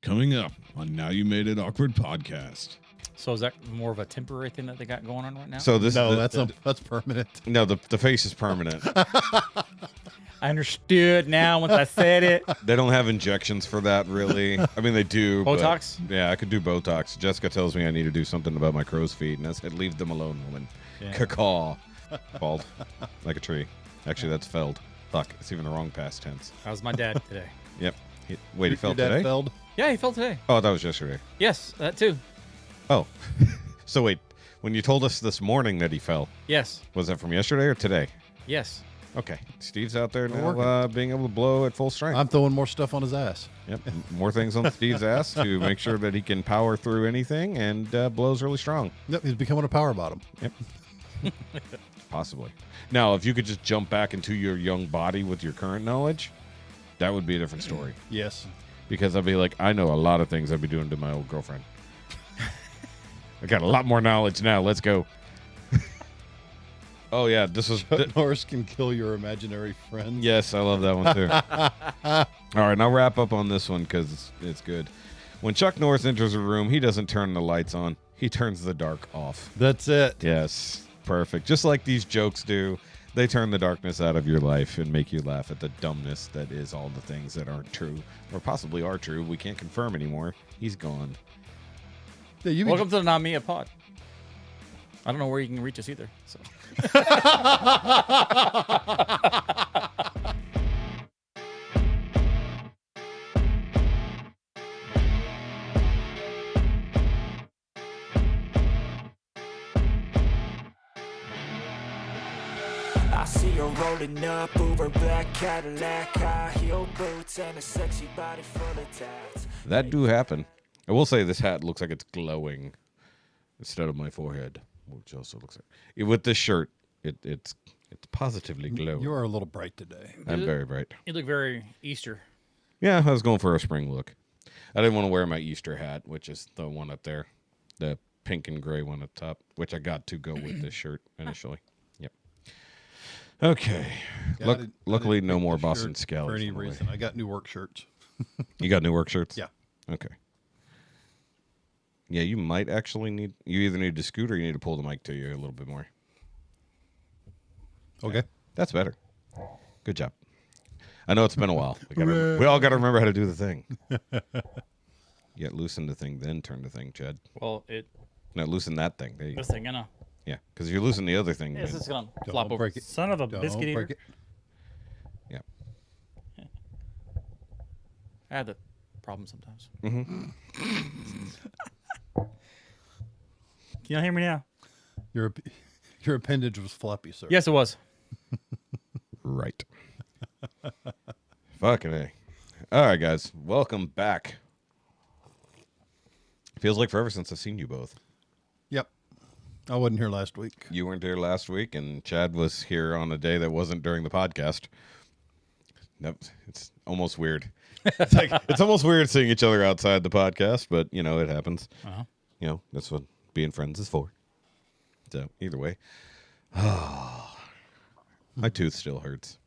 Coming up on Now You Made It Awkward podcast. So is that more of a temporary thing that they got going on right now? So this that's permanent. No, the face is permanent. I understood now once I said it. They don't have injections for that, really. I mean, they do. Botox? But, yeah, I could do Botox. Jessica tells me I need to do something about my crow's feet, and I said, leave them alone, woman. Yeah. Cacaw. Bald. Like a tree. Actually, that's felled. Fuck, it's even the wrong past tense. How's my dad today? Yep. Wait, he fell Your dad today? felled? Yeah, he fell today. Oh, that was yesterday. Yes, that too. Oh. So wait, when you told us this morning that he fell, Yes. was that from yesterday or today? Yes. Okay. Steve's out there We're now being able to blow at full strength. I'm throwing more stuff on his ass. Yep. More things on Steve's ass to make sure that he can power through anything and blows really strong. Yep, he's becoming a power bottom. Yep. Possibly. Now, if you could just jump back into your young body with your current knowledge, that would be a different story. Yes. Because I'd be like, I know a lot of things I'd be doing to my old girlfriend. I got a lot more knowledge now. Let's go. Oh, yeah. This was... Norris can kill your imaginary friend. Yes, I love that one, too. All right, and I'll wrap up on this one because it's good. When Chuck Norris enters a room, he doesn't turn the lights on. He turns the dark off. That's it. Yes, perfect. Just like these jokes do, they turn the darkness out of your life and make you laugh at the dumbness that is all the things that aren't true or possibly are true. We can't confirm anymore. He's gone. Yeah, you Welcome to the Not Me Pod. I don't know where you can reach us either. So. I see her rolling up, Uber black Cadillac, high heel boots, and a sexy body full of tats. That do happen. I will say this hat looks like it's glowing instead of my forehead, which also looks like with this shirt. It's positively glowing. You are a little bright today. I'm very bright. You look very Easter. Yeah, I was going for a spring look. I didn't want to wear my Easter hat, which is the one up there, the pink and gray one up top, which I got to go with this shirt initially. Yep. Okay. Yeah, Luckily, I didn't no pick more the Boston shirt Scallops. for any on the way. reason. I got new work shirts. You got new work shirts? Yeah. Okay. Yeah, you might actually need. You either need to scoot or you need to pull the mic to you a little bit more. Okay. That's better. Good job. I know it's been a while. We all got to remember how to do the thing. Yeah, loosen the thing, then turn the thing, Chad. Well, No, loosen that thing. There you go. this thing, I know. Yeah, because if you loosen the other thing, This then- is going to Don't flop over. break it. Son of a Don't biscuit eater. break it. yeah. I have that problem sometimes. Mm-hmm. Can you hear me now? Your appendage was floppy, sir. Yes, it was. Right. Fucking A. All right, guys. Welcome back. Feels like forever since I've seen you both. Yep. I wasn't here last week. You weren't here last week, and Chad was here on a day that wasn't during the podcast. Nope. It's almost weird. It's almost weird seeing each other outside the podcast, but, you know, it happens. Uh-huh. You know, that's what being friends is for. So, either way. My tooth still hurts.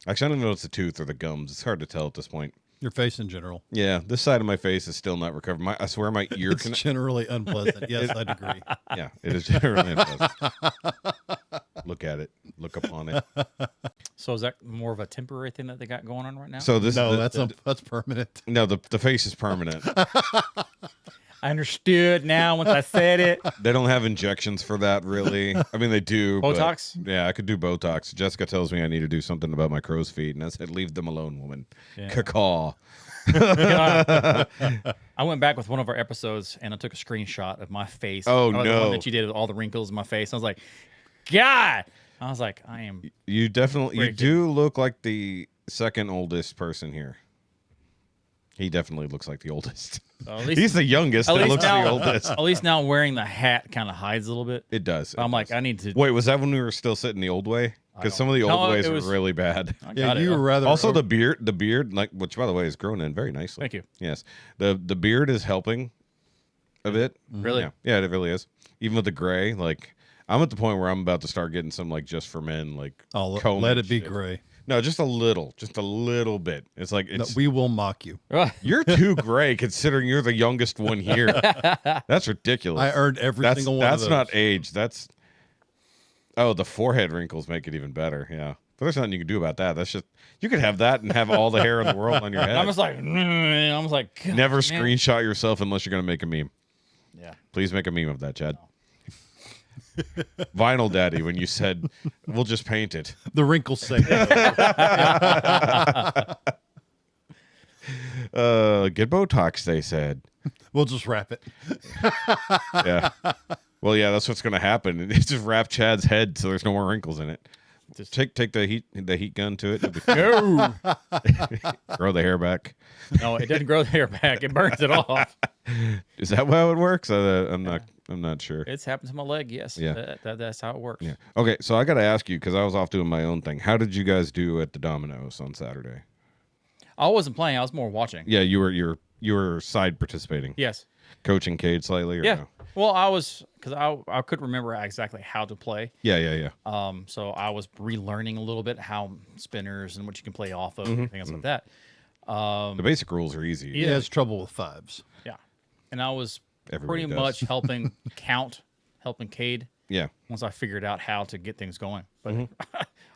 Actually, I don't know if it's the tooth or the gums. It's hard to tell at this point. Your face in general. Yeah, this side of my face is still not recovered. I swear my ear It's can... generally unpleasant. Yes, I'd agree. Yeah, it is generally unpleasant. Look at it. Look upon it. So is that more of a temporary thing that they got going on right now? So this No, is that's permanent. no, the face is permanent. I understood now once I said it. They don't have injections for that, really. I mean, they do. Botox? But, yeah, I could do Botox. Jessica tells me I need to do something about my crow's feet, and I said, leave them alone, woman. Yeah. Cacaw. I went back with one of our episodes and I took a screenshot of my face. Oh, The no. one that you did with all the wrinkles in my face. I was like, God. I was like, I am. You Freaking- do look like the second oldest person here. He definitely looks like the oldest. At least, He's the youngest. at That least looks now, the oldest. At least now wearing the hat kind of hides a little bit. It does. But I'm like, I need to. Wait, was that when we were still sitting the old way? Because some of the No, old ways it were was- really bad. I Yeah, got it. you were rather. Also, the beard, like, which by the way is grown in very nicely. Thank you. Yes, the beard is helping a bit. Really? Yeah, it really is. Even with the gray, like, I'm at the point where I'm about to start getting some like just for men, like Oh, comb let and it be shit. gray. No, just a little bit. It's like No, it's we will mock you. you're too gray considering you're the youngest one here. That's ridiculous. I earned every that's single one of that's those. not age. That's the forehead wrinkles make it even better. Yeah, but there's nothing you can do about that. That's just you could have that and have all the hair in the world on your head. I'm just like, God, Never man. screenshot yourself unless you're gonna make a meme. Yeah. Please make a meme of that, Chad. Vinyl Daddy, when you said we'll just paint it. The wrinkles say. Get Botox, they said. We'll just wrap it. Yeah. Well, yeah, that's what's gonna happen. It's just wrap Chad's head so there's no more wrinkles in it. Just take the heat gun to it. It'll be No. grow the hair back. No, it doesn't grow the hair back. It burns it off. Is that how it works? I'm not sure. It's happened to my leg. Yes. Yeah. That's how it works. Yeah. Okay, so I got to ask you because I was off doing my own thing. How did you guys do at the Domino's on Saturday? I wasn't playing. I was more watching. Yeah, you were side participating. Yes. Coaching Cade slightly. Or Yeah. No? Well, I was because I couldn't remember exactly how to play. Yeah. So I was relearning a little bit how spinners and what you can play off of and things like that. The basic rules are easy. He has trouble with fives. Yeah. And I was Everybody pretty does. much helping Cade Yeah. once I figured out how to get things going. But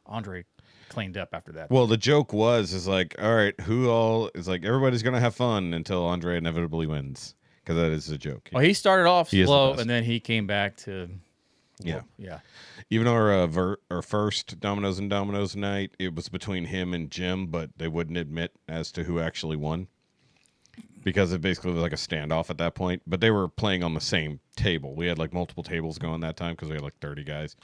Andre cleaned up after that. Well, the joke is like, all right, who all is like everybody's gonna have fun until Andre inevitably wins because that is a joke. Well, he started off He is the slow best. and then he came back to Yeah. yeah. Even our first Domino's and Domino's night, it was between him and Jim, but they wouldn't admit as to who actually won because it basically was like a standoff at that point. But they were playing on the same table. We had like multiple tables going that time because we had like 30 guys.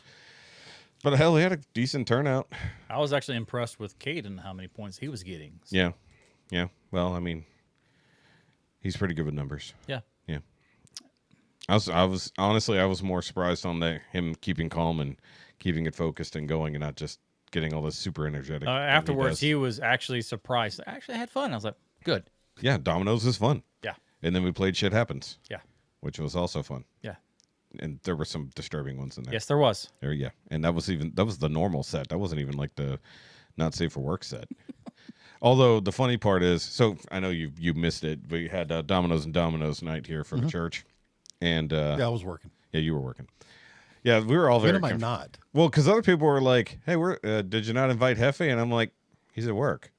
But hell, we had a decent turnout. I was actually impressed with Cade and how many points he was getting. So, Yeah. Well, I mean, he's pretty good with numbers. yeah. Yeah. I was honestly, I was more surprised on him keeping calm and keeping it focused and going and not just getting all this super energetic. Afterwards, does. he was actually surprised. I actually had fun. I was like, good. Yeah, Domino's is fun. Yeah. And then we played Shit Happens. Yeah. Which was also fun. Yeah. And there were some disturbing ones in there. Yes, there was. Yeah. And that was the normal set. That wasn't even like the not safe for work set. Although the funny part is, so I know you missed it, but you had Domino's and Domino's night here for the church. And Yeah, I was working. yeah, you were working. Yeah, we were all very When am I not? Well, because other people were like, "Hey, did you not invite Hefe?" And I'm like, "He's at work."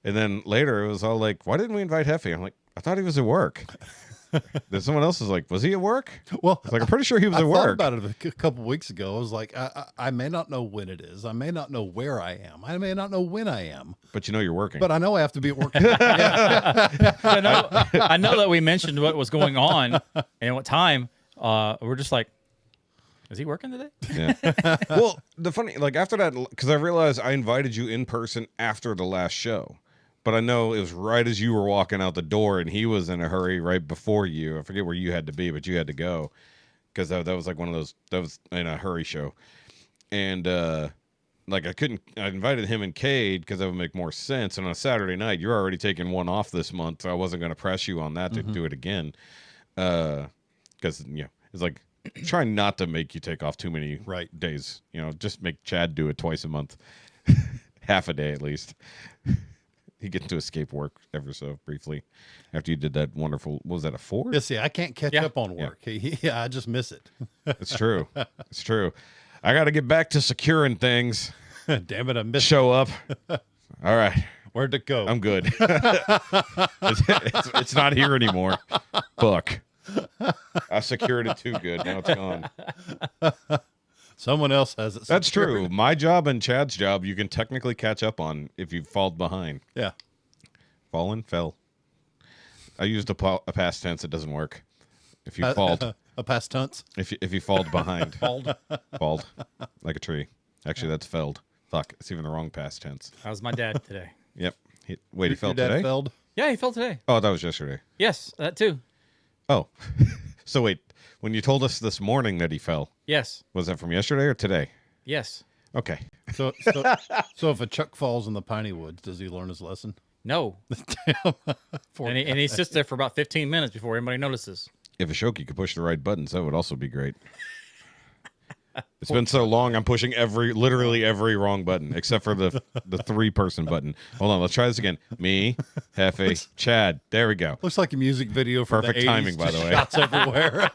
And then later it was all like, "Why didn't we invite Hefe?" I'm like, "I thought he was at work." Then someone else was like, "Was he at work?" Well, It's like I'm pretty sure he was I at thought work. about it a couple weeks ago. I was like, I may not know when it is. I may not know where I am. I may not know when I am. But you know you're working. But I know I have to be at work. I know that we mentioned what was going on and what time. We're just like, is he working today? Yeah. Well, the funny, like after that, because I realized I invited you in person after the last show, but I know it was right as you were walking out the door, and he was in a hurry right before you. I forget where you had to be, but you had to go because that was like one of those. That was in a hurry show, and like I invited him and Cade because that would make more sense. And on a Saturday night, you're already taking one off this month, so I wasn't going to press you on that to do it again, because it's like. Try not to make you take off too many days. Just make Chad do it twice a month. Half a day at least. He gets to escape work ever so briefly after you did that wonderful, what was that, a 4? Yeah, see, I can't catch Yeah. up on work. Yeah, I just miss it. It's true. It's true. I got to get back to securing things. Damn it, I missed Show up. All right. Where'd it go? I'm good. It's not here anymore. Fuck. I secured it too good. Now it's gone. Someone else has it. That's secured. true. My job and Chad's job, you can technically catch up on if you fall behind. Yeah. Fallen, fell. I used a past tense. It doesn't work. If you fall, A past tense. if you fall behind, Bald. falled like a tree. Actually, that's felled. Fuck, it's even the wrong past tense. That was my dad today. Yep. Wait, he fell Your dad today? felled? Yeah, he fell today. Oh, that was yesterday. Yes, that too. Oh, so wait. When you told us this morning that he fell, Yes. was that from yesterday or today? Yes. Okay. So if a Chuck falls in the piney woods, does he learn his lesson? No. And he sits there for about 15 minutes before anybody notices. If a Shoky could push the right buttons, that would also be great. It's been so long. I'm pushing literally every wrong button except for the 3-person button. Hold on, let's try this again. Me, Hefe, Chad. There we go. Looks like a music video from Perfect the 80s, timing, by the just way. Shots everywhere.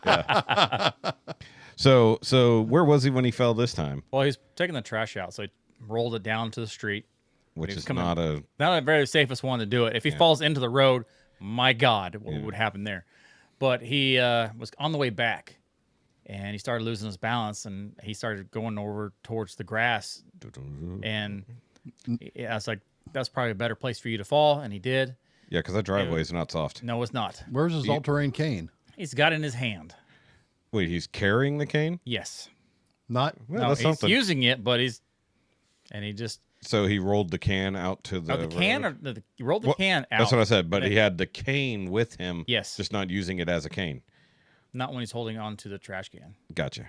So where was he when he fell this time? Well, he's taking the trash out, so he rolled it down to the street. Which He's is coming- not a Not a very safest one to do it. If he falls into the road, my God, what would happen there? But he was on the way back, and he started losing his balance, and he started going over towards the grass. And I was like, that's probably a better place for you to fall, and he did. yeah, because that driveway is not soft. No, it's not. Where's his all-terrain cane? He's got it in his hand. Wait, he's carrying the cane? Yes. Not. Well, No, that's he's something. using it, but he just So he rolled the can out to the the can road? or he rolled the Well, can out. That's what I said, but and he had the cane with him. Yes. Just not using it as a cane. Not when he's holding on to the trash can. Gotcha.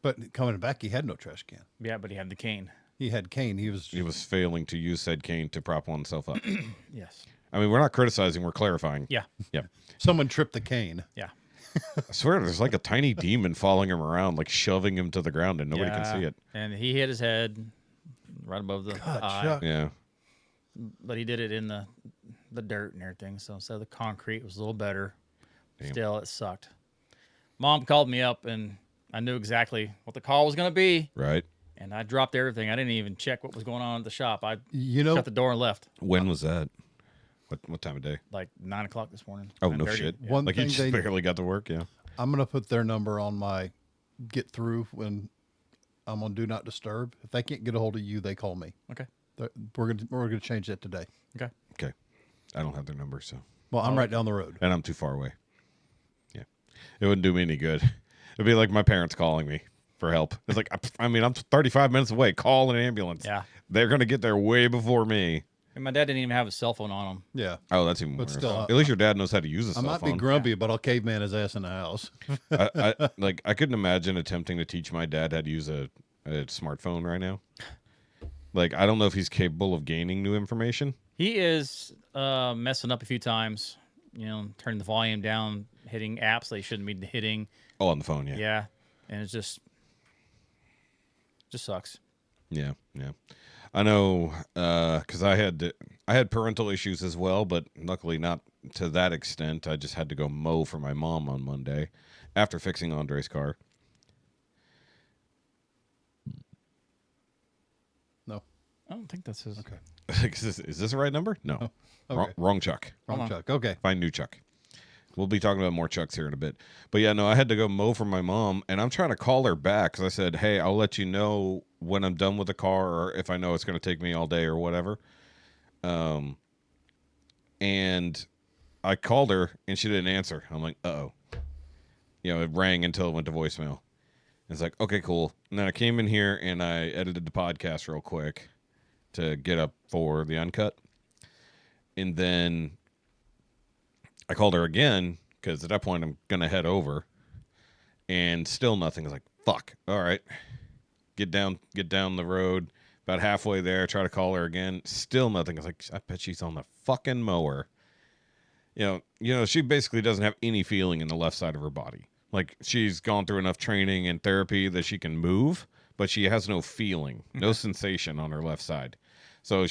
But coming back, he had no trash can. Yeah, but he had the cane. He had cane. He was. He was failing to use said cane to prop oneself up. Yes. I mean, we're not criticizing, we're clarifying. Yeah. Yep. Someone tripped the cane. Yeah. I swear there's like a tiny demon following him around, like shoving him to the ground, and nobody can see it. And he hit his head right above the eye. Chuck. Yeah. But he did it in the dirt and everything. So instead of the concrete, it was a little better. Damn. Still, it sucked. Mom called me up, and I knew exactly what the call was going to be. Right. And I dropped everything. I didn't even check what was going on at the shop. I You know, shut the door and left When was that? What time of day? like 9 o'clock this morning. Oh, no 9:30. shit. Yeah. One Like you thing just they- barely got to work, yeah. I'm going to put their number on my get through when I'm on Do Not Disturb. If they can't get a hold of you, they call me. Okay. We're gonna change that today. Okay. Okay. I don't have their number, so. Well, I'm right down the road. And I'm too far away. Yeah. It wouldn't do me any good. It'd be like my parents calling me for help. It's like, I mean, I'm 35 minutes away. Call an ambulance. Yeah. They're going to get there way before me. And my dad didn't even have a cell phone on him. Yeah. Oh, that's even But worse. still, At least your dad knows how to use a I cell might phone. be grumpy, but I'll caveman his ass in the house. I couldn't imagine attempting to teach my dad how to use a smartphone right now. Like, I don't know if he's capable of gaining new information. He is messing up a few times, turning the volume down, hitting apps they shouldn't be hitting. Oh, on the phone, yeah. Yeah. And it's just sucks. Yeah, yeah. I know, because I had parental issues as well, but luckily not to that extent. I just had to go mow for my mom on Monday after fixing Andre's car. No. I don't think that's his. Okay. Is this the right number? No. Okay. Wrong Chuck. Wrong Chuck. Okay. Find new Chuck. We'll be talking about more Chucks here in a bit. But yeah, no, I had to go mow for my mom, and I'm trying to call her back because I said, hey, I'll let you know when I'm done with the car or if I know it's going to take me all day or whatever. And I called her, and she didn't answer. I'm like, uh-oh. It rang until it went to voicemail. It's like, okay, cool. And then I came in here, and I edited the podcast real quick to get up for the uncut. And then I called her again because at that point I'm going to head over and still nothing. I was like, fuck. All right. Get down the road. About halfway there, try to call her again. Still nothing. I was like, I bet she's on the fucking mower. She basically doesn't have any feeling in the left side of her body. Like, she's gone through enough training and therapy that she can move, but she has no feeling, no sensation on her left side. So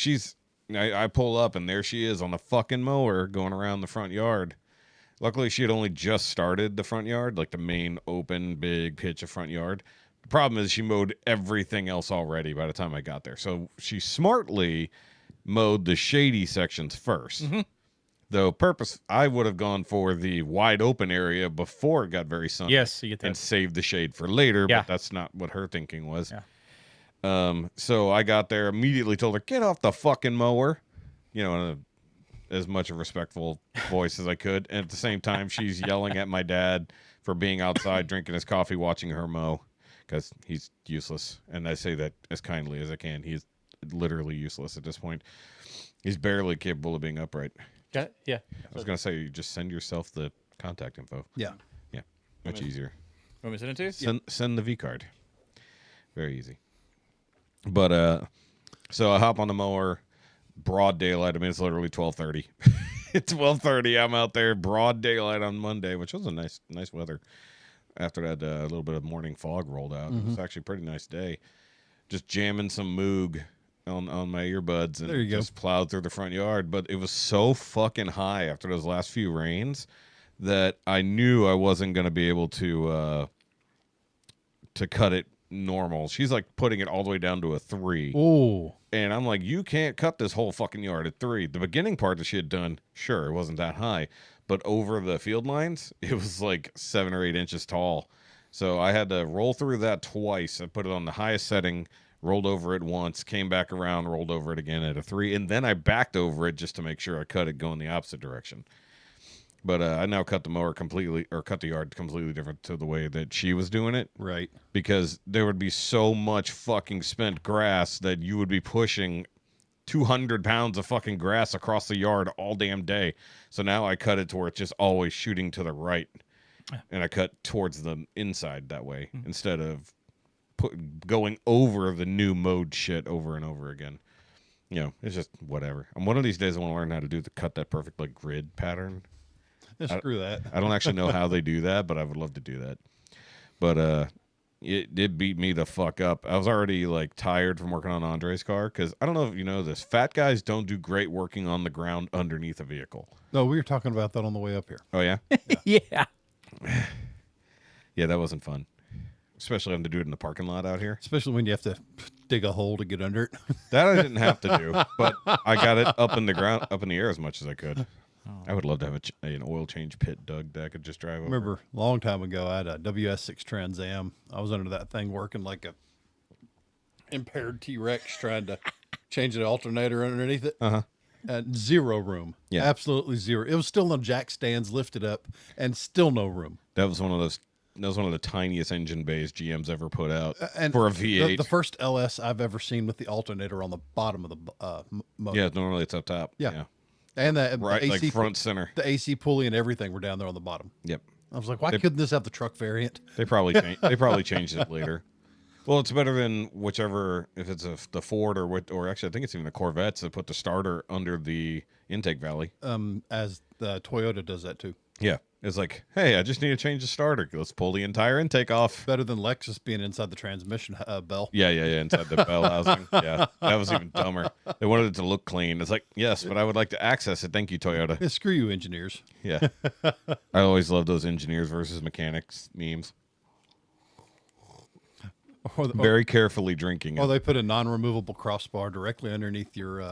I pull up, and there she is on the fucking mower going around the front yard. Luckily, she had only just started the front yard, like the main open, big pitch of front yard. The problem is she mowed everything else already by the time I got there. So she smartly mowed the shady sections first. Mm-hmm. Though I would have gone for the wide open area before it got very sunny. Yes, you get that. And saved the shade for later, Yeah. but that's not what her thinking was. Yeah. So I got there, immediately told her, get off the fucking mower, in as much a respectful voice as I could. And at the same time, she's yelling at my dad for being outside, drinking his coffee, watching her mow, because he's useless. And I say that as kindly as I can. He's literally useless at this point. He's barely capable of being upright. Got it? Yeah. I was going to say, you just send yourself the contact info. Yeah. Yeah, much easier. Want me to send it to you? Send the V card. Very easy. But so I hop on the mower, broad daylight. I mean, it's literally 12:30. It's 12:30. I'm out there, broad daylight on Monday, which was a nice weather. after that a little bit of morning fog rolled out. It was actually a pretty nice day. Just jamming some Moog on my earbuds and There you go. just plowed through the front yard. But it was so fucking high after those last few rains that I knew I wasn't going to be able to cut it normal. She's like putting it all the way down to a 3. Oh, And I'm like, you can't cut this whole fucking yard at 3. The beginning part that she had done, sure, it wasn't that high. But over the field lines, it was like 7 or 8 inches tall. So I had to roll through that twice. I put it on the highest setting, rolled over it once, came back around, rolled over it again at a 3. And then I backed over it just to make sure I cut it going the opposite direction. But I now cut the mower completely, or cut the yard completely different to the way that she was doing it. right. Because there would be so much fucking spent grass that you would be pushing 200 pounds of fucking grass across the yard all damn day. So now I cut it to where it's just always shooting to the right. And I cut towards the inside that way instead of going over the new mode shit over and over again. You know, it's just whatever. And one of these days I want to learn how to do cut that perfect like grid pattern. Screw that. I don't actually know how they do that, but I would love to do that. But it did beat me the fuck up. I was already like tired from working on Andre's car because I don't know if you know this. Fat guys don't do great working on the ground underneath a vehicle. No, we were talking about that on the way up here. Oh yeah, Yeah. yeah, that wasn't fun. Especially having to do it in the parking lot out here. Especially when you have to dig a hole to get under it. That I didn't have to do, but I got it up in the ground, up in the air as much as I could. I would love to have an oil change pit dug that I could just drive over. Remember, a long time ago, I had a WS6 Trans Am. I was under that thing working like a impaired T-Rex trying to change the alternator underneath it. Uh-huh. Zero room. Yeah. Absolutely zero. It was still on jack stands lifted up and still no room. That was one of the tiniest engine bays GM's ever put out And for a V8. The first LS I've ever seen with the alternator on the bottom of the motor. Yeah, normally it's up top. Yeah. And the Right, AC, like front center. the AC pulley and everything were down there on the bottom. Yep. I was like, why couldn't this have the truck variant? They probably changed it later. Well, it's better than whichever, if it's the Ford or actually I think it's even the Corvettes that put the starter under the intake valley. As the Toyota does that too. Yeah. It's like, hey, I just need to change the starter. Let's pull the entire intake off. Better than Lexus being inside the transmission bell. Yeah, inside the bell housing. Yeah, that was even dumber. They wanted it to look clean. It's like, yes, but I would like to access it. Thank you, Toyota. Yeah, screw you, engineers. Yeah. I always love those engineers versus mechanics memes. Very carefully drinking it. Oh, they put a non-removable crossbar directly underneath your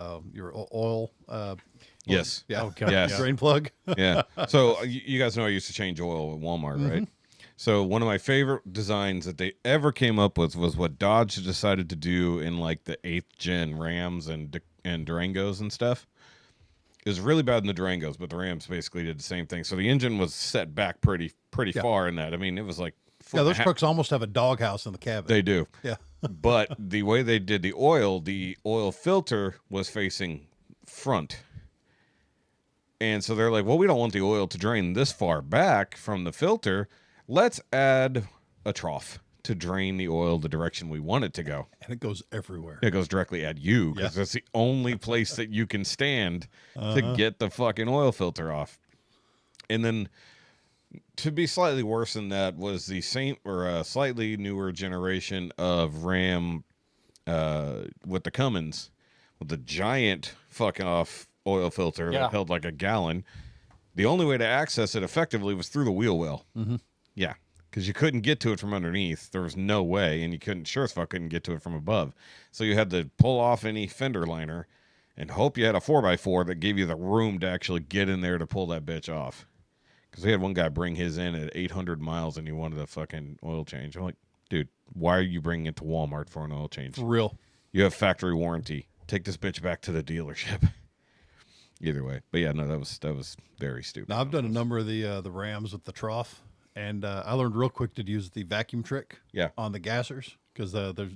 oil. Yes. Yeah. Oh, God. Yes. Drain plug. Yeah. So you guys know I used to change oil at Walmart, right? So one of my favorite designs that they ever came up with was what Dodge decided to do in like the 8th gen Rams and Durangos and stuff. It was really bad in the Durangos, but the Rams basically did the same thing. So the engine was set back pretty far in that. I mean, it was like Yeah, those trucks almost have a doghouse in the cabin. They do. Yeah. But the way they did the oil filter was facing front. And so they're like, well, we don't want the oil to drain this far back from the filter. Let's add a trough to drain the oil the direction we want it to go. And it goes everywhere. It goes directly at you because that's the only place that you can stand to get the fucking oil filter off. And then to be slightly worse than that was the same or a slightly newer generation of Ram with the Cummins with the giant fucking off oil filter that held like a gallon. The only way to access it effectively was through the wheel well. Mm-hmm. Yeah, because you couldn't get to it from underneath. There was no way, and you sure as fuck couldn't get to it from above. So you had to pull off any fender liner and hope you had a 4x4 that gave you the room to actually get in there to pull that bitch off. Because we had one guy bring his in at 800 miles and he wanted a fucking oil change. I'm like, dude, why are you bringing it to Walmart for an oil change? For real. You have factory warranty. Take this bitch back to the dealership. Either way. But yeah, no, that was very stupid. Now, I've done a number of the Rams with the trough, and I learned real quick to use the vacuum trick on the gassers because there's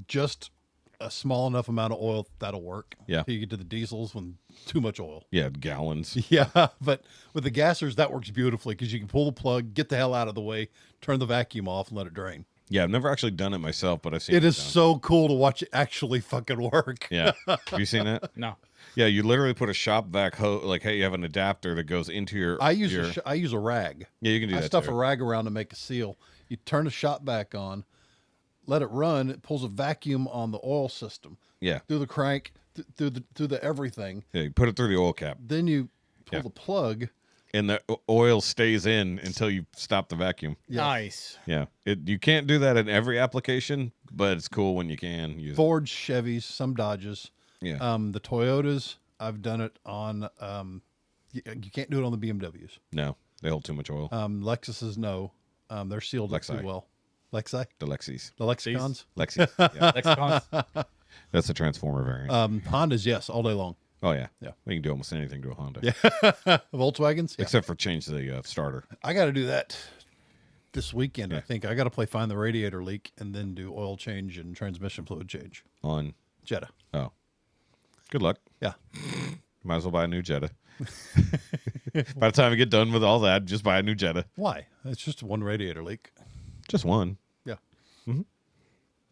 just a small enough amount of oil that'll work. Yeah. You get to the diesels when too much oil. Yeah, gallons. Yeah, but with the gassers, that works beautifully because you can pull the plug, get the hell out of the way, turn the vacuum off, and let it drain. Yeah, I've never actually done it myself, but I've seen It is done. so cool to watch it actually fucking work. Yeah. Have you seen that? No. Yeah, you literally put a shop vac hose, like, hey, you have an adapter that goes into your. I use a rag. Yeah, you can do I that. stuff too. a rag around to make a seal. You turn the shop vac on, let it run. It pulls a vacuum on the oil system. Yeah. Through the crank, through the everything. Yeah, you put it through the oil cap, Then you pull the plug. and the oil stays in until you stop the vacuum. Yeah. Nice. Yeah, you can't do that in every application, but it's cool when you can use it. Fords, Chevys, some Dodges. Yeah. The Toyotas, I've done it on. You can't do it on the BMWs. No, they hold too much oil. Lexuses, no. They're sealed up Lexi. too well. Lexi? The Lexis. The Lexicons? Lexi. Yeah. Lexicons. That's a Transformer variant. Hondas, yes, all day long. Oh, yeah. Yeah. We can do almost anything to a Honda. Yeah. Volkswagens? Yeah. Except for change the starter. I got to do that this weekend, I think. I got to play Find the Radiator Leak and then do oil change and transmission fluid change. On. Jetta. Oh. Good luck. Yeah. Might as well buy a new Jetta. By the time we get done with all that, just buy a new Jetta. Why? It's just one radiator leak. Just one. Yeah.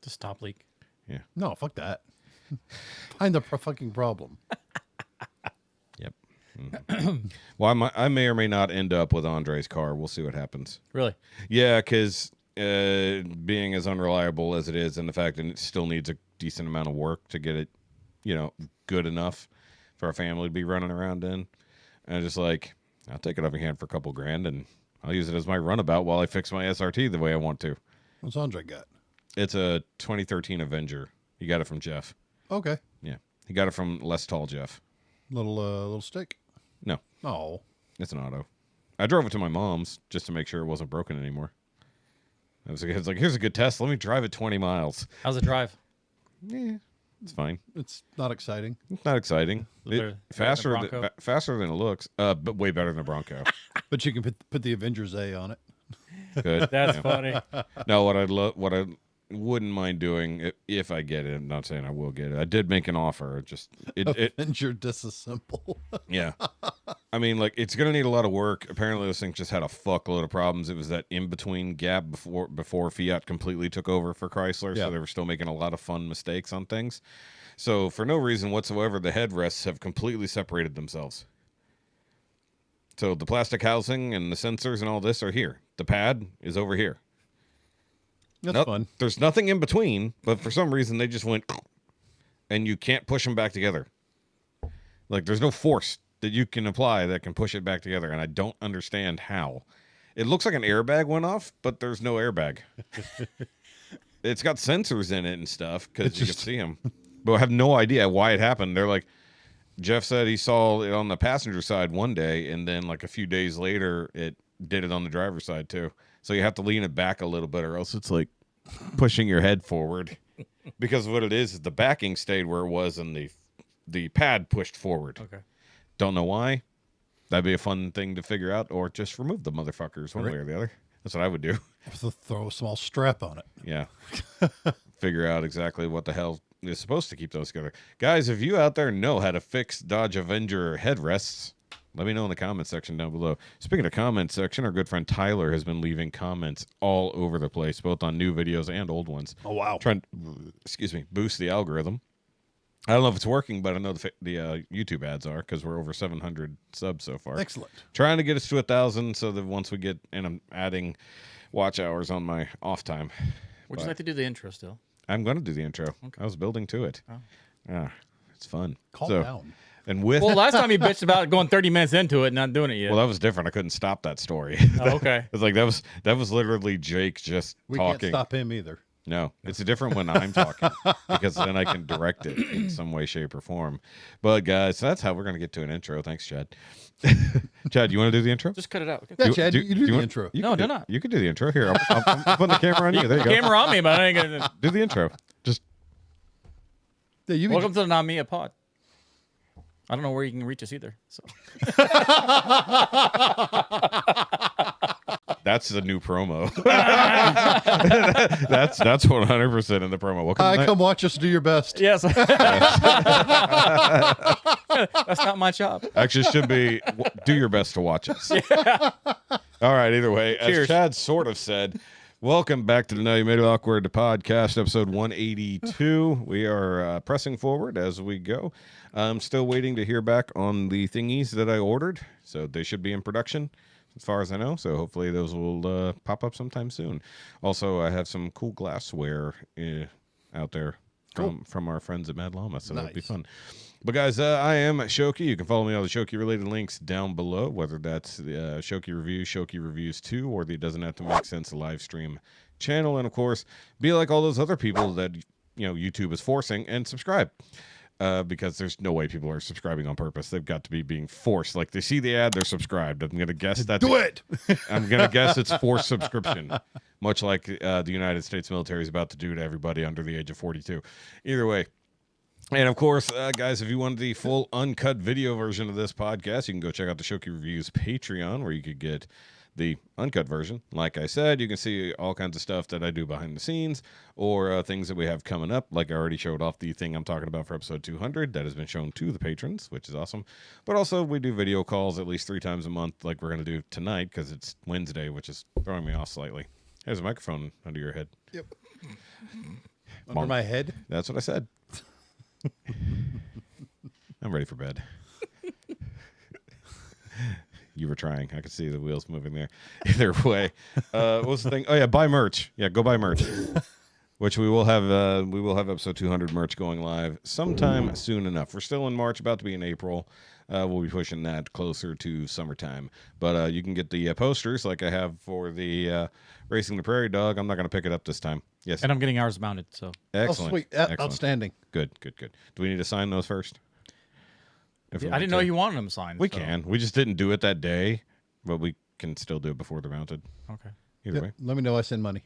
Just top leak. Yeah. No, fuck that. Find the fucking problem. Yep. Well, I may or may not end up with Andre's car. We'll see what happens. Really? Yeah, because being as unreliable as it is, and the fact that it still needs a decent amount of work to get it, good enough for our family to be running around in. And I'm just like, I'll take it off your hand for a couple grand, and I'll use it as my runabout while I fix my SRT the way I want to. What's Andre got? It's a 2013 Avenger. He got it from Jeff. Okay. Yeah, he got it from less tall Jeff. Little stick. No, Oh. it's an auto. I drove it to my mom's just to make sure it wasn't broken anymore. It's like, here's a good test. Let me drive it 20 miles. How's it drive? Yeah, it's fine. It's not exciting. It's not exciting. Better- Faster better than than faster than it looks. But way better than a Bronco. But you can put the Avengers A on it. Good. That's Yeah. funny. No, what I wouldn't mind doing if I get it. I'm not saying I will get it. I did make an offer. It Avenger disassemble. yeah. I mean, like, it's gonna need a lot of work. Apparently, this thing just had a fuckload of problems. It was that in between gap before Fiat completely took over for Chrysler, Yeah. so they were still making a lot of fun mistakes on things. So for no reason whatsoever, the headrests have completely separated themselves. So the plastic housing and the sensors and all this are here. The pad is over here. That's fun. There's nothing in between, but for some reason they just went, and you can't push them back together. Like, there's no force that you can apply that can push it back together, and I don't understand how. It looks like an airbag went off, but there's no airbag. It's got sensors in it and stuff because you can see them, but I have no idea why it happened. They're like, Jeff said he saw it on the passenger side one day, and then like a few days later, it did it on the driver's side too. So you have to lean it back a little bit, or else it's like pushing your head forward. Because what it is the backing stayed where it was, and the pad pushed forward. Okay. Don't know why. That'd be a fun thing to figure out, or just remove the motherfuckers one way or the other. That's what I would do. Throw a small strap on it. Yeah. Figure out exactly what the hell is supposed to keep those together. Guys, if you out there know how to fix Dodge Avenger headrests, let me know in the comment section down below. Speaking of comment section, our good friend Tyler has been leaving comments all over the place, both on new videos and old ones. Oh, wow. Trying to, boost the algorithm. I don't know if it's working, but I know the YouTube ads are, because we're over 700 subs so far. Excellent. Trying to get us to 1,000 so that once we get, and I'm adding watch hours on my off time. Would you like to do the intro still? I'm going to do the intro. Okay. I was building to it. Oh. Yeah, it's fun. Calm down. And with Well, last time you bitched about going 30 minutes into it and not doing it yet. well, that was different. I couldn't stop that story. Oh, okay. It's like that was literally Jake just We talking. can't stop him either. No, it's different when I'm talking because then I can direct it in some way, shape, or form. But guys, that's how we're going to get to an intro. Thanks, Chad. Chad, you want to do the intro? Just cut it out. Yeah, Chad, you do the want- intro. You No, can do do- not. You can do the intro. Here, I'm putting the camera on you. There you go. Camera on me, but I ain't gonna. Do the intro. Just Yeah, you Welcome to the Not Me a Pod. I don't know where you can reach us either. So that's the new promo. that's 100% in the promo. Welcome. come watch us do your best. yes, that's not my job. Actually, should be do your best to watch us. All right. Either way, as Cheers. Chad sort of said, Welcome back to the Now You Made It Awkward podcast, episode 182. We are pressing forward as we go. I'm still waiting to hear back on the thingies that I ordered, so they should be in production as far as I know, so hopefully those will pop up sometime soon. Also, I have some cool glassware out there from our friends at Mad Llama, so that'll be fun. But guys, I am Shoky. You can follow me on the Shoky-related links down below, whether that's the Shoky Review, Shoky Reviews 2, or the Doesn't Have to Make Sense live stream channel. And, of course, be like all those other people that, YouTube is forcing, and subscribe. Because there's no way people are subscribing on purpose. They've got to be being forced. Like, they see the ad, they're subscribed. I'm going to guess that's... Do it! I'm going to guess it's forced subscription, much like the United States military is about to do to everybody under the age of 42. Either way. And, of course, guys, if you want the full uncut video version of this podcast, you can go check out the Shoky Reviews Patreon, where you could get the uncut version. Like I said, you can see all kinds of stuff that I do behind the scenes, or things that we have coming up. Like I already showed off the thing I'm talking about for episode 200 that has been shown to the patrons, which is awesome. But also, we do video calls at least 3 times a month, like we're going to do tonight, because it's Wednesday, which is throwing me off slightly. There's a microphone under your head. Yep. Under my head? That's what I said. I'm ready for bed. You were trying. I could see the wheels moving there. Either way, what was the thing? Oh yeah, buy merch. Yeah, go buy merch. Which we will have. We will have episode 200 merch going live sometime soon enough. We're still in March, about to be in April. We'll be pushing that closer to summertime. But you can get the posters like I have for the Racing the Prairie Dog. I'm not going to pick it up this time. Yes. And I'm getting ours mounted, so. Excellent. Oh, sweet. Excellent. Outstanding. Good. Do we need to sign those first? I didn't know you wanted them signed. We can. We just didn't do it that day, but we can still do it before they're mounted. Okay. Either way. Let me know I send money.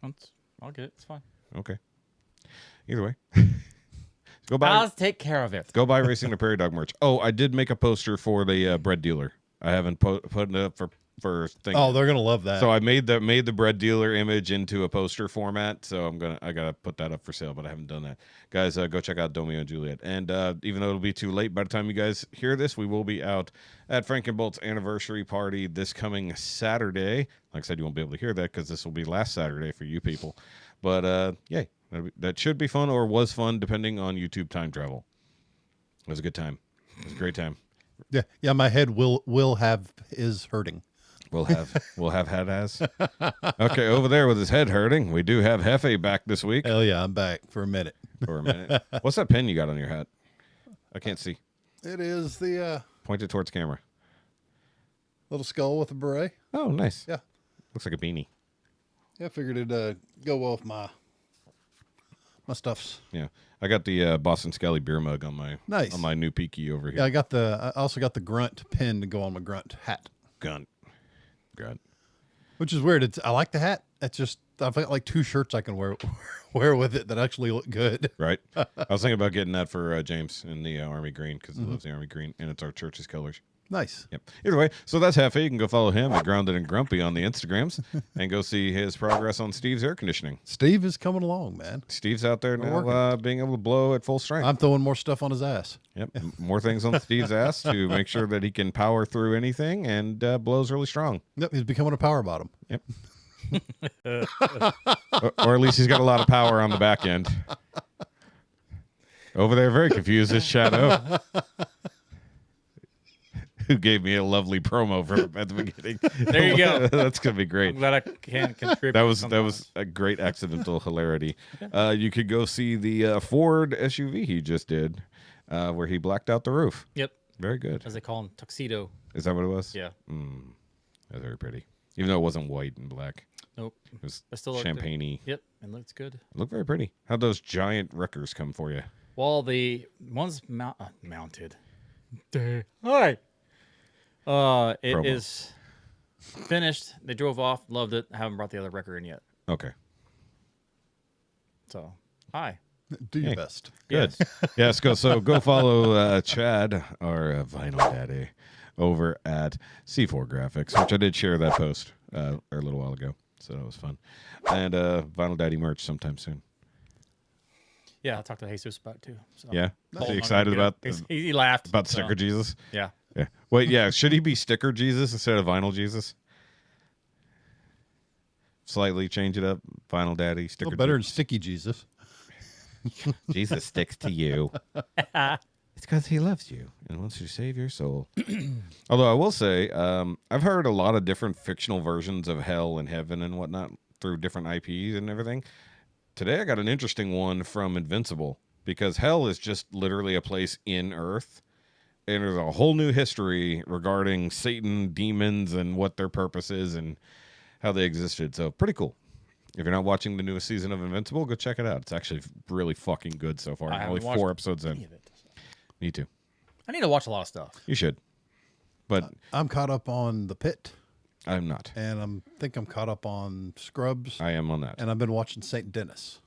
I'll get it. It's fine. Okay. Either way. Go buy. I'll take care of it. Go buy Racing the Prairie Dog merch. Oh, I did make a poster for the bread dealer. I haven't put it up for things. Oh, they're gonna love that. So I made the bread dealer image into a poster format. So I gotta put that up for sale, but I haven't done that. Guys, go check out Domeo and Juliet. And even though it'll be too late by the time you guys hear this, we will be out at Frankenbolt's anniversary party this coming Saturday. Like I said, you won't be able to hear that because this will be last Saturday for you people. But yay. That should be fun, or was fun, depending on YouTube time travel. It was a good time. It was a great time. Yeah. My head is hurting. We'll have had as. Okay, over there with his head hurting, we do have Hefe back this week. Hell yeah, I'm back for a minute. What's that pin you got on your hat? I can't see. It is the Point it towards camera. little skull with a beret. Oh, nice. Yeah. Looks like a beanie. Yeah, I figured it'd go well with my stuffs. Yeah, I got the Boston Skelly beer mug on my new Peaky over here. Yeah, I also got the grunt pin to go on my grunt hat. Grunt. Which is weird. I like the hat. It's just I've got like 2 shirts I can wear with it that actually look good. Right. I was thinking about getting that for James in the Army Green, because he loves the Army Green, and it's our church's colors. Nice. Yep. Either way, so that's Hefe. You can go follow him at Grounded and Grumpy on the Instagrams and go see his progress on Steve's air conditioning. Steve is coming along, man. Steve's out there now being able to blow at full strength. I'm throwing more stuff on his ass. Yep. More things on Steve's ass to make sure that he can power through anything, and blows really strong. Yep, he's becoming a power bottom. Yep. or at least he's got a lot of power on the back end. Over there, very confused, is Shadow. Who gave me a lovely promo at the beginning. There you go. That's going to be great. I'm glad I can contribute. That was a great accidental hilarity. You could go see the Ford SUV he just did, where he blacked out the roof. Yep. Very good. As they call him, tuxedo. Is that what it was? Yeah. That's very pretty. Even though it wasn't white and black. Nope. It was still champagne-y. Yep, it looks good. It looked very pretty. How'd those giant wreckers come for you? Well, the one's mounted. Hi. It is finished. They drove off, loved it. I haven't brought the other wrecker in yet. Okay. So, hi. Do your best. Good. Yes, go follow Chad, our vinyl daddy, over at C4 Graphics, which I did share that post a little while ago. So that was fun. And Vinyl Daddy merch sometime soon. Yeah, I talked to Jesus about it too. So. Yeah? Is he excited about he laughed. About Sticker Jesus? Yeah. Yeah. Wait, yeah. Should he be Sticker Jesus instead of Vinyl Jesus? slightly change it up. Final Daddy, sticker. Better than Sticky Jesus. Jesus sticks to you. It's because he loves you and wants to save your soul. Although I will say, I've heard a lot of different fictional versions of hell and heaven and whatnot through different IPs and everything. Today I got an interesting one from Invincible, because hell is just literally a place in Earth. And there's a whole new history regarding Satan, demons, and what their purpose is and how they existed. So pretty cool. If you're not watching the newest season of Invincible, go check it out. It's actually really fucking good so far. Only 4 episodes in. Me too. I need to watch a lot of stuff. You should. But I'm caught up on The Pit. I'm not. And I'm caught up on Scrubs. I am on that. And I've been watching St. Dennis.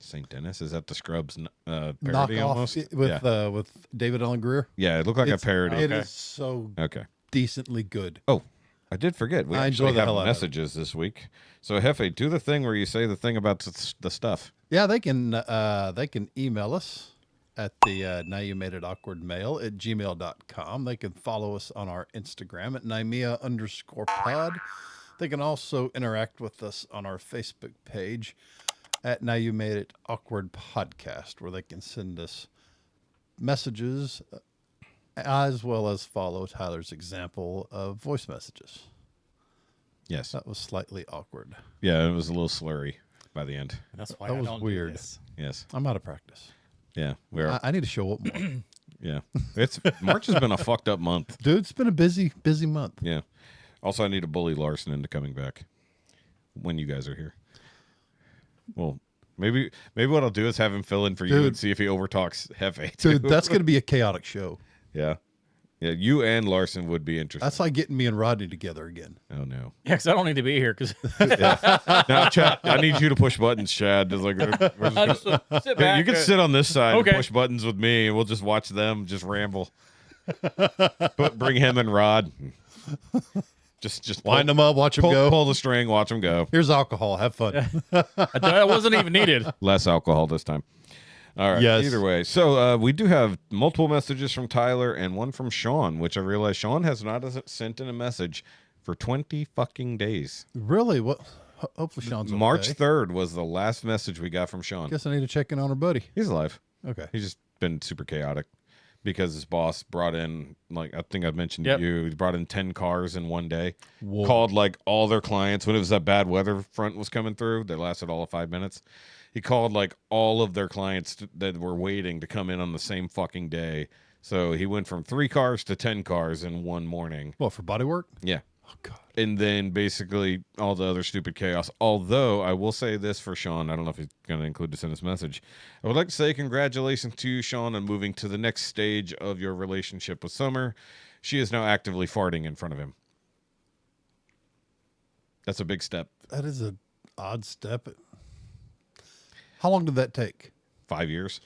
St. Dennis? Is that the Scrubs parody Knockoff almost? with David Allen Greer. Yeah, it looked like a parody. It is so decently good. Oh, I did forget. We I actually enjoy the have hell out of messages this week. So, Hefe, do the thing where you say the thing about the stuff. Yeah, they can email us at the NowYouMadeItAwkwardMail at gmail.com. They can follow us on our Instagram at Naimia_pod. They can also interact with us on our Facebook page at Now You Made It Awkward Podcast, where they can send us messages as well as follow Tyler's example of voice messages. Yes. That was slightly awkward. Yeah, it was a little slurry by the end. That's why That I was don't weird. do this. Yes. I'm out of practice. Yeah. I need to show up more. Yeah. March has been a fucked up month. Dude, it's been a busy month. Yeah. Also, I need to bully Larson into coming back when you guys are here. Well, maybe what I'll do is have him fill in for you and see if he overtalks Hefe. Dude, that's going to be a chaotic show. Yeah. Yeah, you and Larson would be interested. That's like getting me and Rodney together again. Oh, no. Yeah, because I don't need to be here. Because Now, Chad, I need you to push buttons, Chad. Just like, sit back. you can sit on this side and push buttons with me, and we'll just watch them just ramble. But bring him and Rod. Just wind them up, watch them go. Pull the string, watch them go. Here's alcohol. Have fun. That wasn't even needed. Less alcohol this time. All right. Yes. Either way. So we do have multiple messages from Tyler and one from Sean, which I realize Sean has not sent in a message for 20 fucking days. Really? What? Hopefully Sean's okay. March 3rd was the last message we got from Sean. Guess I need to check in on her buddy. He's alive. Okay. He's just been super chaotic because his boss brought in, like, I think I mentioned to you, he brought in 10 cars in one day. Whoa. Called, like, all their clients when it was that bad weather front was coming through. They lasted all of 5 minutes. He called, like, all of their clients that were waiting to come in on the same fucking day. So he went from 3 cars to 10 cars in one morning. What, for body work? Yeah. Oh, God. And then basically all the other stupid chaos. Although I will say this for Sean. I don't know if he's going to include this in his message. I would like to say congratulations to you, Sean, on moving to the next stage of your relationship with Summer. She is now actively farting in front of him. That's a big step. That is an odd step. How long did that take? 5 years.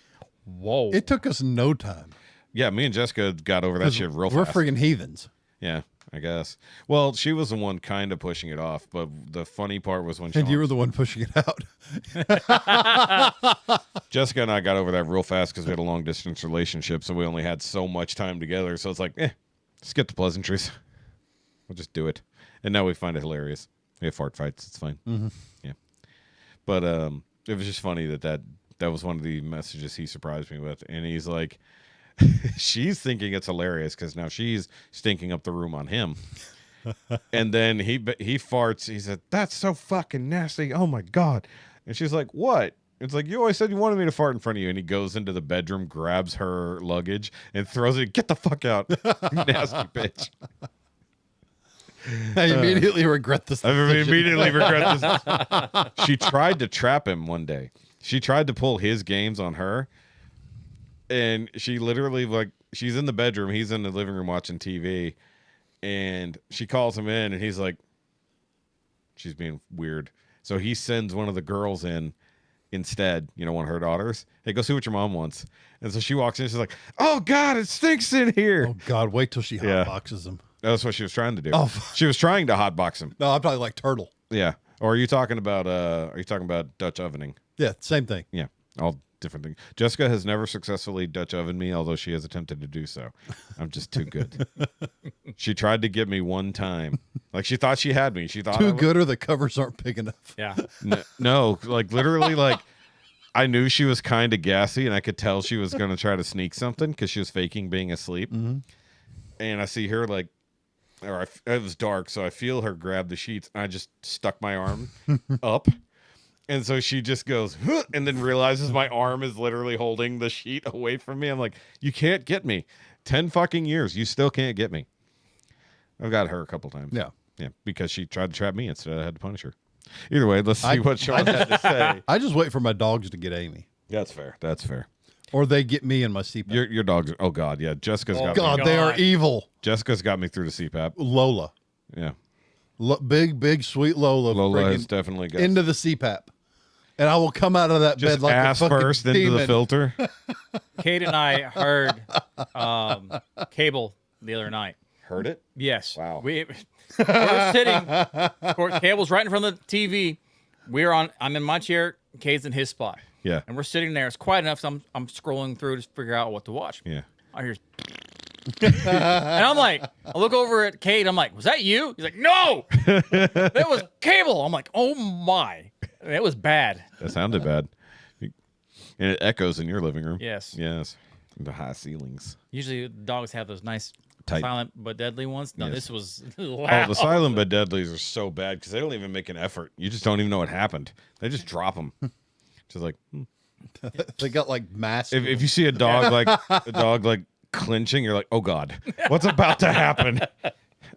Whoa. It took us no time. Yeah, me and Jessica got over that shit real fast. We're friggin' heathens. Yeah, I guess. Well, she was the one kind of pushing it off, but the funny part was when And you were the one pushing it out. Jessica and I got over that real fast because we had a long distance relationship, so we only had so much time together. So it's like, skip the pleasantries. We'll just do it. And now we find it hilarious. We have fart fights. It's fine. Mm-hmm. Yeah. But it was just funny that was one of the messages he surprised me with. And he's like, she's thinking it's hilarious because now she's stinking up the room on him. And then he farts. He said, "That's so fucking nasty. Oh, my God." And she's like, "What?" It's like, "You always said you wanted me to fart in front of you." And he goes into the bedroom, grabs her luggage, and throws it. "Get the fuck out, nasty bitch." I immediately regret this. I immediately regret this. She tried to trap him one day. She tried to pull his games on her. And she literally, like, she's in the bedroom. He's in the living room watching TV. And she calls him in, and he's like, she's being weird. So he sends one of the girls in instead, one of her daughters. "Hey, go see what your mom wants." And so she walks in. She's like, "Oh, God, it stinks in here." Oh, God, wait till she hotboxes him. That's what she was trying to do. Oh. She was trying to hotbox him. No, I'm talking like turtle. Yeah. Or are you talking about Dutch ovening? Yeah, same thing. Yeah. I'll different thing. Jessica has never successfully Dutch ovened me, although she has attempted to do so. I'm just too good. She tried to get me one time. Like, she thought she had me. She thought Too good, or the covers aren't big enough. Yeah. No, like literally, like I knew she was kind of gassy, and I could tell she was going to try to sneak something because she was faking being asleep. Mm-hmm. And I see her like, it was dark, so I feel her grab the sheets, and I just stuck my arm up. And so she just goes, huh, and then realizes my arm is literally holding the sheet away from me. I'm like, you can't get me. 10 fucking years. You still can't get me. I've got her a couple times. Yeah. Yeah, because she tried to trap me instead. I had to punish her. Either way, let's see what Sean had to say. I just wait for my dogs to get Amy. That's fair. That's fair. Or they get me in my CPAP. Your dogs. Oh, God. Yeah. Jessica's got God, me. they are evil. Jessica's got me through the CPAP. Lola. Yeah. Big, sweet Lola. Lola has definitely got into the CPAP. And I will come out of that just bed like ass a fucking first demon. into the filter. Kate and I heard Cable the other night. Heard it? Yes. Wow. We're sitting. Of course, Cable's right in front of the TV. I'm in my chair. Kate's in his spot. Yeah. And we're sitting there. It's quiet enough, so I'm scrolling through to figure out what to watch. Yeah. I hear, and I'm like, I look over at Kate. I'm like, was that you? He's like, no, that was Cable. I'm like, oh my, it was bad. That sounded bad. And it echoes in your living room. Yes. Yes. The high ceilings. Usually dogs have those nice Tight. silent but deadly ones. No, Yes. this was Oh, loud. the silent but deadlies are so bad because they don't even make an effort. You just don't even know what happened. They just drop them. Just like, They got like massive. if you see a dog like clinching, you're like, oh God, what's about to happen?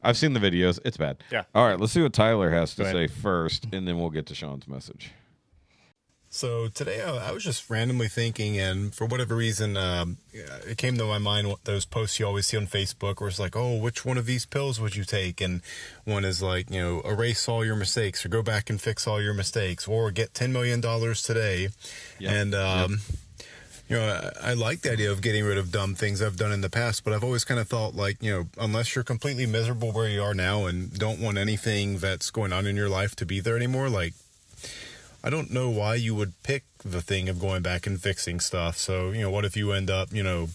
I've seen the videos. It's bad. Yeah. All right, let's see what Tyler has to Go say ahead. first, and then we'll get to Sean's message. So today I was just randomly thinking, and for whatever reason, it came to my mind those posts you always see on Facebook where it's like, oh, which one of these pills would you take? And one is like, erase all your mistakes or go back and fix all your mistakes or get $10 million today. Yep. And, I like the idea of getting rid of dumb things I've done in the past, but I've always kind of thought like, unless you're completely miserable where you are now and don't want anything that's going on in your life to be there anymore, like, I don't know why you would pick the thing of going back and fixing stuff. So, what if you end up, your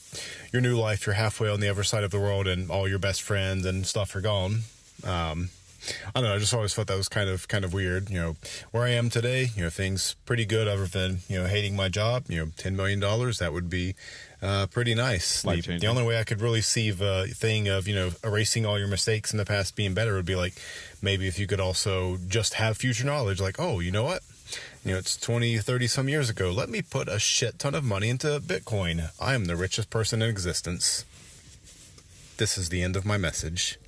new life, you're halfway on the other side of the world and all your best friends and stuff are gone. I don't know. I just always thought that was kind of weird. Where I am today, things pretty good other than, hating my job, $10 million, that would be pretty nice. The only way I could really see the thing of, erasing all your mistakes in the past being better would be like, maybe if you could also just have future knowledge, like, oh, you know what? It's 20, 30 some years ago. Let me put a shit ton of money into Bitcoin. I am the richest person in existence. This is the end of my message.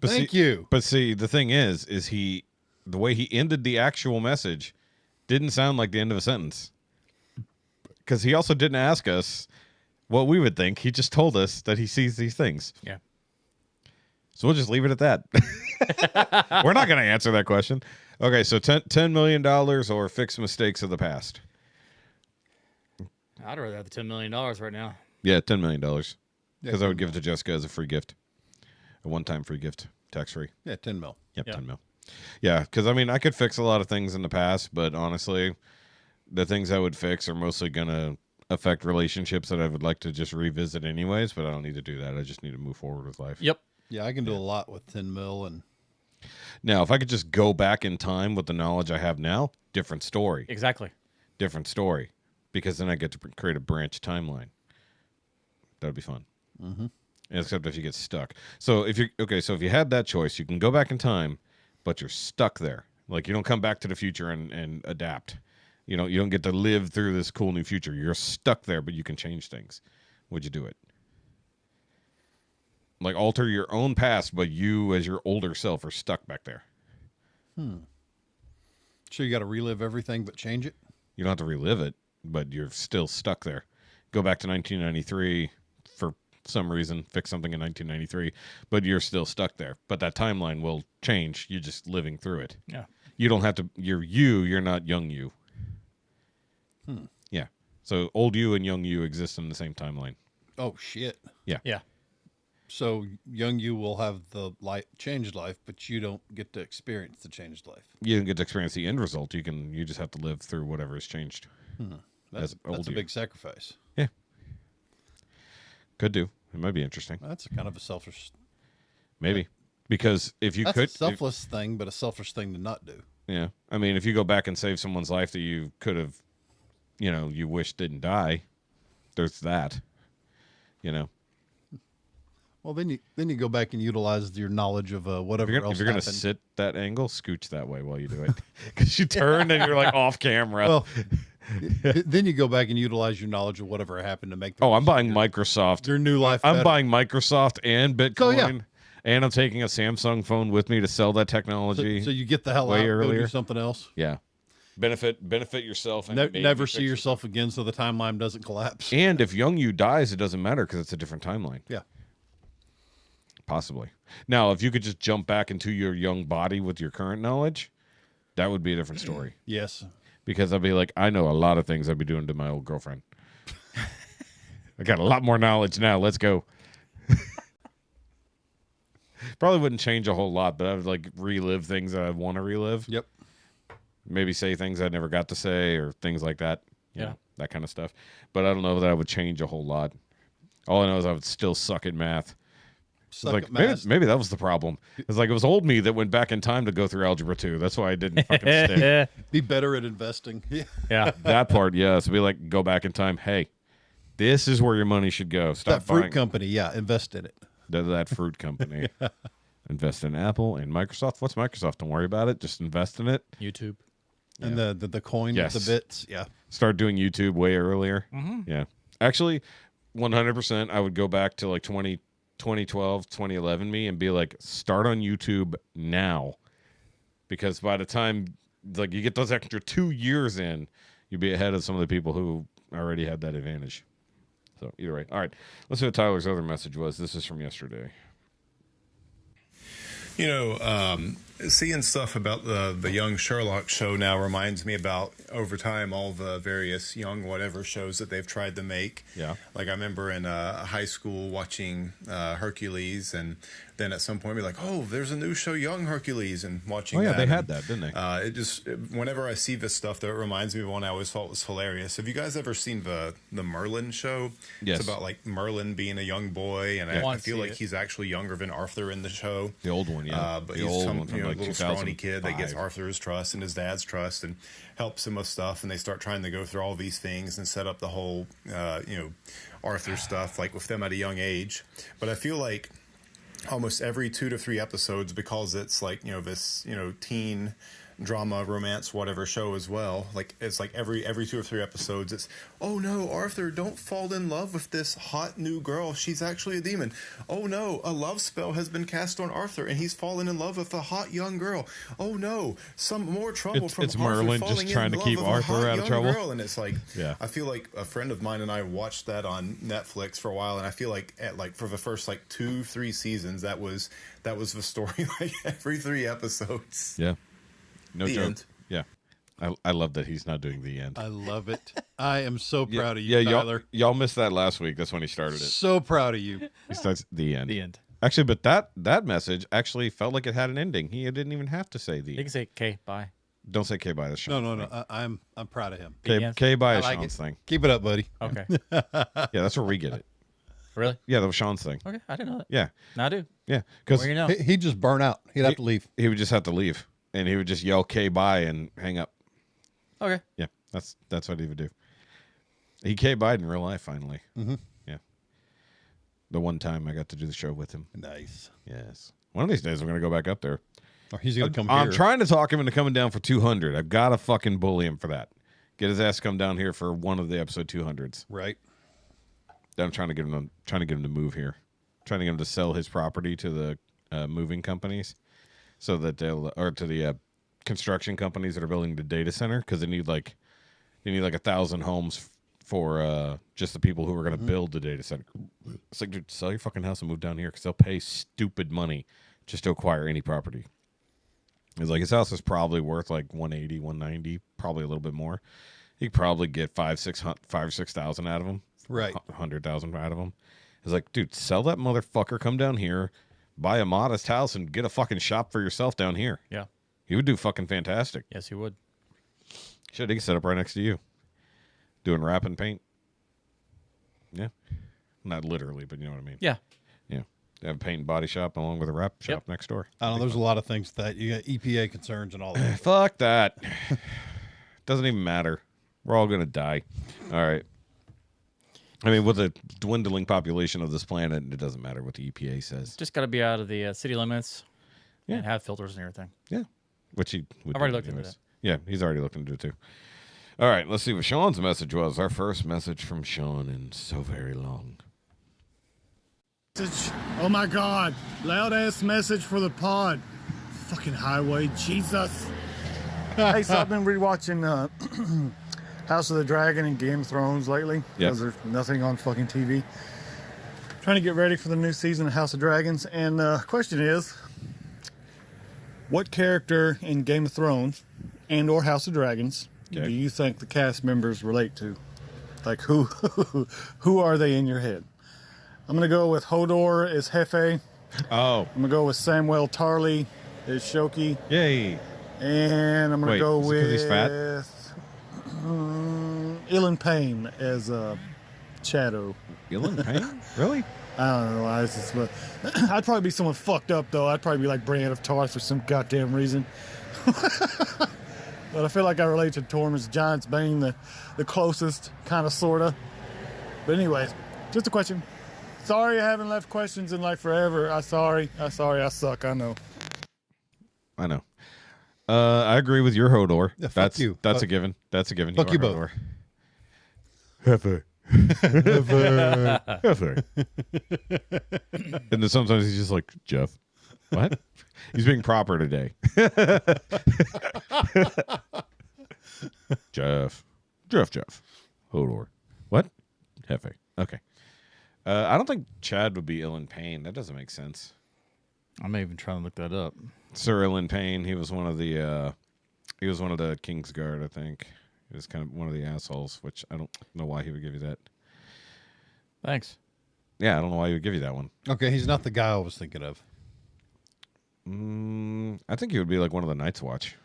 Thank you. But see, the thing is the way he ended the actual message didn't sound like the end of a sentence. Because he also didn't ask us what we would think. He just told us that he sees these things. Yeah. So we'll just leave it at that. We're not going to answer that question. Okay, so $10 million or fix mistakes of the past. I'd rather have the $10 million right now. Yeah, $10 million. Because Yeah, I would give it to Jessica as a free gift. A one-time free gift. Tax-free. Yeah, 10 mil. Yep, Yeah. 10 mil. Yeah, because, I could fix a lot of things in the past, but honestly, the things I would fix are mostly going to affect relationships that I would like to just revisit anyways, but I don't need to do that. I just need to move forward with life. Yep. Yeah, I can do a lot with 10 mil. And Now, if I could just go back in time with the knowledge I have now, different story. Exactly. Different story. Because then I get to create a branch timeline. That would be fun. Mm-hmm. Except if you get stuck. So if you had that choice, you can go back in time, but you're stuck there. Like you don't come back to the future and adapt. You don't get to live through this cool new future. You're stuck there, but you can change things. Would you do it? Like alter your own past, but you as your older self are stuck back there. so you got to relive everything but change it? You don't have to relive it, but you're still stuck there. Go back to 1993 for some reason, fix something in 1993, but you're still stuck there. But that timeline will change. You're just living through it. Yeah. You don't have to, you're not young you. Yeah. So old you and young you exist in the same timeline. Oh, shit. Yeah. Yeah. So young you will have the changed life, but you don't get to experience the changed life. You don't get to experience the end result. You just have to live through whatever has changed. as old That's a you. big sacrifice. Yeah. Could do. It might be interesting. That's kind of a selfish. Maybe. Because if you That's could a selfless thing, but a selfish thing to not do. yeah. I mean, if you go back and save someone's life that you could have, you wish didn't die, there's that. Well, then you go back and utilize your knowledge of whatever else If you're gonna happened. sit that angle, scooch that way while you do it, because you turn and you're like off camera. Well, then you go back and utilize your knowledge of whatever happened to make. I'm buying Microsoft. your new life. I'm better. buying Microsoft and Bitcoin, So, yeah. and I'm taking a Samsung phone with me to sell that technology. So you get the hell out. way Go earlier. do something else. Yeah, benefit yourself and maybe Never fix see it. yourself again, so the timeline doesn't collapse. And if young you dies, it doesn't matter because it's a different timeline. Yeah. Possibly. Now, if you could just jump back into your young body with your current knowledge, that would be a different story. Yes. Because I'd be like, I know a lot of things I'd be doing to my old girlfriend. I got a lot more knowledge now. Let's go. Probably wouldn't change a whole lot, but I would like relive things that I want to relive. Yep. Maybe say things I never got to say or things like that. You Yeah. know, that kind of stuff. But I don't know that I would change a whole lot. All I know is I would still suck at math. Suck Like at maybe, math. maybe that was the problem. It's like it was old me that went back in time to go through algebra 2. That's why I didn't fucking stick. Be better at investing. Yeah. Yeah. That part, yeah. So be like, go back in time. Hey, this is where your money should go. Stop That fruit buying company. Yeah. Invest in it. that fruit company. Invest in Apple and Microsoft. What's Microsoft? Don't worry about it. Just invest in it. YouTube. And the coin Yes. with the bits. Yeah. Start doing YouTube way earlier. Yeah. Actually, 100%, I would go back to like 2012, 2011 me and be like, start on YouTube now. Because by the time like you get those extra 2 years in, you'd be ahead of some of the people who already had that advantage. So either way. All right. Let's see what Tyler's other message was. This is from yesterday. Seeing stuff about the young Sherlock show now reminds me about over time all the various young whatever shows that they've tried to make. Yeah. Like I remember in high school watching Hercules, and then at some point be like, oh, there's a new show, Young Hercules, and watching. Oh yeah, that. they And, had that, didn't they? Whenever I see this stuff, though, it reminds me of one I always thought was hilarious. Have you guys ever seen the Merlin show? Yes. It's about like Merlin being a young boy, and I want to feel see like it. he's actually younger than Arthur in the show. The old one, yeah. But The he's old some one from like little scrawny kid that gets 2005. Arthur's trust and his dad's trust and helps him with stuff, and they start trying to go through all these things and set up the whole Arthur stuff like with them at a young age. But I feel like almost every 2 to 3 episodes, because it's like this teen drama, romance, whatever show as well, like it's like every 2 or 3 episodes it's, oh no, Arthur, don't fall in love with this hot new girl, she's actually a demon. Oh no, a love spell has been cast on Arthur and he's fallen in love with a hot young girl. Oh no, some more trouble from It's Arthur Merlin just falling in trying to love keep with a Arthur hot out of young trouble. girl. And it's like, Yeah. I feel like a friend of mine and I watched that on Netflix for a while, and I feel like for the first 2-3 seasons that was the story, like every 3 episodes. Yeah. No The joke. end. Yeah. I love that he's not doing the end. I love it. I am so proud of you, yeah, Tyler. y'all missed that last week. That's when he started it. So proud of you. He starts the end. The end. Actually, but that message actually felt like it had an ending. He didn't even have to say the You end. can say, "Okay, bye." Don't say K by the Sean's No. thing. I'm proud of him. Yes. K by I is like Sean's it. thing. Keep it up, buddy. Okay. Yeah, that's where we get it. Really? Yeah, that was Sean's thing. Okay. I didn't know that. Yeah, Now I do. yeah. Because Well, you know. He'd just burn out. He'd have to leave. he would just have to leave, and he would just yell K by and hang up. Okay. Yeah, that's what he would do. He K by'd in real life finally. Mm-hmm. Yeah. The one time I got to do the show with him. Nice. Yes. One of these days I'm going to go back up there. Or he's gonna come I'm here. trying to talk him into coming down for 200. I've got to fucking bully him for that. Get his ass to come down here for one of the episode 200s. Right. Then I'm trying to get him to move here. Trying to get him to sell his property to the moving companies, so that to the construction companies that are building the data center, because they need like 1,000 homes for just the people who are going to build the data center. It's like, dude, sell your fucking house and move down here, because they'll pay stupid money just to acquire any property. It's like his house is probably worth like 180, 190, probably a little bit more. He could probably get 6,000 out of them. Right. 100,000 out of them. It's like, dude, sell that motherfucker, come down here, buy a modest house, and get a fucking shop for yourself down here. Yeah. He would do fucking fantastic. Yes, he would. Shit, he can set up right next to you. Doing wrap and paint. Yeah. Not literally, but you know what I mean. Yeah. Yeah. They have a paint and body shop along with a wrap shop next door. I don't know. There's a lot of things that you got EPA concerns and all that. Fuck that. Doesn't even matter. We're all going to die. All right. I mean, with the dwindling population of this planet, it doesn't matter what the EPA says. Just got to be out of the city limits. Yeah. And have filters and everything. Yeah. Which he would I've already do looked into anyways. that. Yeah, he's already looked into it too. All right, let's see what Sean's message was. Our first message from Sean in so very long. Oh my God, loud ass message for the pod. Fucking highway, Jesus. Hey, so I've been rewatching House of the Dragon and Game of Thrones lately because there's nothing on fucking TV. Trying to get ready for the new season of House of Dragons, and question is, what character in Game of Thrones and or House of Dragons do you think the cast members relate to? Like who are they in your head? I'm going to go with Hodor as Hefe. Oh. I'm going to go with Samuel Tarly as Shoki. Yay. And I'm going to go is it 'cause with he's fat? Ilan Payne as Shadow. Ilan Payne? Really? I don't know. I'd probably be someone fucked up, though. I'd probably be like Brienne of Tarth for some goddamn reason. But I feel like I relate to Torm as Giant's Bane, the closest, kind of, sort of. But anyways, just a question. Sorry I haven't left questions in like forever. I'm sorry. I suck. I know. I know. I agree with your Hodor. Yeah, fuck you. That's a given. That's a given. Fuck you both. Hodor. Hefe. Hefe. And then sometimes he's just like, Jeff. What? He's being proper today. Jeff. Hodor. What? Hefe. Okay. I don't think Chad would be Ilan Payne. That doesn't make sense. I'm even trying to look that up. Sir Ilan Payne. He was one of the Kingsguard, I think. He was kind of one of the assholes, which I don't know why he would give you that. Thanks. Yeah, I don't know why he would give you that one. Okay, he's not the guy I was thinking of. I think he would be like one of the Night's Watch.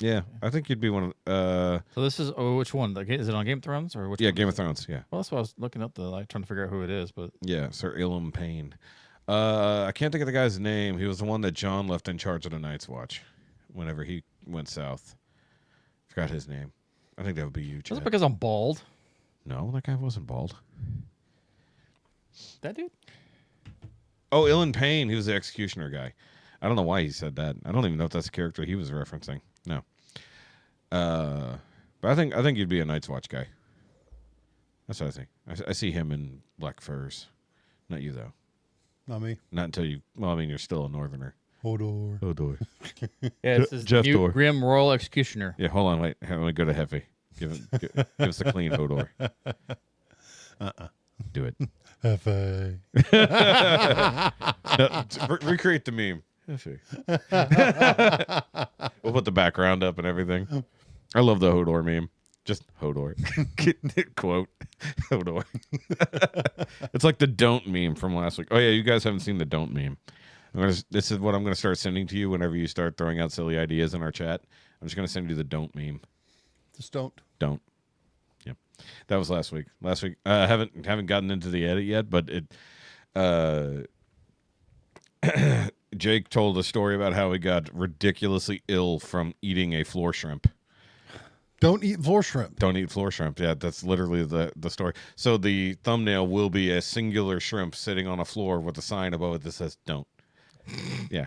Yeah, I think you'd be one of. So this is which one? Is it on Game of Thrones or which? Yeah, one? Game of Thrones. Yeah. Well, that's what I was looking up. Trying to figure out who it is, but Yeah, Sir Ilan Payne. I can't think of the guy's name. He was the one that John left in charge of the Night's Watch whenever he went south. Forgot his name. I think that would be you, is Chad. it because I'm bald? No, that guy wasn't bald. That dude? Oh, Ilan Payne. He was the executioner guy. I don't know why he said that. I don't even know if that's the character he was referencing. No. But I think you'd be a Night's Watch guy. That's what I think. I see him in black furs. Not you, though. Not me. Not until you... Well, I mean, you're still a northerner. Hodor. Yeah, it's this Jeff new Dor. Grim Royal Executioner. Yeah, hold on. Wait. Let me go to Hefe. Give us a clean Hodor. Do it. Hefe. No, recreate the meme. Hefe. We'll put the background up and everything. I love the Hodor meme. Just Hodor. Quote. Hodor. It's like the don't meme from last week. Oh, yeah, you guys haven't seen the don't meme. This is what I'm going to start sending to you whenever you start throwing out silly ideas in our chat. I'm just going to send you the don't meme. Just don't. Don't. Yep. That was last week. I haven't gotten into the edit yet, but Jake told a story about how he got ridiculously ill from eating a floor shrimp. Don't eat floor shrimp. Don't eat floor shrimp. Yeah, that's literally the story. So the thumbnail will be a singular shrimp sitting on a floor with a sign above it that says "Don't." Yeah.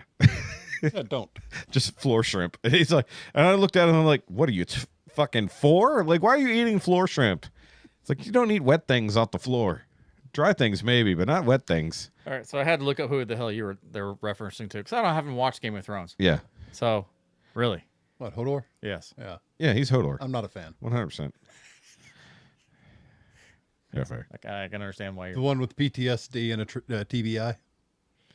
Yeah, don't. Just floor shrimp. And he's like, and I looked at him and I'm like, what are you, fucking 4? Like, why are you eating floor shrimp? It's like, you don't eat wet things off the floor. Dry things maybe, but not wet things. All right, so I had to look up who the hell they were referencing to because I haven't watched Game of Thrones. Yeah. So, really, What, Hodor? yes. Yeah. Yeah, he's Hodor. I'm not a fan. 100%. Yeah, fair. I can understand why The you're. one with PTSD and a TBI.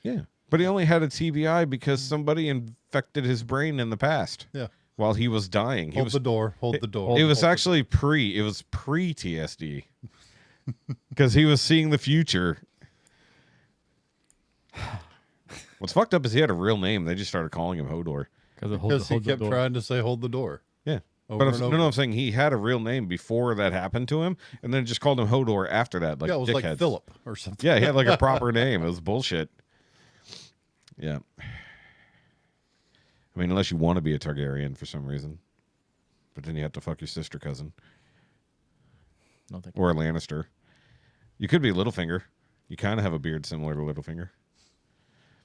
Yeah. But he only had a TBI because somebody infected his brain in the past. Yeah. While he was dying. Hold the door. Hold the door. It was actually pre-TSD. Because he was seeing the future. What's fucked up is he had a real name. They just started calling him Hodor. Because he kept trying to say hold the door. Yeah. Over and over. I'm saying he had a real name before that happened to him, and then just called him Hodor after that. Like, yeah, it was dickheads. like Philip or something. Yeah, he had like a proper name. It was bullshit. Yeah. I mean, unless you want to be a Targaryen for some reason. But then you have to fuck your sister cousin. No, thank Or a Lannister. You could be Littlefinger. You kind of have a beard similar to Littlefinger.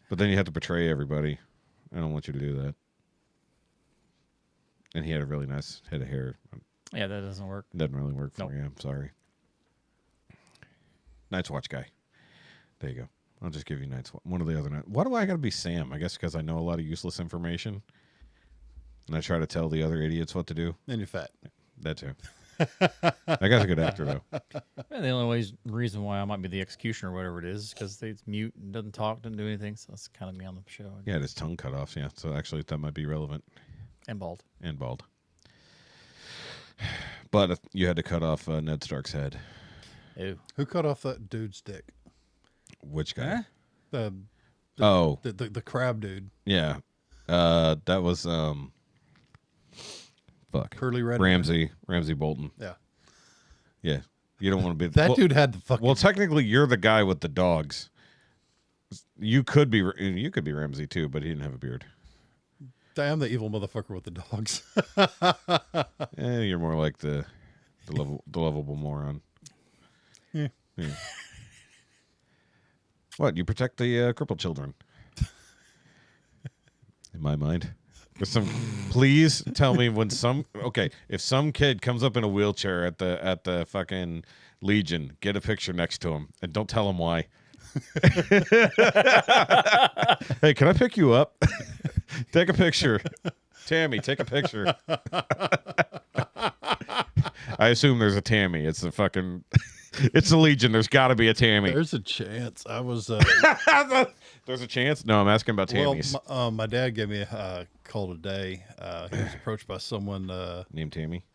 But then you have to betray everybody. I don't want you to do that. And he had a really nice head of hair. Yeah, that doesn't work. Doesn't really work for Nope. you. I'm sorry. Night's Watch guy. There you go. I'll just give you Night's Watch. One of the other nights. Why do I got to be Sam? I guess because I know a lot of useless information. And I try to tell the other idiots what to do. And you're fat. That too. That guy's a good actor, though. Yeah, the only reason why I might be the executioner or whatever it is because he's mute and doesn't talk, doesn't do anything. So that's kind of me on the show. Yeah, his tongue cut off. Yeah, so actually that might be relevant. And bald. And bald. But you had to cut off Ned Stark's head. Ew. Who cut off that dude's dick? Which guy? Huh? The crab dude. Yeah. That was fuck. Curly red. Ramsay Bolton. Yeah. Yeah. You don't want to be That dude had the fucking. Well, technically you're the guy with the dogs. You could be Ramsay too, but he didn't have a beard. I am the evil motherfucker with the dogs. You're more like the lovable moron. Yeah. What? You protect the crippled children? In my mind, please tell me when if some kid comes up in a wheelchair at the fucking Legion, get a picture next to him and don't tell him why. Hey, can I pick you up? Take a picture. Tammy, take a picture. I assume there's a Tammy. It's a fucking... It's a Legion. There's got to be a Tammy. There's a chance. I was... There's a chance? No, I'm asking about Tammys. Well, my dad gave me a call today. He was approached by someone... named Tammy?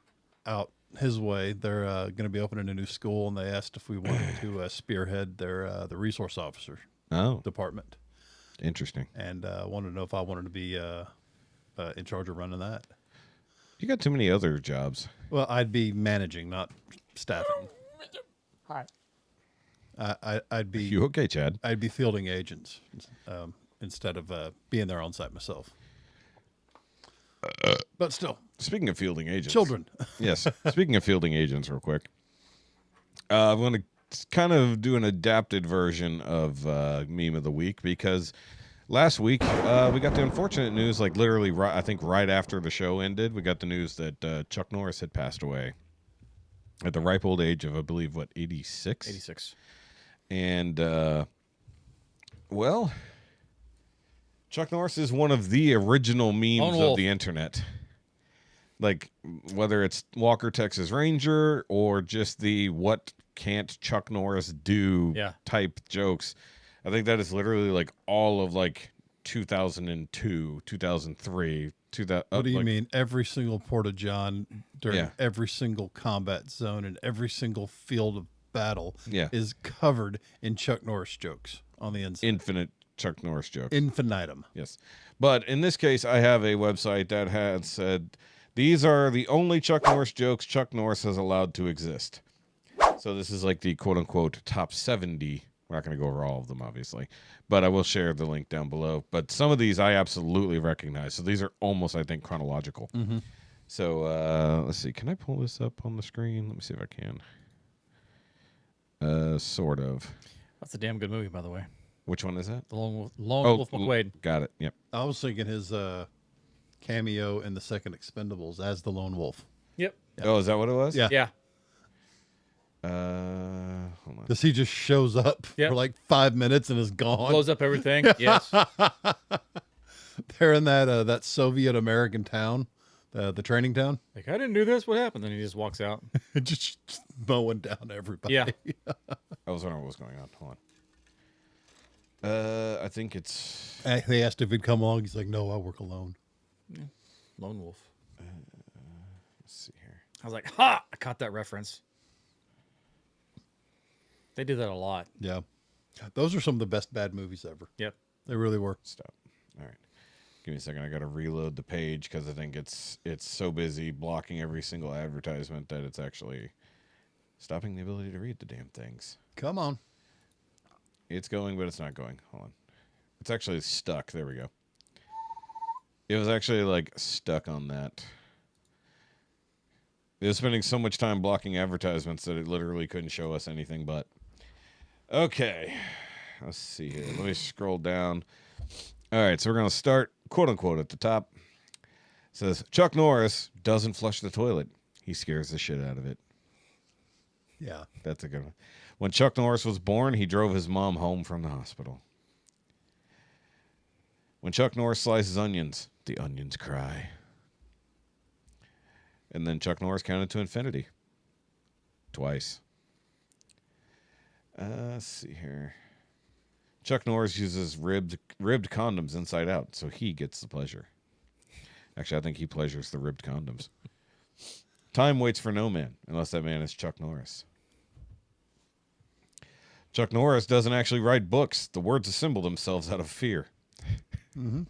Out his way. They're going to be opening a new school, and they asked if we wanted to spearhead the resource officer department. Interesting. And wanted to know if I wanted to be in charge of running that. You got too many other jobs. Well, I'd be managing, not staffing. Hi. I'd be... You okay, Chad? I'd be fielding agents instead of being there on site myself. But still. Speaking of fielding agents. Children. Yes. Speaking of fielding agents real quick. I'm going to kind of do an adapted version of Meme of the Week because last week we got the unfortunate news, like literally I think right after the show ended, we got the news that Chuck Norris had passed away at the ripe old age of, I believe, 86? 86. And, well, Chuck Norris is one of the original memes of the internet. Like, whether it's Walker, Texas Ranger, or just the what can't Chuck Norris do type jokes. I think that is literally like all of like 2002, 2003, 2000. What do you mean? Every single porta-john during every single combat zone and every single field of battle is covered in Chuck Norris jokes on the inside. Infinite Chuck Norris jokes. Infinitum. Yes. But in this case, I have a website that had said, these are the only Chuck Norris jokes Chuck Norris has allowed to exist. So this is like the quote-unquote top 70. We're not going to go over all of them, obviously. But I will share the link down below. But some of these I absolutely recognize. So these are almost, I think, chronological. Mm-hmm. So let's see. Can I pull this up on the screen? Let me see if I can. Sort of. That's a damn good movie, by the way. Which one is that? The Lone Wolf McQuade. Got it. Yep. I was thinking his cameo in the second Expendables as the Lone Wolf. Yep. Oh, is that what it was? Yeah. Yeah. Hold on. Because he just shows up for like 5 minutes and is gone. Blows up everything. Yes. They're in that Soviet American town, the training town. Like, I didn't do this. What happened? Then he just walks out. just mowing down everybody. Yeah. I was wondering what was going on. Hold on. I think it's... They asked if he'd come along. He's like, no, I work alone. Yeah. Lone Wolf. Let's see here. I was like, ha! I caught that reference. They do that a lot. Yeah. Those are some of the best bad movies ever. Yep. They really were. Stop. All right. Give me a second. I got to reload the page because I think it's so busy blocking every single advertisement that it's actually stopping the ability to read the damn things. Come on. It's going, but it's not going. Hold on. It's actually stuck. There we go. It was actually like stuck on that. It was spending so much time blocking advertisements that it literally couldn't show us anything but. Okay. Let's see here. Let me scroll down. All right, so we're going to start, quote unquote, at the top. It says, Chuck Norris doesn't flush the toilet. He scares the shit out of it. Yeah. That's a good one. When Chuck Norris was born, he drove his mom home from the hospital. When Chuck Norris slices onions, the onions cry. And then Chuck Norris counted to infinity. Twice. Let's see here. Chuck Norris uses ribbed condoms inside out, so he gets the pleasure. Actually, I think he pleasures the ribbed condoms. Time waits for no man, unless that man is Chuck Norris. Chuck Norris doesn't actually write books. The words assemble themselves out of fear. Mm-hmm.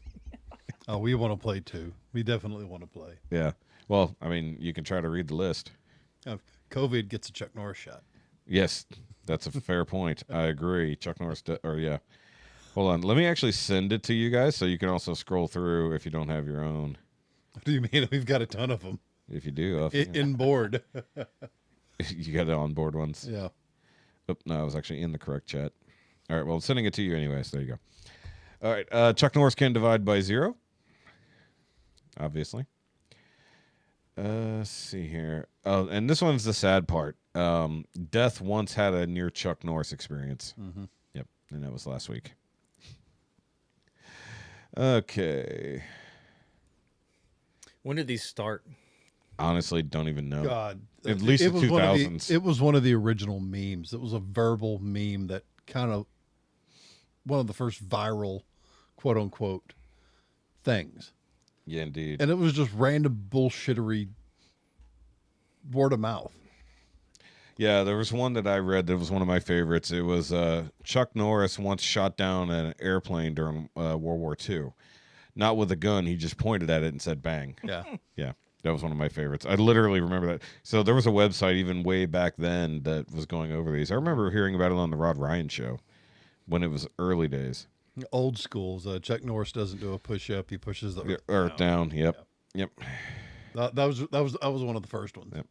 Oh, we want to play too. We definitely want to play. Yeah. Well, I mean, you can try to read the list. COVID gets a Chuck Norris shot. Yes, that's a fair point. I agree. Chuck Norris, yeah. Hold on. Let me actually send it to you guys so you can also scroll through if you don't have your own. What do you mean? We've got a ton of them. If you do. In board. You got the on-board ones. Yeah. Oh, no, I was actually in the correct chat. All right, well, I'm sending it to you anyway, so there you go. All right, Chuck Norris can divide by 0. Obviously. Let's see here. Oh, and this one's the sad part. Death once had a near Chuck Norris experience. Mm-hmm. Yep, and that was last week. Okay. When did these start? Honestly, don't even know. God. At least the 2000s. It was one of the original memes. It was a verbal meme that kind of one of the first viral, quote unquote, things. Yeah, indeed. And it was just random bullshittery word of mouth. Yeah, there was one that I read that was one of my favorites. It was Chuck Norris once shot down an airplane during World War II. Not with a gun. He just pointed at it and said bang. Yeah. Yeah, that was one of my favorites. I literally remember that. So there was a website even way back then that was going over these. I remember hearing about it on the Rod Ryan show when it was early days. Old schools. Chuck Norris doesn't do a push-up. He pushes the earth down. Yep. Yep. That was one of the first ones. Yep.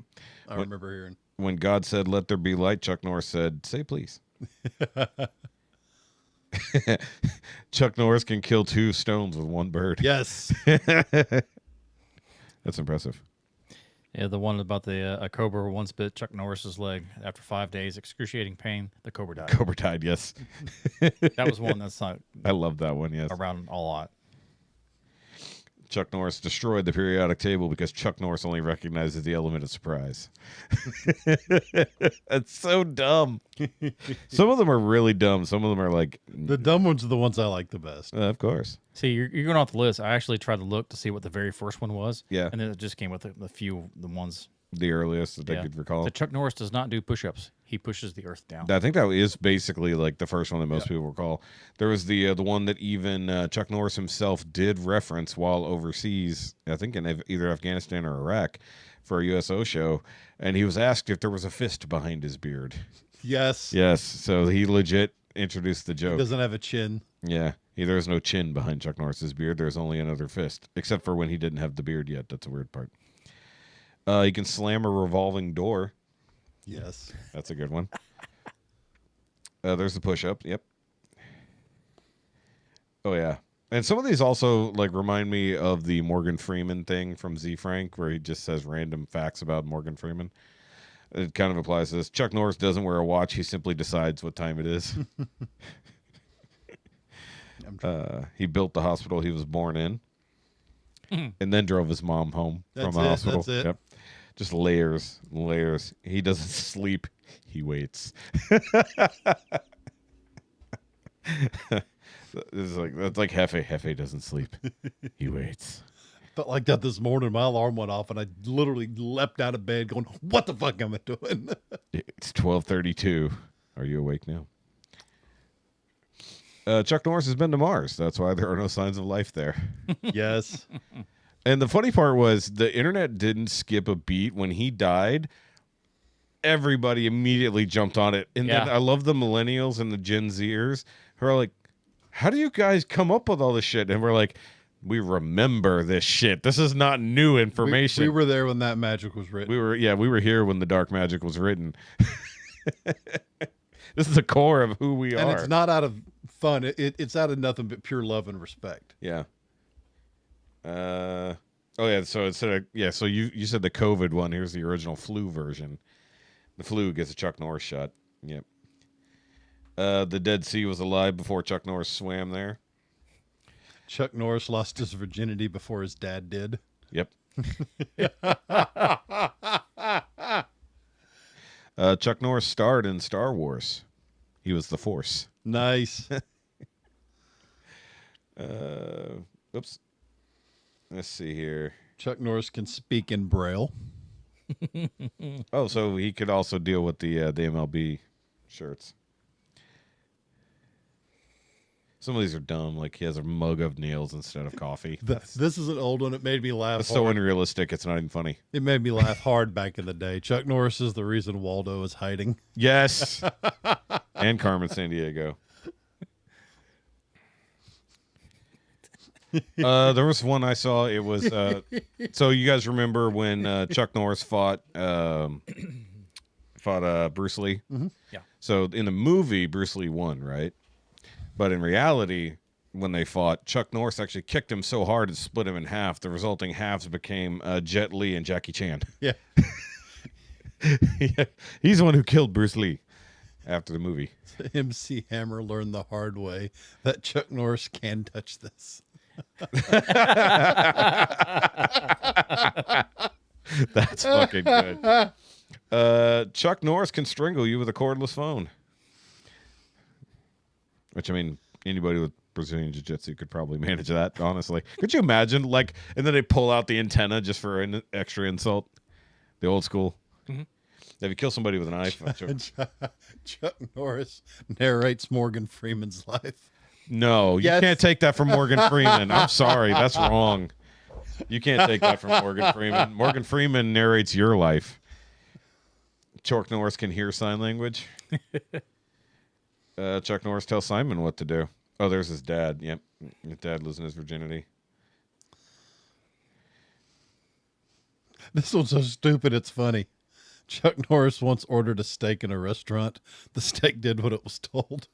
I remember hearing. When God said, "Let there be light," Chuck Norris said, "Say please." Chuck Norris can kill 2 stones with 1 bird. Yes. That's impressive. Yeah, the one about a cobra once bit Chuck Norris's leg. After 5 days, excruciating pain, the cobra died. Cobra died, yes. That was one that's not I love that one, yes. around a lot. Chuck Norris destroyed the periodic table because Chuck Norris only recognizes the element of surprise. It's so dumb. Some of them are really dumb. Some of them are like... The dumb ones are the ones I like the best. Of course. See, you're going off the list. I actually tried to look to see what the very first one was. Yeah. And then it just came with a few the ones. The earliest that I could recall. So Chuck Norris does not do push-ups. He pushes the earth down. I think that is basically like the first one that most people recall. There was the one that even Chuck Norris himself did reference while overseas, I think in either Afghanistan or Iraq, for a USO show, and he was asked if there was a fist behind his beard. Yes. Yes, so he legit introduced the joke. He doesn't have a chin. Yeah, there is no chin behind Chuck Norris's beard. There's only another fist, except for when he didn't have the beard yet. That's a weird part. He can slam a revolving door. Yes. That's a good one. There's the push-up. Yep. Oh, yeah. And some of these also like remind me of the Morgan Freeman thing from Z Frank, where he just says random facts about Morgan Freeman. It kind of applies to this. Chuck Norris doesn't wear a watch. He simply decides what time it is. He built the hospital he was born in and then drove his mom home from the hospital. That's it. Yep. Just layers. He doesn't sleep. He waits. That's like Hefe. Hefe doesn't sleep. He waits. Felt like that this morning. My alarm went off, and I literally leapt out of bed, going, "What the fuck am I doing?" It's 12:32. Are you awake now? Chuck Norris has been to Mars. That's why there are no signs of life there. Yes. And the funny part was the internet didn't skip a beat when he died. Everybody immediately jumped on it. And then I love the millennials and the Gen Zers who are like, how do you guys come up with all this shit? And we're like, we remember this shit. This is not new information. We were there when that magic was written. We were here when the dark magic was written. This is the core of who we are. And it's not out of fun. It's out of nothing but pure love and respect. Yeah. So instead of so you said the COVID one. Here's the original flu version. The flu gets a Chuck Norris shot. Yep. The Dead Sea was alive before Chuck Norris swam there. Chuck Norris lost his virginity before his dad did. Yep. Chuck Norris starred in Star Wars. He was the Force. Nice. Oops. Let's see here. Chuck Norris can speak in Braille. Oh, so he could also deal with the MLB shirts. Some of these are dumb. Like he has a mug of nails instead of coffee. This is an old one. It made me laugh. It's so unrealistic. It's not even funny. It made me laugh hard back in the day. Chuck Norris is the reason Waldo is hiding. Yes. And Carmen Sandiego. There was one I saw. It was so you guys remember when Chuck Norris fought Bruce Lee? Mm-hmm. Yeah. So in the movie, Bruce Lee won, right? But in reality, when they fought, Chuck Norris actually kicked him so hard it split him in half. The resulting halves became Jet Li and Jackie Chan. Yeah. He's the one who killed Bruce Lee after the movie. MC Hammer learned the hard way that Chuck Norris can touch this. That's fucking good. Chuck Norris can strangle you with a cordless phone. Which, I mean, anybody with Brazilian Jiu-Jitsu could probably manage that, honestly. Could you imagine, like, and then they pull out the antenna just for an extra insult? The old school. Mm-hmm. If you kill somebody with an iPhone. Chuck Norris narrates Morgan Freeman's life. No, you can't take that from Morgan Freeman. I'm sorry, that's wrong. You can't take that from Morgan Freeman. Morgan Freeman narrates your life. Chuck Norris can hear sign language. Chuck Norris tells Simon what to do. Oh, there's his dad. Yep. His dad losing his virginity. This one's so stupid, it's funny. Chuck Norris once ordered a steak in a restaurant. The steak did what it was told.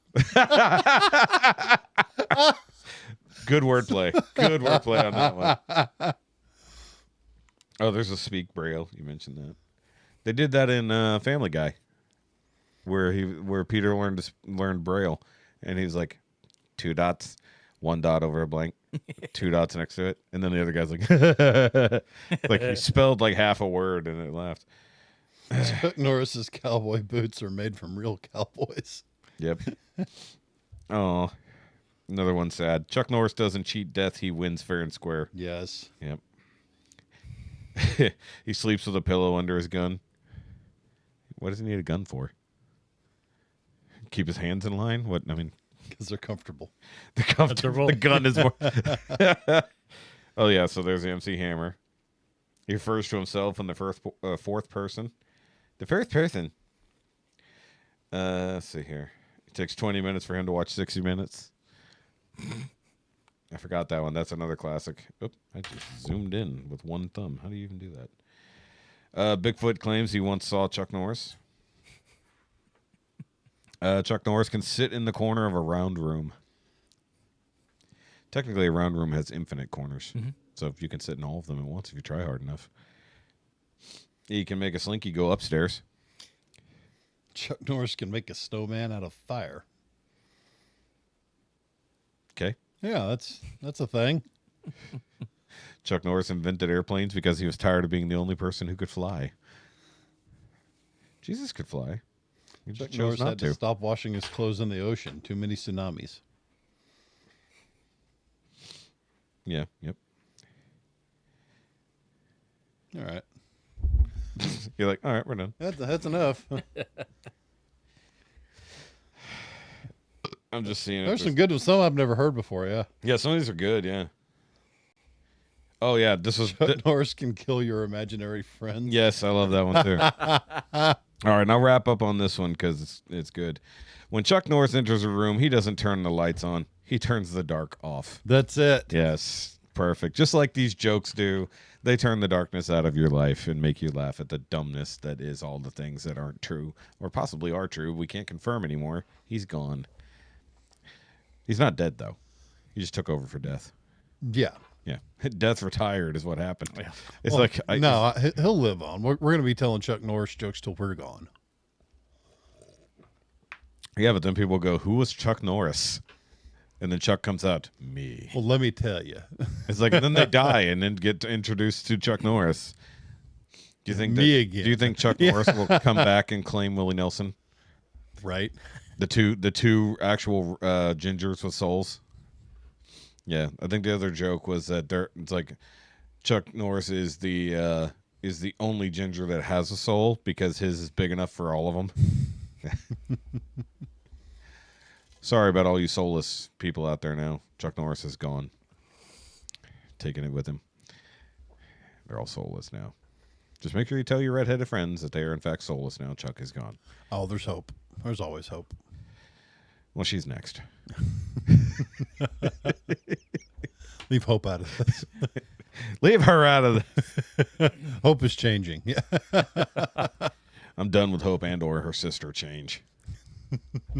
Good wordplay. Good wordplay on that one. Oh, there's a Speak Braille. You mentioned that. They did that in Family Guy, where Peter learned Braille, and he's like 2 dots, 1 dot over a blank, 2 dots next to it, and then the other guy's like, like he spelled like half a word, and it laughed. Chuck Norris's cowboy boots are made from real cowboys. Yep. Oh, another one sad. Chuck Norris doesn't cheat death; he wins fair and square. Yes. Yep. He sleeps with a pillow under his gun. What does he need a gun for? Keep his hands in line? What? I mean, because they're comfortable. The gun is more. Oh yeah. So there's the MC Hammer. He refers to himself in the fourth person. The first person. Let's see here. It takes 20 minutes for him to watch 60 Minutes. I forgot that one. That's another classic. Oop, I just zoomed in with one thumb. How do you even do that? Bigfoot claims he once saw Chuck Norris. Chuck Norris can sit in the corner of a round room. Technically, a round room has infinite corners. Mm-hmm. So if you can sit in all of them at once if you try hard enough. He can make a slinky go upstairs. Chuck Norris can make a snowman out of fire. Okay. Yeah, that's a thing. Chuck Norris invented airplanes because he was tired of being the only person who could fly. Jesus could fly. He Chuck just chose Norris not had to stop washing his clothes in the ocean. Too many tsunamis. Yeah, yep. All right. You're like, all right, we're done. That's enough. I'm just seeing. There's some good ones. Some I've never heard before. Yeah. Yeah, some of these are good. Yeah. Oh yeah, this was. Chuck Norris can kill your imaginary friends. Yes, I love that one too. All right, and I'll wrap up on this one because it's good. When Chuck Norris enters a room, he doesn't turn the lights on. He turns the dark off. That's it. Yes, perfect. Just like these jokes do, they turn the darkness out of your life and make you laugh at the dumbness that is all the things that aren't true or possibly are true. We can't confirm anymore. He's gone. He's not dead, though. He just took over for Death. Yeah. Yeah. Death retired is what happened. Yeah. It's Well, like... he'll live on. We're going to be telling Chuck Norris jokes till we're gone. Yeah, but then people go, who was Chuck Norris? And then Chuck comes out, me. Well, let me tell you. It's like, and then they die and then get introduced to Chuck Norris. Do you think Again. Do you think Chuck Norris will come back and claim Willie Nelson? Right? The two actual gingers with souls. Yeah, I think the other joke was that it's like Chuck Norris is the only ginger that has a soul because his is big enough for all of them. Sorry about all you soulless people out there now. Chuck Norris is gone. Taking it with him. They're all soulless now. Just make sure you tell your redheaded friends that they are in fact soulless now. Chuck is gone. Oh, there's hope. There's always hope. Well, she's next. Leave hope out of this. Leave her out of the... Hope is changing. Yeah. I'm done with Hope and or her sister change.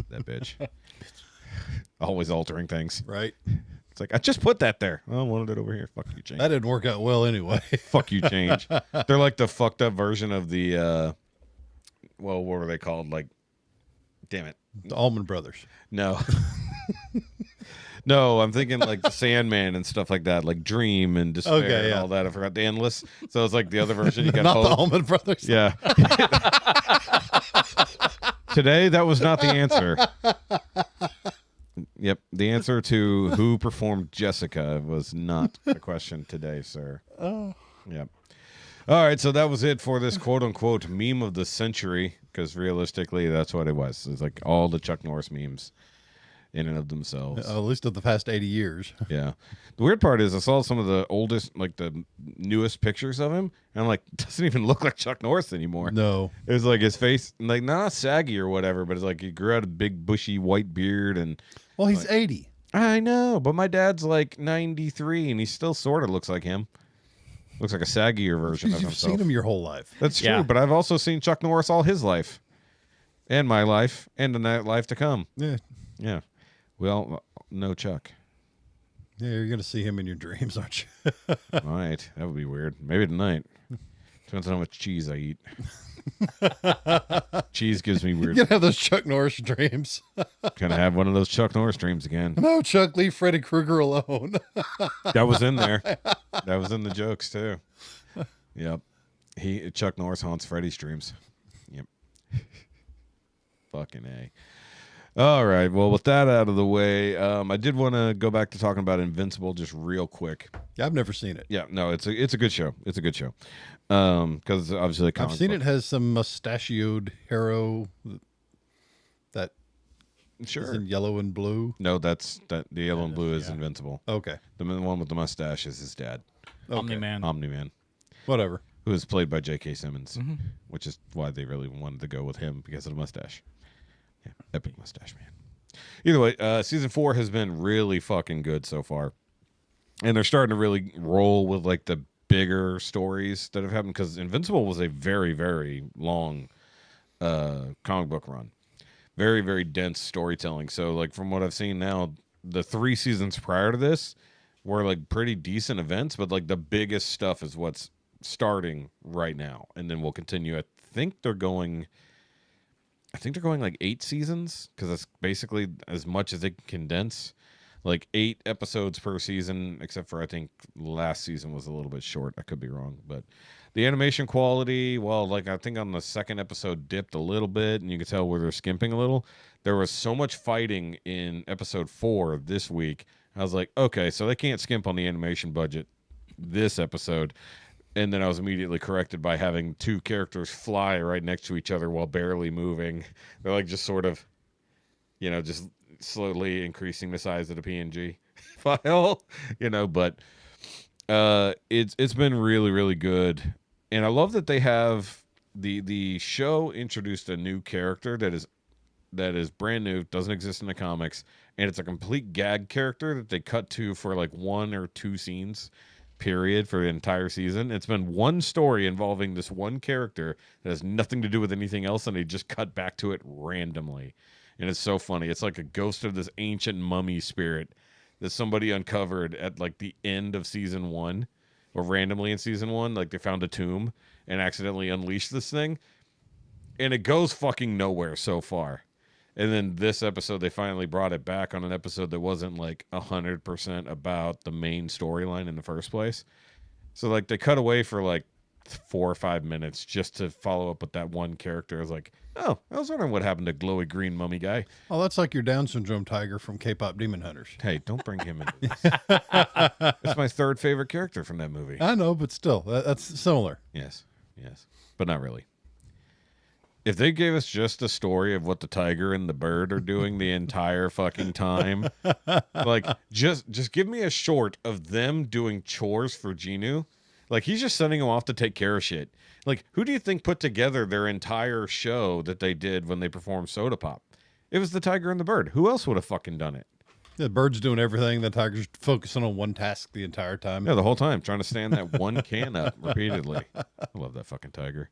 That bitch. Always altering things. Right? It's like, I just put that there. I wanted it over here. Fuck you, change. That didn't work out well anyway. Fuck you, change. They're like the fucked up version of the, well, what were they called? Like, damn it. The Allman Brothers. No. No, I'm thinking like the Sandman and stuff like that, like Dream and Despair Okay, and yeah. all that. I forgot the Endless. So it's like the other version. You got Not the Hope. Allman Brothers. Yeah. Today, that was not the answer. Yep. The answer to who performed Jessica was not the question today, sir. Oh. Yep. All right. So that was it for this quote unquote meme of the century, because realistically, that's what it was. It's like all the Chuck Norris memes in and of themselves. At least of the past 80 years. Yeah. The weird part is I saw some of the oldest, like the newest pictures of him, and I'm like, doesn't even look like Chuck Norris anymore. No. It was like his face, like not saggy or whatever, but it's like he grew out a big bushy white beard. And Well, he's 80. I know, but my dad's like 93 and he still sort of looks like him. Looks like a saggier version of You've himself. seen him your whole life. That's true, Yeah. but I've also seen Chuck Norris all his life, and my life, and in that life to come. Yeah. Yeah. Well, no Chuck. Yeah, you're going to see him in your dreams, aren't you? All right. That would be weird. Maybe tonight. Depends on how much cheese I eat. Cheese gives me You're weird. going to have those Chuck Norris dreams. Gonna have one of those Chuck Norris dreams again. No, Chuck, leave Freddy Krueger alone. That was in there. That was in the jokes too. Yep. Chuck Norris haunts Freddy's dreams. Yep. Fucking A. All right. Well, with that out of the way, I did want to go back to talking about Invincible just real quick. Yeah, I've never seen it. Yeah, no, it's a good show. It's a good show. Because obviously the comic I've seen book- it has some mustachioed hero that Sure. is in yellow and blue. No, the yellow and blue is yeah. Invincible. Okay. The one with the mustache is his dad, Omni-Man. Omni-Man, Whatever. who is played by J.K. Simmons, which is why they really wanted to go with him because of the mustache. Yeah, epic mustache man. Either way, season 4 has been really fucking good so far, and they're starting to really roll with like the bigger stories that have happened because Invincible was a very, very long comic book run. Very, very dense storytelling. So, like, from what I've seen now, the 3 seasons prior to this were, like, pretty decent events, but, like, the biggest stuff is what's starting right now. And then we'll continue. I think they're going, like, 8 seasons, because that's basically as much as they can condense. Like, 8 episodes per season, except for, I think, last season was a little bit short. I could be wrong, but... The animation quality, well, like I think on the second episode dipped a little bit, and you could tell where they're skimping a little. There was so much fighting in episode 4 this week. I was like, okay, so they can't skimp on the animation budget this episode. And then I was immediately corrected by having 2 characters fly right next to each other while barely moving. They're like just sort of, just slowly increasing the size of the PNG file, but it's been really, really good. And I love that they have the show introduced a new character that is brand new, doesn't exist in the comics, and it's a complete gag character that they cut to for like 1 or 2 scenes period for the entire season. It's been one story involving this one character that has nothing to do with anything else, and they just cut back to it randomly. And it's so funny. It's like a ghost of this ancient mummy spirit that somebody uncovered at like the end of season 1, or randomly in season 1. Like they found a tomb and accidentally unleashed this thing. And it goes fucking nowhere so far. And then this episode, they finally brought it back on an episode that wasn't like 100% about the main storyline in the first place. So like they cut away for like 4 or 5 minutes just to follow up with that one character. I was like, oh, I was wondering what happened to glowy green mummy guy. Oh, that's like your Down syndrome tiger from K-pop Demon Hunters. Hey, don't bring him into this. It's my 3rd favorite character from that movie. I know, but still, that's similar. Yes, but not really. If they gave us just a story of what the tiger and the bird are doing the entire fucking time, like just give me a short of them doing chores for Genu. Like he's just sending them off to take care of shit. Like who do you think put together their entire show that they did when they performed Soda Pop? It was the tiger and the bird. Who else would have fucking done it? The bird's doing everything. The tiger's focusing on one task the entire time. Yeah, the whole time trying to stand that one can up repeatedly. I love that fucking tiger.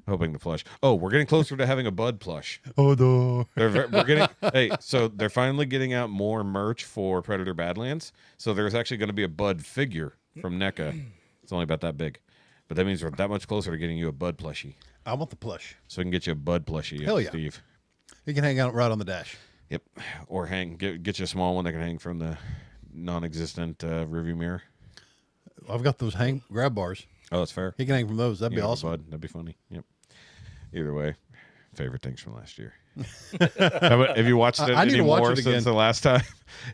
Hoping the plush. Oh, we're getting closer to having a Bud plush. Oh, no. We're getting. Hey, so they're finally getting out more merch for Predator Badlands. So there's actually going to be a Bud figure from NECA. It's only about that big, but that means we're that much closer to getting you a Bud plushie. I want the plush. So we can get you a Bud plushie. Hell yeah, Steve. You can hang out right on the dash. Yep, or get you a small one that can hang from the non-existent rearview mirror. I've got those grab bars. Oh, that's fair. He can hang from those. That'd be awesome. Bud. That'd be funny. Yep. Either way, favorite things from last year. Have you watched it I need to anymore watch it since again. the last time?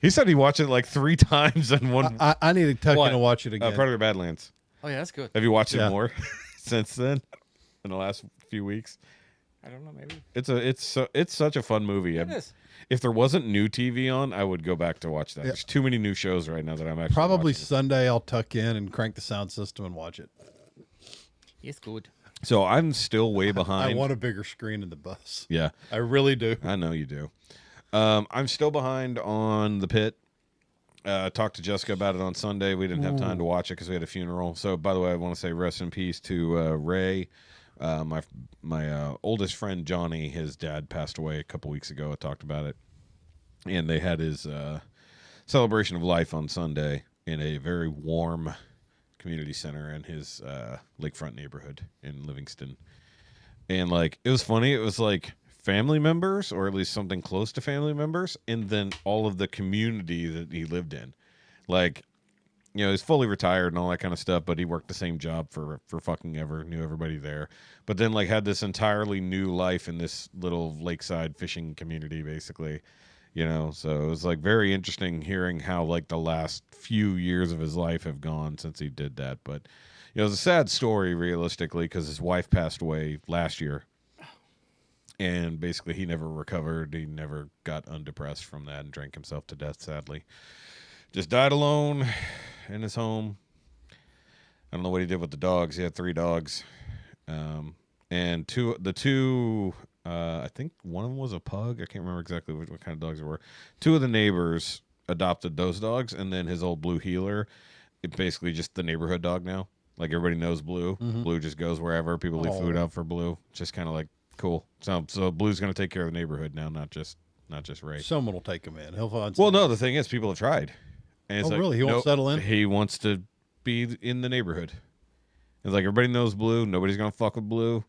He said he watched it like 3 times in one. I need to tuck What? in and watch it again. Predator Badlands. Oh yeah, that's good. Have you watched Yeah. it more since then? In the last few weeks? I don't know, maybe. It's such a fun movie. It is. If there wasn't new TV on, I would go back to watch that. Yeah. There's too many new shows right now that I'm actually Probably watching. Sunday I'll tuck in and crank the sound system and watch it. It's good. So I'm still way behind. I want a bigger screen in the bus. Yeah, I really do. I know you do. I'm still behind on The Pit. Talked to Jessica about it on Sunday. We didn't have time to watch it because we had a funeral. So, by the way, I want to say rest in peace to Ray. My oldest friend Johnny, his dad passed away a couple weeks ago. I talked about it, and they had his celebration of life on Sunday in a very warm community center in his lakefront neighborhood in Livingston. And like it was funny. It was like family members, or at least something close to family members, and then all of the community that he lived in. Like, he's fully retired and all that kind of stuff, but he worked the same job for fucking ever, knew everybody there. But then like had this entirely new life in this little lakeside fishing community, basically. So it was like very interesting hearing how like the last few years of his life have gone since he did that. But it was a sad story realistically because his wife passed away last year. And basically he never recovered. He never got undepressed from that and drank himself to death, sadly. Just died alone in his home. I don't know what he did with the dogs. He had 3 dogs. And two, I think one of them was a pug. I can't remember exactly what kind of dogs they were. 2 of the neighbors adopted those dogs. And then his old Blue Heeler, it's basically just the neighborhood dog now. Like everybody knows Blue. Mm-hmm. Blue just goes wherever. People leave food out for Blue. Just kind of like cool. So Blue's going to take care of the neighborhood now, not just Ray. Someone will take him in. He'll find. Well, no, the thing is, people have tried. And it's Oh, like, really? He won't nope, settle in? He wants to be in the neighborhood. It's like everybody knows Blue. Nobody's gonna fuck with Blue.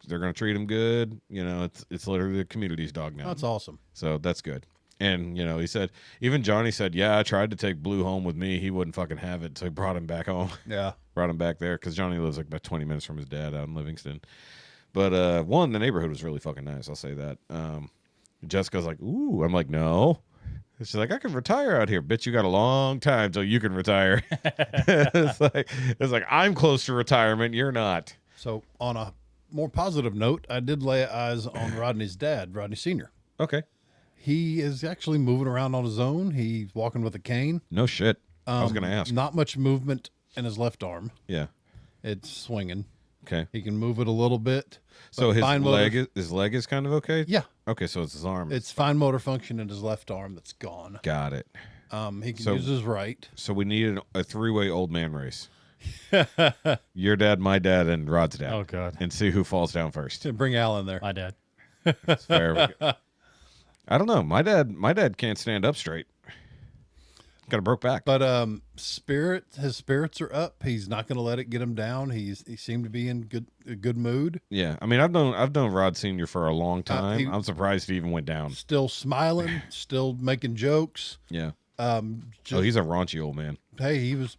They're gonna treat him good. It's literally the community's dog now. That's awesome. So that's good. And he said, even Johnny said, yeah, I tried to take Blue home with me. He wouldn't fucking have it, so he brought him back home. Yeah. Brought him back there because Johnny lives like about 20 minutes from his dad out in Livingston. But the neighborhood was really fucking nice. I'll say that. Jessica's like, ooh. I'm like, no. She's like, I can retire out here. Bitch, you got a long time till you can retire. it's like I'm close to retirement. You're not. So on a more positive note, I did lay eyes on Rodney's dad, Rodney Sr. Okay. He is actually moving around on his own. He's walking with a cane. No shit. I was going to ask. Not much movement in his left arm. Yeah. It's swinging. Okay. He can move it a little bit. So but his leg is kind of okay? Yeah. Okay, so it's his arm. It's fine motor function in his left arm that's gone. Got it. He can use his right. So we needed a three-way old man race. Your dad, my dad, and Rod's dad. Oh, God. And see who falls down first. Bring Al in there. My dad. That's fair. I don't know. My dad can't stand up straight. Got a broke back. But his spirits are up. He's not going to let it get him down. He seemed to be in a good mood. Yeah, I mean, I've known Rod Senior for a long time. I'm surprised he even went down. Still smiling, still making jokes. Yeah. He's a raunchy old man. Hey, he was.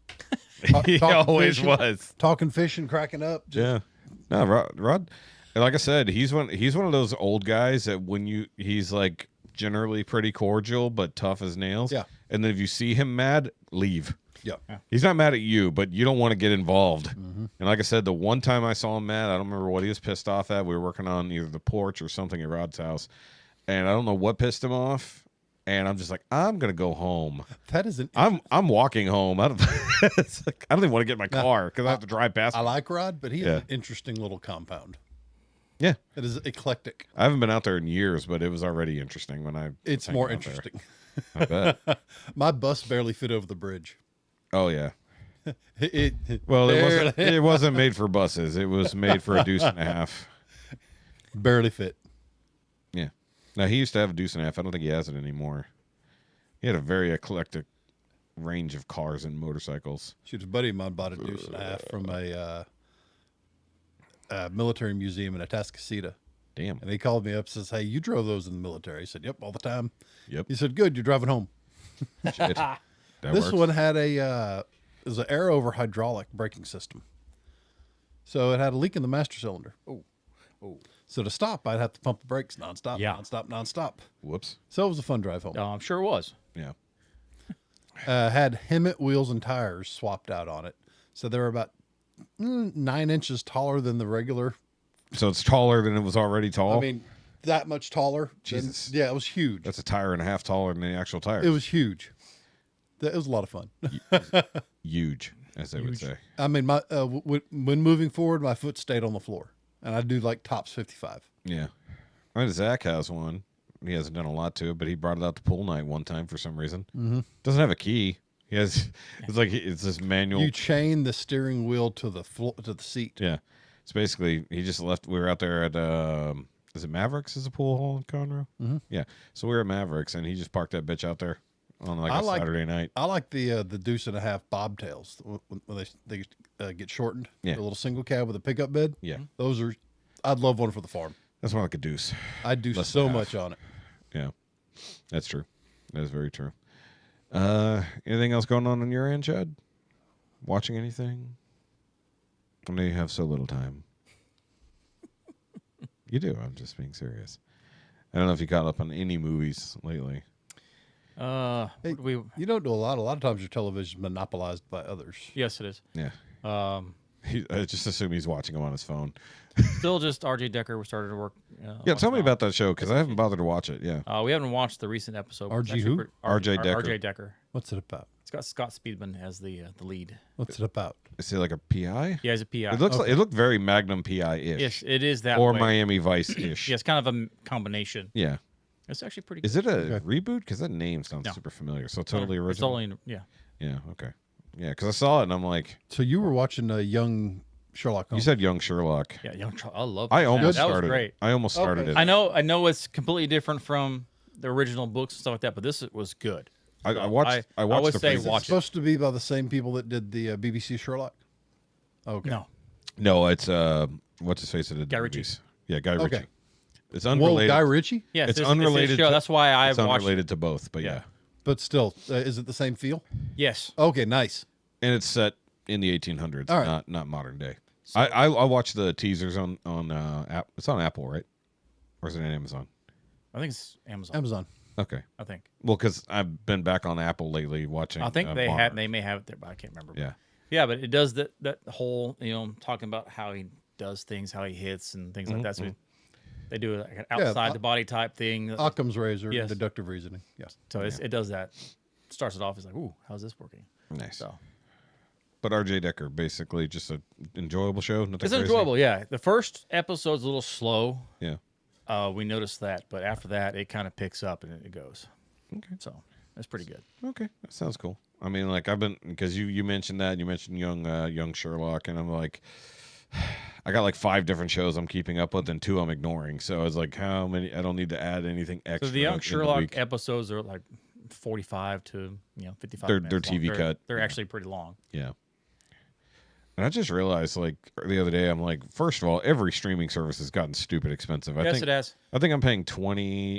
He always was talking fish and cracking up. Yeah. No, Rod. Like I said, he's one of those old guys that he's like generally pretty cordial but tough as nails. Yeah. And then if you see him mad, leave. Yeah. He's not mad at you, but you don't want to get involved. Mm-hmm. And like I said, the one time I saw him mad, I don't remember what he was pissed off at. We were working on either the porch or something at Rod's house, and I don't know what pissed him off. And I'm just like, I'm gonna go home. That is I'm walking home. I don't even want to get in my car because I have to drive past. I like Rod, but he has an interesting little compound. Yeah, it is eclectic. I haven't been out there in years, but it was already interesting when I. It's more interesting. I bet. My bus barely fit over the bridge. Oh yeah. It wasn't made for buses. It was made for a deuce and a half. Barely fit. Yeah. Now he used to have a deuce and a half. I don't think he has it anymore. He had a very eclectic range of cars and motorcycles. Shoot, a buddy of mine bought a deuce and a half from a military museum in Atascocita. Damn. And he called me up and says, "Hey, you drove those in the military?" I said, "Yep, all the time." Yep. He said, "Good, you're driving home." Shit. This one had it was an air over hydraulic braking system. So it had a leak in the master cylinder. Oh. So to stop, I'd have to pump the brakes nonstop, Yeah. nonstop. Whoops. So it was a fun drive home. I'm sure it was. Yeah. Had Hemet wheels and tires swapped out on it. So they were about 9 inches taller than the regular. So it's taller than it was already tall. I mean, that much taller. Jesus. Yeah, it was huge. That's a tire and a half taller than the actual tire. It was huge. It was a lot of fun. Huge, as they would say. I mean, my when moving forward, my foot stayed on the floor, and I do like tops 55. Yeah. I mean, Zach has one. He hasn't done a lot to it, but he brought it out to pool night one time for some reason. Mm-hmm. Doesn't have a key. He has. It's this manual. You chain the steering wheel to the seat. Yeah. It's basically he just left. We were out there at is it Mavericks? Is a pool hall in Conroe? Mm-hmm. Yeah. So we were at Mavericks, and he just parked that bitch out there on Saturday night. I like the deuce and a half bobtails when they get shortened. Yeah. A little single cab with a pickup bed. Yeah. Those are. I'd love one for the farm. That's more like a deuce. I'd do Less so than half. much on it. Yeah. That's true. That is very true. Anything else going on your end, Chad? Watching anything? I know you have so little time. You do. I'm just being serious. I don't know if you caught up on any movies lately. Hey, you don't do a lot. A lot of times your television is monopolized by others. Yes, it is. Yeah. I just assume he's watching them on his phone. Still just R.J. Decker. We started to work. Yeah, tell me about that show because I haven't bothered to watch it. Yeah. We haven't watched the recent episode. R.J. who? R.J. Decker. R.J. Decker. What's it about? It's got Scott Speedman as the lead. What's it about? Is he like a PI? Yeah, he's a PI. It looks like it looked very Magnum PI-ish. Yes, it is that or way. Miami Vice-ish. Yeah, it's kind of a combination. Yeah. It's actually pretty. Is it a reboot? Because that name sounds super familiar. So totally original. It's only yeah. Yeah. Okay. Yeah, because I saw it and I'm like. So you were watching a young Sherlock Holmes. You said Young Sherlock. Yeah, Young Charles. I love. I almost that started. was great. I almost started it. I know it's completely different from the original books and stuff like that, but this was good. I watched. I watched. would the say previous- watch It's supposed to be by the same people that did the BBC Sherlock. Okay. No, No, it's what's his face? That did the Guy Ritchie. movies. Yeah, Guy Ritchie. Okay. It's Whoa, unrelated. Guy Ritchie? yeah, It's his unrelated show. to- That's why I It's watched. unrelated to both, but yeah. But still, is it the same feel? Yes. Okay, nice. And it's set in the 1800s, All right. not modern day. I watched the teasers on app. It's on Apple, right? Or is it on Amazon? I think it's Amazon. Amazon. Okay. I think. Well, because I've been back on Apple lately watching. I think they Moana. have. They may have it there, but I can't remember. Yeah. Yeah, but it does that whole talking about how he does things, how he hits, and things like that. So They do like an outside the body type thing. Occam's razor, Yes. deductive reasoning. Yes. So it does that. Starts it off. It's like, ooh, how's this working? Nice. So But R.J. Decker, basically just an enjoyable show. Nothing it's crazy. enjoyable. Yeah, the first episode's a little slow. Yeah. We noticed that, but after that, it kind of picks up and it goes. Okay. So that's pretty good. Okay, that sounds cool. I mean, like I've been because you mentioned that and you mentioned young Sherlock, and I'm like, I got like 5 different shows I'm keeping up with, and 2 I'm ignoring. So it's like, how many? I don't need to add anything extra. So the young in the Sherlock week. episodes are like 45 to 55. They're minutes TV long. cut. They're actually pretty long. Yeah. And I just realized, like the other day, I'm like, first of all, every streaming service has gotten stupid expensive. I Yes, think it has. I think I'm paying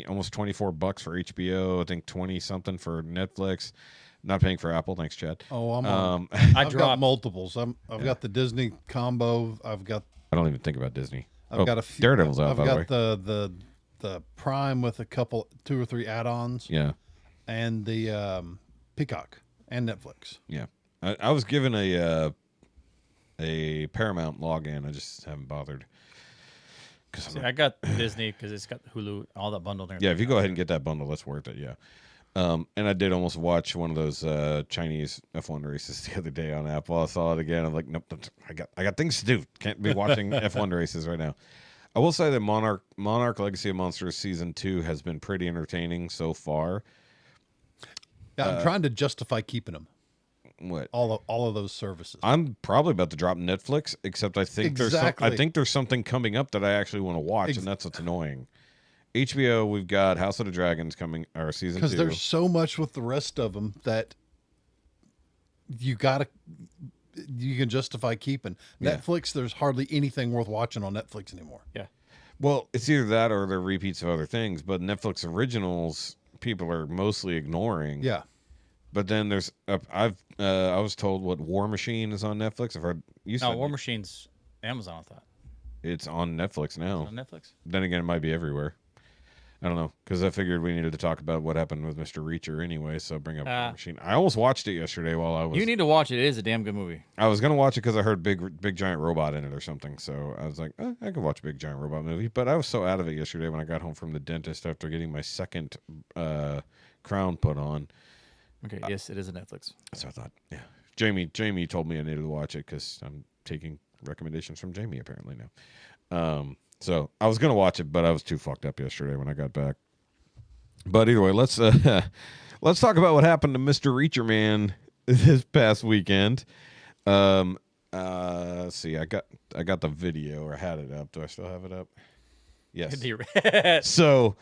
almost $24 for HBO. I think 20 something for Netflix. Not paying for Apple. Thanks, Chad. Oh, I'm on. I I've got dropped. multiples. I've got the Disney combo. I've got I don't even think about Disney. I've got a few, Daredevil's out, I've by the way. got the Prime with a couple 2 or 3 add-ons. Yeah. And the Peacock and Netflix. Yeah. I was given a Paramount login. I just haven't bothered. See, I got Disney because it's got Hulu, all that bundle there. Yeah, if you go ahead and get that bundle, that's worth it. Yeah. And I did almost watch one of those Chinese F1 races the other day on Apple. I saw it again. I'm like, nope, I got things to do. Can't be watching F1 races right now. I will say that Monarch Legacy of Monsters Season 2 has been pretty entertaining so far. Yeah, I'm trying to justify keeping them. What? All of those services. I'm probably about to drop Netflix, except I think there's something coming up that I actually want to watch, and that's what's annoying. HBO, we've got House of the Dragons coming, or season 2. Because there's so much with the rest of them that you can justify keeping. Yeah. Netflix, there's hardly anything worth watching on Netflix anymore. Yeah. Well, it's either that or they're repeats of other things, but Netflix originals people are mostly ignoring. Yeah. But then there's I was told what War Machine is on Netflix. I've heard you said War Machine's Amazon, I thought. it's on Netflix now. On Netflix? Then again, it might be everywhere. I don't know, because I figured we needed to talk about what happened with Mr. Reacher anyway, so bring up War Machine. I almost watched it yesterday while I was... You need to watch it. It is a damn good movie. I was going to watch it because I heard big giant robot in it or something, so I was like, I could watch a big giant robot movie, but I was so out of it yesterday when I got home from the dentist after getting my second crown put on. Okay, yes, it is a Netflix. So I thought, yeah. Jamie told me I needed to watch it because I'm taking recommendations from Jamie apparently now. So I was gonna watch it, but I was too fucked up yesterday when I got back. But either way, let's talk about what happened to Mr. Reacher Man this past weekend. Let's see, I got the video, or had it up. Do I still have it up? Yes. So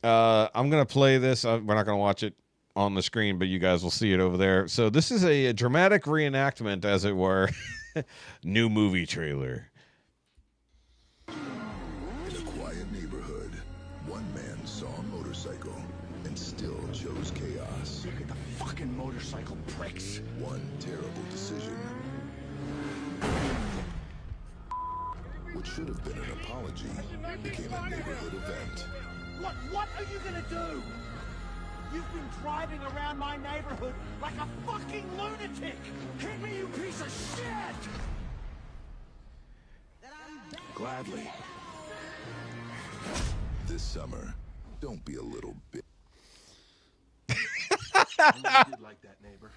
I'm gonna play this. We're not gonna watch it on the screen, but you guys will see it over there. So this is a dramatic reenactment, as it were. New movie trailer. In a quiet neighborhood, one man saw a motorcycle and still chose chaos. Look at the fucking motorcycle pricks. One terrible decision. What should have been an apology became a neighborhood event. What are you gonna do? You've been driving around my neighborhood like a fucking lunatic! Hit me, you piece of shit! Gladly. This summer, don't be a little bit. I did like that neighbor.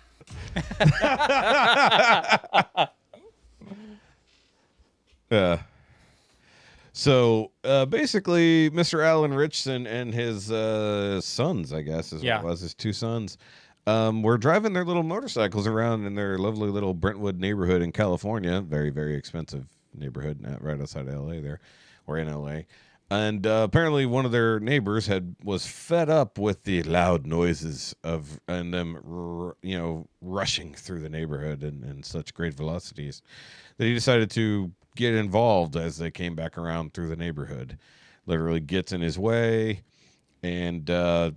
So basically, Mr. Alan Richson and his sons, I guess, what it was, his 2 sons, were driving their little motorcycles around in their lovely little Brentwood neighborhood in California. Very, very expensive neighborhood right outside of L.A. there, or in L.A. And apparently one of their neighbors was fed up with the loud noises and them, rushing through the neighborhood in such great velocities that he decided to get involved as they came back around through the neighborhood. Literally gets in his way, and I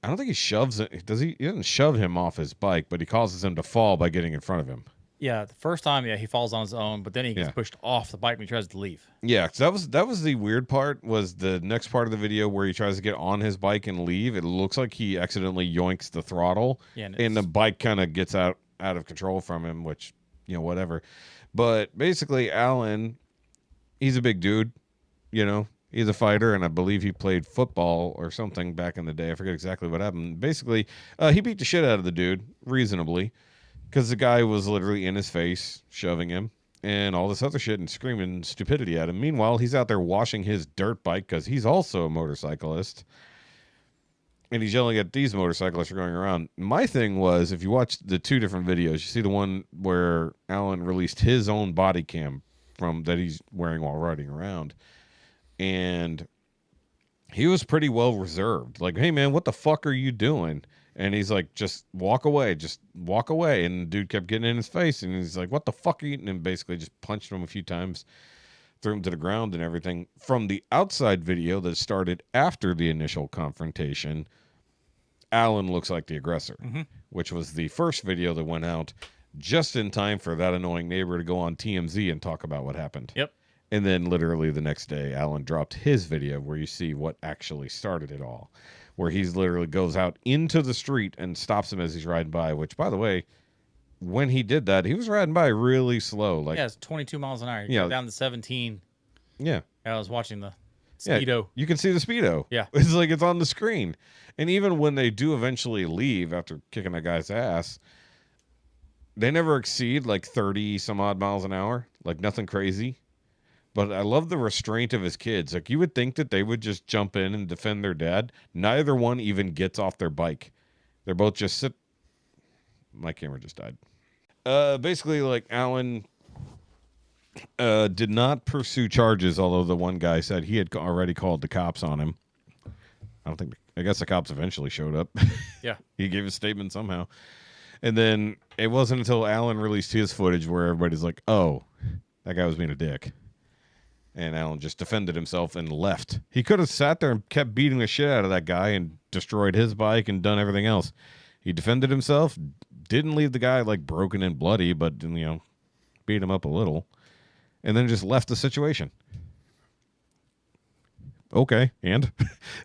don't think he shoves it. Does he? He doesn't shove him off his bike, but he causes him to fall by getting in front of him. Yeah, the first time, he falls on his own, but then he gets pushed off the bike when he tries to leave. Yeah, 'cause that was the weird part, was the next part of the video where he tries to get on his bike and leave. It looks like he accidentally yoinks the throttle, and the bike kind of gets out of control from him, which, whatever. But basically, Alan, he's a big dude, You know, he's a fighter, and I believe he played football or something back in the day. I forget exactly what happened. Basically, he beat the shit out of the dude reasonably because the guy was literally in his face, shoving him, and all this other shit and screaming stupidity at him. Meanwhile, he's out there washing his dirt bike because he's also a motorcyclist. And he's yelling at these motorcyclists for going around. My thing was, if you watch the two different videos, you see the one where Alan released his own body cam from that he's wearing while riding around. And he was pretty well reserved. Like, hey, man, what the fuck are you doing? And he's like, just walk away. Just walk away. And the dude kept getting in his face. And he's like, what the fuck are you? And basically just punched him a few times, threw him to the ground and everything. From the outside video that started after the initial confrontation, Alan looks like the aggressor, which was the first video that went out just in time for that annoying neighbor to go on TMZ and talk about what happened. Yep. And then literally the next day, Alan dropped his video where you see what actually started it all, where he's literally goes out into the street and stops him as he's riding by, which, by the way, when he did that, he was riding by really slow. Like, yeah, it's 22 miles an hour. You Yeah. go down to 17. Yeah. I was watching the Speedo. Yeah, you can see the Speedo. Yeah. It's like it's on the screen. And even when they do eventually leave after kicking that guy's ass, they never exceed like 30 some odd miles an hour. Like nothing crazy. But I love the restraint of his kids. Like you would think that they would just jump in and defend their dad. Neither one even gets off their bike. They're both just sit. My camera just died. Basically, like Alan did not pursue charges, although the one guy said he had already called the cops on him. I guess the cops eventually showed up. Yeah. He gave a statement somehow. And then it wasn't until Alan released his footage where everybody's like, oh, that guy was being a dick. And Alan just defended himself and left. He could have sat there and kept beating the shit out of that guy and destroyed his bike and done everything else. He defended himself, didn't leave the guy like broken and bloody, but, you know, beat him up a little. And then just left the situation. Okay, and?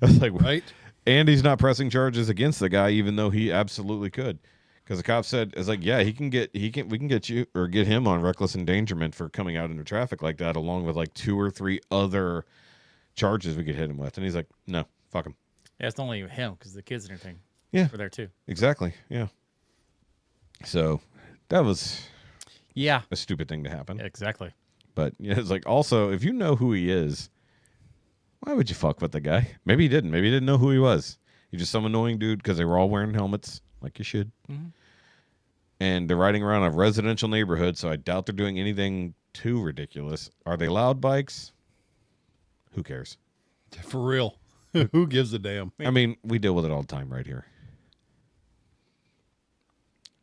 I was like, Right. And he's not pressing charges against the guy, even though he absolutely could. Because the cop said, it's like, yeah, we can get you or get him on reckless endangerment for coming out into traffic like that, along with like 2 or 3 other charges we could hit him with. And he's like, no, fuck him. Yeah, it's only him because the kids and everything Yeah. were there too. Exactly. Yeah. So that was Yeah. a stupid thing to happen. Exactly. But yeah, it's like, also, if you know who he is, why would you fuck with the guy? Maybe he didn't. Maybe he didn't know who he was. He's just some annoying dude because they were all wearing helmets, like you should. Mm-hmm. And they're riding around a residential neighborhood, so I doubt they're doing anything too ridiculous. Are they loud bikes? Who cares? For real. Who gives a damn? I mean, we deal with it all the time right here.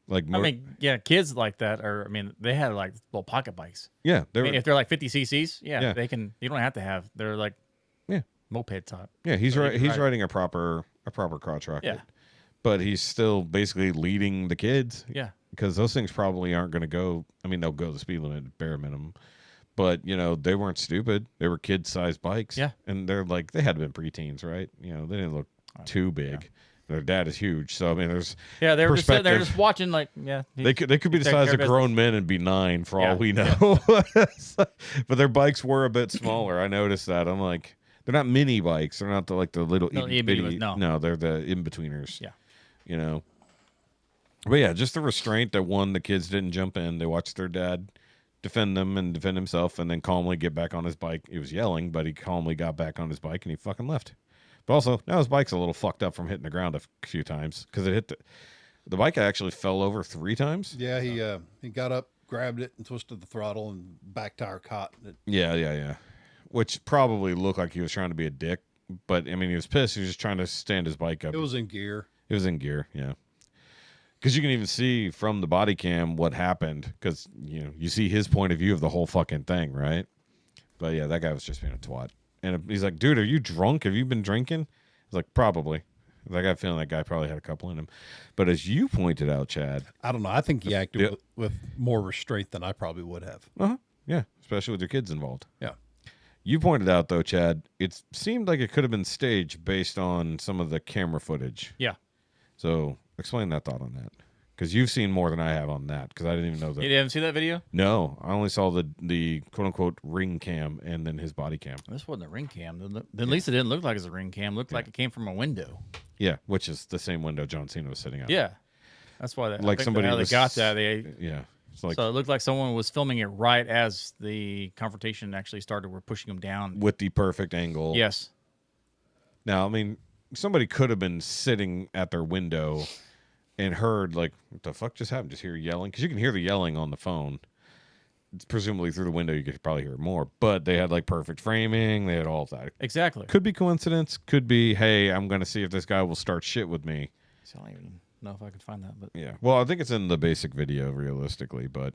Like, I mean, yeah, kids like that are, I mean, they had like little pocket bikes. yeah, I mean, if they're like 50 cc's, Yeah. they can, you don't have to have, they're like yeah, moped type. yeah. He's So you right. can He's ride. riding a proper crotch rocket. Yeah. But he's still basically leading the kids. Yeah. Because those things probably aren't going to go. I mean, they'll go the speed limit, bare minimum. But, you know, they weren't stupid. They were kid-sized bikes. Yeah. And they're like, they had been preteens, right? You know, they didn't look too big. Yeah. Their dad is huge. So, I mean, there's Yeah, they were just sitting there perspective. just watching, like, yeah. They could be the take size care of of grown men and be 9 for all Yeah. we know. But their bikes were a bit smaller. I noticed that. I'm like, they're not mini bikes. They're not the little No, itty itty-bitty bitty. ones, no. They're the in-betweeners. Yeah. You know. But yeah, just the restraint that the kids didn't jump in. They watched their dad defend them and defend himself and then calmly get back on his bike. He was yelling, but he calmly got back on his bike and he fucking left. But also, now his bike's a little fucked up from hitting the ground a few times because it hit the bike actually fell over 3 times. Yeah, he got up, grabbed it, and twisted the throttle, and back tire caught. Yeah. Which probably looked like he was trying to be a dick, but I mean, he was pissed. He was just trying to stand his bike up. It was in gear. It was in gear, yeah. Because you can even see from the body cam what happened. Because you see his point of view of the whole fucking thing, right? But yeah, that guy was just being a twat. And he's like, "Dude, are you drunk? Have you been drinking?" He's like, "Probably." I got a feeling that guy probably had a couple in him. But as you pointed out, Chad, I don't know. I think he acted Yeah. with more restraint than I probably would have. yeah, especially with your kids involved. Yeah. You pointed out though, Chad, it seemed like it could have been staged based on some of the camera footage. Yeah. So explain that thought on that. because you've seen more than I have on that. Because I didn't even know that. You didn't see that video? No, I only saw the quote unquote ring cam and then his body cam. This wasn't a ring cam. At least it didn't look like it was a ring cam. It looked like it came from a window. Yeah, which is the same window John Cena was sitting at. Yeah, that's why. Like somebody how was, they got that. Yeah. So it looked like someone was filming it right as the confrontation actually started. We're pushing him down with the perfect angle. Yes. Now, I mean, somebody could have been sitting at their window and heard, like, what the fuck just happened? Just hear yelling? Because you can hear the yelling on the phone. Presumably through the window, you could probably hear more. But they had, like, perfect framing. They had all of that. Exactly. Could be coincidence. Could be, hey, I'm going to see if this guy will start shit with me. So I don't even know if I could find that. But yeah. Well, I think it's in the basic video, realistically. But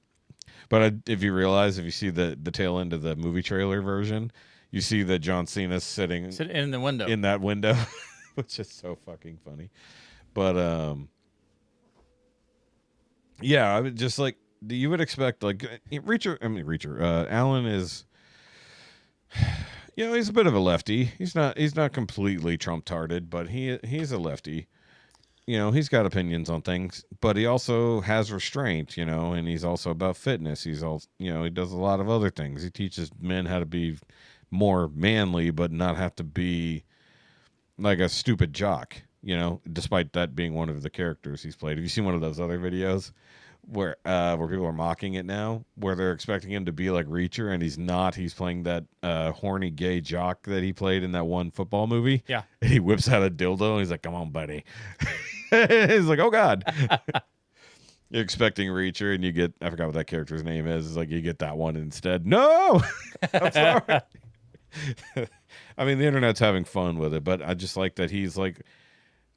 if you realize, if you see the tail end of the movie trailer version, you see that John Cena's sitting in the window. In that window, which is so fucking funny. But, yeah, I would just like, you would expect, like, Alan is, he's a bit of a lefty. He's not completely Trump-tarded, but he's a lefty. He's got opinions on things, but he also has restraint, and he's also about fitness. He's all, he does a lot of other things. He teaches men how to be more manly, but not have to be like a stupid jock, despite that being one of the characters he's played. Have you seen one of those other videos where people are mocking it now, where they're expecting him to be like Reacher and he's not? He's playing that horny gay jock that he played in that one football movie. Yeah. And he whips out a dildo and he's like, come on, buddy. He's like, oh God. You're expecting Reacher and you get, I forgot what that character's name is. It's like you get that one instead. No! I'm sorry. I mean, the internet's having fun with it, but I just like that he's like,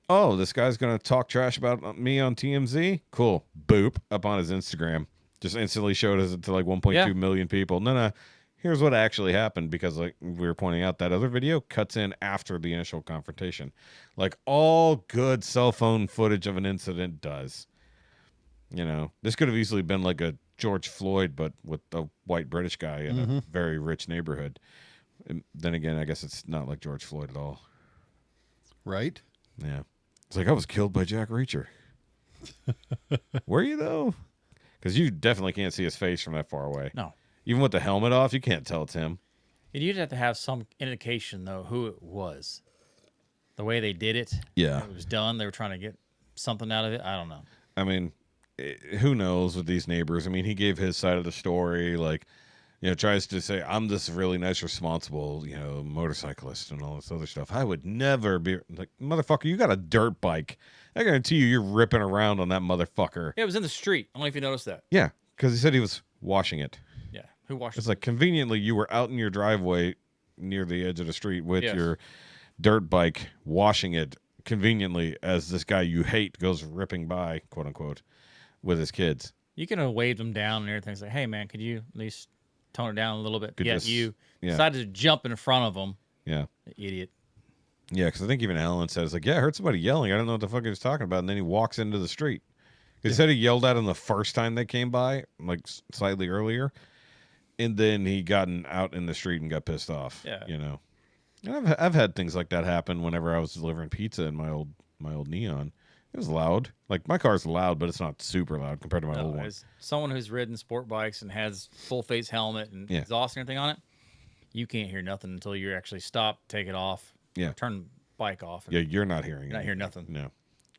oh, this guy's going to talk trash about me on TMZ? Cool. Boop. Up on his Instagram. Just instantly showed us to like 1.2 million people. No. Here's what actually happened, because like we were pointing out, that other video cuts in after the initial confrontation. Like all good cell phone footage of an incident does. This could have easily been like a George Floyd, but with a white British guy in a very rich neighborhood. And then again, I guess it's not like George Floyd at all. Right? Yeah. It's like, I was killed by Jack Reacher. Were you, though? Because you definitely can't see his face from that far away. No. Even with the helmet off, you can't tell it's him. You'd have to have some indication, though, who it was. The way they did it. Yeah. It was done. They were trying to get something out of it. I don't know. I mean, who knows with these neighbors? I mean, he gave his side of the story, like, tries to say, I'm this really nice, responsible, motorcyclist and all this other stuff. I would never be like, motherfucker, you got a dirt bike. I guarantee you're ripping around on that motherfucker. Yeah, it was in the street. I don't know if you noticed that. Yeah, because he said he was washing it. Yeah, who washed it? It's like, conveniently, you were out in your driveway near the edge of the street with your dirt bike, washing it conveniently as this guy you hate goes ripping by, quote unquote, with his kids. You can have waved them down and everything. It's like, hey, man, could you at least tone it down a little bit? You decided to jump in front of them. Yeah. Idiot. Yeah, because I think even Alan says, like, yeah, I heard somebody yelling. I don't know what the fuck he was talking about. And then he walks into the street. He said he yelled at him the first time they came by, like slightly earlier. And then he gotten out in the street and got pissed off. Yeah. And I've had things like that happen whenever I was delivering pizza in my old Neon. It was loud. Like, my car's loud, but it's not super loud compared to my old one. As someone who's ridden sport bikes and has full face helmet and exhaust and everything on it, you can't hear nothing until you actually stop, take it off, turn the bike off. Yeah, you're not hearing it. You're not hearing nothing. No.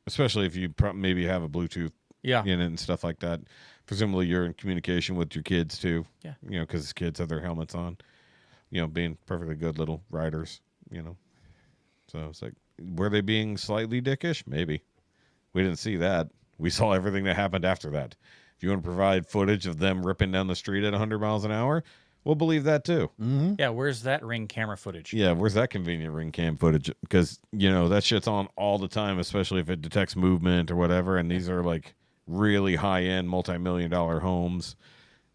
Especially if you maybe have a Bluetooth in it and stuff like that. Presumably you're in communication with your kids too. Yeah. Because kids have their helmets on. Being perfectly good little riders, So it's like, were they being slightly dickish? Maybe. We didn't see that. We saw everything that happened after that. If you want to provide footage of them ripping down the street at 100 miles an hour, we'll believe that too. Mm-hmm. Yeah, where's that Ring camera footage? Yeah, where's that convenient Ring cam footage? Because, that shit's on all the time, especially if it detects movement or whatever. And these are like really high-end, multi-million-dollar homes.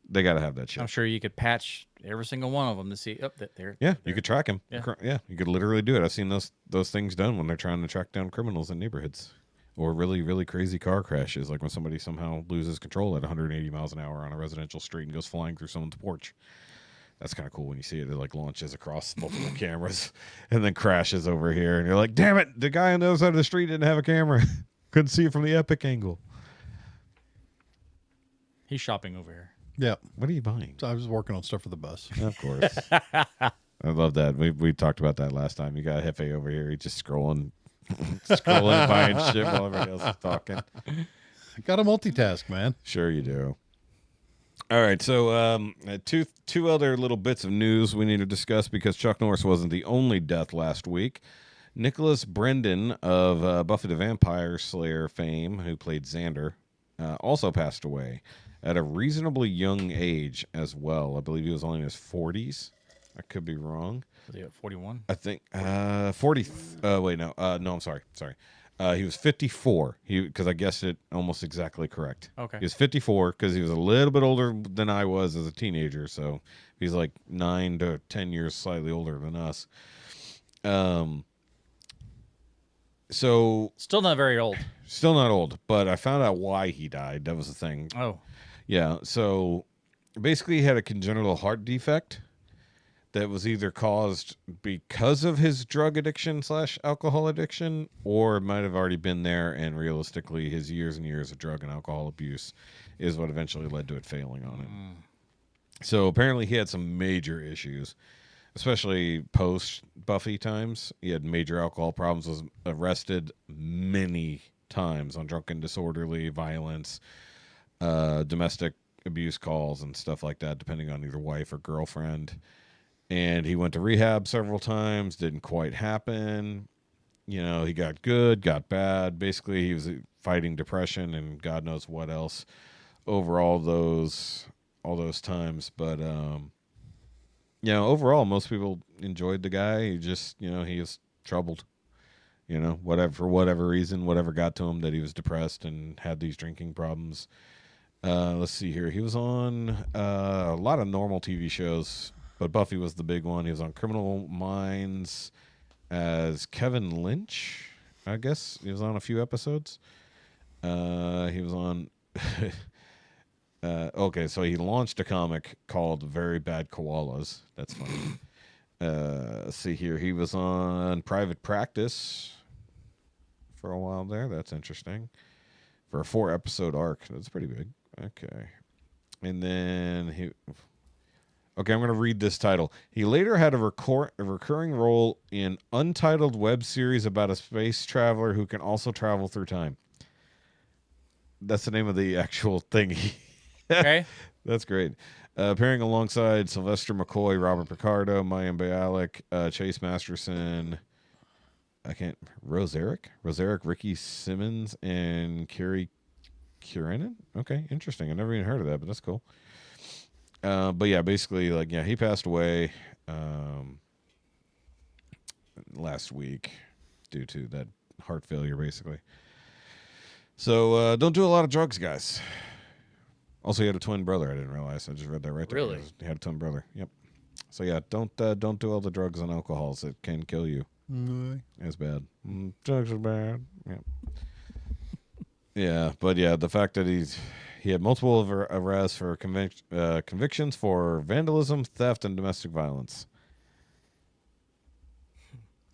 They got to have that shit. I'm sure you could patch every single one of them to see there. Yeah, you could track them. Yeah. You could literally do it. I've seen those things done when they're trying to track down criminals in neighborhoods. Or really, really crazy car crashes, like when somebody somehow loses control at 180 miles an hour on a residential street and goes flying through someone's porch. That's kind of cool when you see it. It like launches across multiple cameras and then crashes over here. And you're like, damn it, the guy on the other side of the street didn't have a camera. Couldn't see it from the epic angle. He's shopping over here. Yeah. What are you buying? So I was working on stuff for the bus. Of course. I love that. We talked about that last time. You got Hefe over here. He's just scrolling, buying shit while everybody else is talking. Got to multitask, man. Sure you do. All right, so two other little bits of news we need to discuss because Chuck Norris wasn't the only death last week. Nicholas Brendan of Buffy the Vampire Slayer fame, who played Xander, also passed away at a reasonably young age as well. I believe he was only in his 40s. I could be wrong. Was he at 41? I think 40. Wait, no. No, I'm sorry. He was 54. Because I guessed it almost exactly correct. Okay. He was 54 because he was a little bit older than I was as a teenager. So he's like 9 to 10 years slightly older than us. So Still not very old. still not old, but I found out why he died. That was the thing. Oh. Yeah. So basically, he had a congenital heart defect that was either caused because of his drug addiction / alcohol addiction, or it might have already been there, and realistically, his years and years of drug and alcohol abuse is what eventually led to it failing on him. So apparently he had some major issues, especially post-Buffy times. He had major alcohol problems, was arrested many times on drunken disorderly violence, domestic abuse calls, and stuff like that, depending on either wife or girlfriend. And he went to rehab several times, didn't quite happen. You know, he got good, got bad. Basically, he was fighting depression and God knows what else over all those times. But, overall, most people enjoyed the guy. He just, he was troubled. For whatever reason, whatever got to him, that he was depressed and had these drinking problems. Let's see here. He was on a lot of normal TV shows, but Buffy was the big one. He was on Criminal Minds as Kevin Lynch, I guess. He was on a few episodes. He was on... okay, so he launched a comic called Very Bad Koalas. That's funny. Let's see here. He was on Private Practice for a while there. That's interesting. For a 4-episode arc. That's pretty big. Okay. And then Okay, I'm going to read this title. He later had a recurring role in untitled web series about a space traveler who can also travel through time. That's the name of the actual thing. Okay. That's great. Appearing alongside Sylvester McCoy, Robert Picardo, Mayim Bialik, Chase Masterson, Rose Eric, Ricky Simmons, and Carrie Kieran. Okay, interesting. I never even heard of that, but that's cool. But yeah, basically, he passed away last week due to that heart failure, basically. So don't do a lot of drugs, guys. Also, he had a twin brother. I didn't realize. I just read that right there. Really? He had a twin brother. Yep. So yeah, don't do all the drugs and alcohols. It can kill you. It's bad. Drugs are bad. Yep. Yeah, but yeah, the fact that he had multiple arrests for convictions for vandalism, theft, and domestic violence.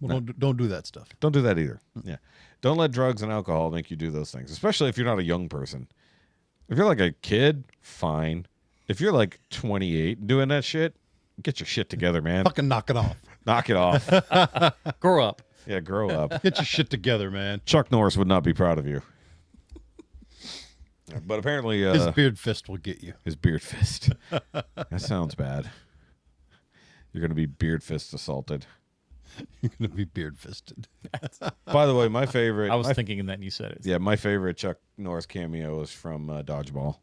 Well, don't do that stuff. Don't do that either. Yeah. Don't let drugs and alcohol make you do those things, especially if you're not a young person. If you're like a kid, fine. If you're like 28 doing that shit, get your shit together, man. Fucking knock it off. Knock it off. Grow up. Yeah, grow up. Get your shit together, man. Chuck Norris would not be proud of you. But apparently... his beard fist will get you. His beard fist. That sounds bad. You're going to be beard fist assaulted. You're going to be beard fisted. By the way, my favorite... I was thinking that and you said it. Yeah, my favorite Chuck Norris cameo is from Dodgeball.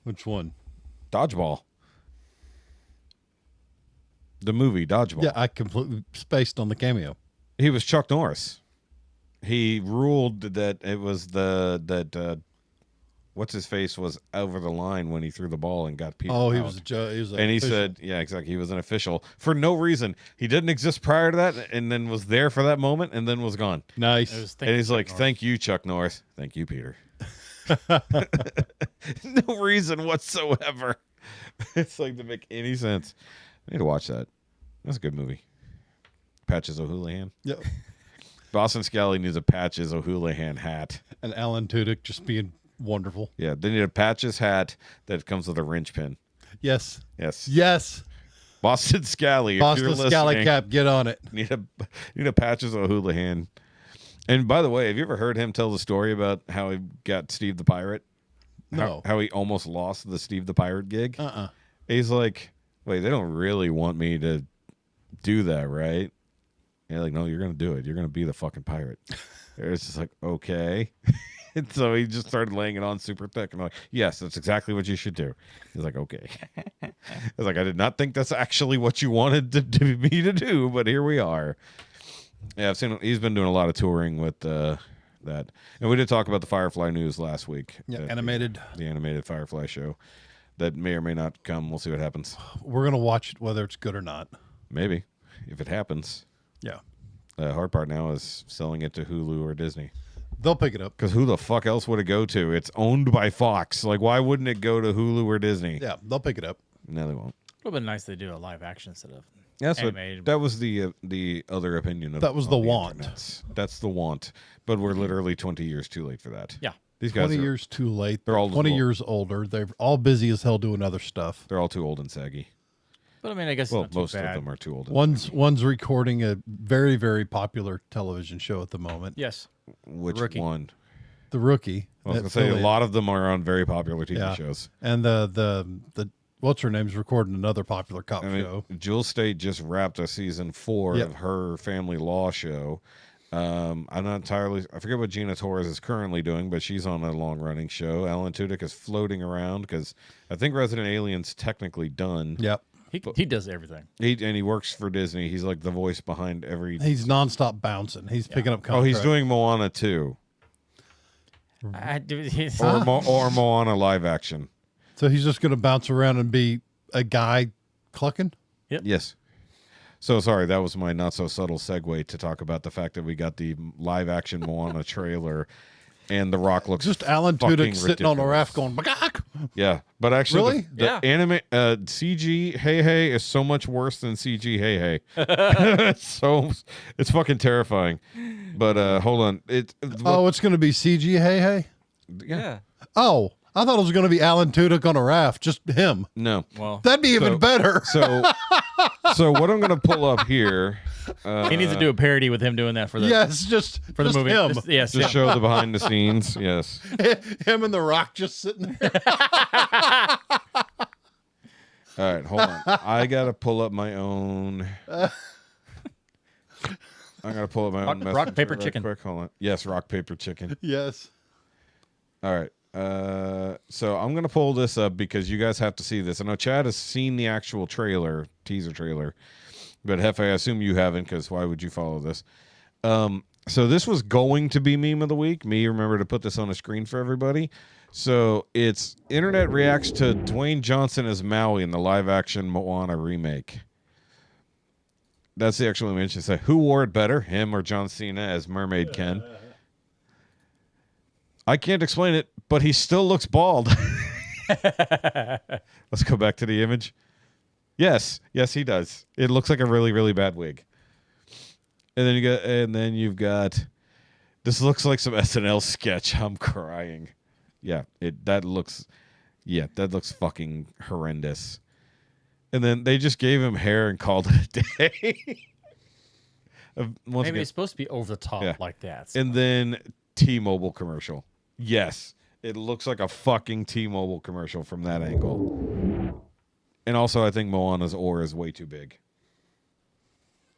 Which one? Dodgeball. The movie, Dodgeball. Yeah, I completely spaced on the cameo. He was Chuck Norris. He ruled that it was what's his face was over the line when he threw the ball and got Peter. Oh, he out. was an and he official. said, yeah, exactly. He was an official for no reason. He didn't exist prior to that, and then was there for that moment, and then was gone. Nice. And he's like, "Thank you, Chuck Norris. Thank you, Peter." No reason whatsoever. It's like to make any sense. I need to watch that. That's a good movie. Patches O'Houlihan. Yep. Boston Scally needs a Patches O'Houlihan hat. And Alan Tudyk just being Wonderful. Yeah, they need a patches hat that comes with a wrench pin. Yes. Yes. Yes. Boston Scally. Boston Scally Cap, get on it. Need a Patches O'Houlihan. And by the way, have you ever heard him tell the story about how he got Steve the Pirate? No. How he almost lost the Steve the Pirate gig? Uh-uh. He's like, wait, they don't really want me to do that, right? And they're like, no, you're going to do it. You're going to be the fucking pirate. It's just like, okay. And so he just started laying it on super thick. And I'm like, yes, that's exactly what you should do. He's like, okay. I was like, I did not think that's actually what you wanted me to do, but here we are. Yeah, I've seen he's been doing a lot of touring with that. And we did talk about the Firefly news last week. Yeah, animated. The animated Firefly show. That may or may not come. We'll see what happens. We're going to watch it whether it's good or not. Maybe. If it happens. Yeah. The hard part now is selling it to Hulu or Disney. They'll pick it up. Because who the fuck else would it go to? It's owned by Fox. Like, why wouldn't it go to Hulu or Disney? Yeah, they'll pick it up. No, they won't. It would have been nice to do a live action instead of Animated. That was the other opinion. That was the want. Internets. That's the want. But we're literally 20 years too late for that. Yeah. These guys 20 are, years too late. They're all 20 years older. They're all busy as hell doing other stuff. They're all too old and saggy. But I mean, I guess well, it's not most too bad. of them are too old. One's recording a very, very popular television show at the moment. Yes. Which Rookie. one? The Rookie. I was going to say a lot of them are on very popular TV shows. And the what's her name's recording another popular cop show. Jewel State just wrapped a season 4 of her family law show. I'm not entirely. I forget what Gina Torres is currently doing, but she's on a long-running show. Alan Tudyk is floating around because I think Resident Alien's technically done. Yep. He does everything. He works for Disney. He's like the voice behind every. He's nonstop bouncing. He's picking up contracts. Oh, he's doing Moana too. Or Moana live action. So he's just going to bounce around and be a guy clucking? Yep. Yes. So sorry, that was my not so subtle segue to talk about the fact that we got the live action Moana trailer, and The Rock looks just Alan Tudyk sitting on a raft going, Bagak! Yeah, but actually, Really? the anime CG Hey is so much worse than CG Hey. It's fucking terrifying. But hold on, it's going to be CG Hey. Yeah. Oh, I thought it was going to be Alan Tudyk on a raft, just him. No. Well, that'd be even better. So what I'm going to pull up here. He needs to do a parody with him doing that for the just for the movie. Him. Just show the behind the scenes. Yes. Him and The Rock just sitting there. All right, hold on. I got to pull up my own. I got to pull up my own rock paper right chicken. Quick. Hold on. Yes, rock paper chicken. Yes. All right. So I'm gonna pull this up because you guys have to see this. I know Chad has seen the actual teaser trailer, but Hefe, I assume you haven't, because why would you follow this? So this was going to be meme of the week. Remember to put this on the screen for everybody. So it's internet reacts to Dwayne Johnson as Maui in the live action Moana remake. That's the actual image. It said, who wore it better, him or John Cena as Mermaid Ken? I can't explain it, but he still looks bald. Let's go back to the image. Yes, he does. It looks like a really, really bad wig. And then you've got this looks like some SNL sketch. I'm crying. Yeah, that looks fucking horrendous. And then they just gave him hair and called it a day. Maybe it's supposed to be over the top like that. So. And then T-Mobile commercial. Yes, it looks like a fucking T-Mobile commercial from that angle. And also, I think Moana's oar is way too big.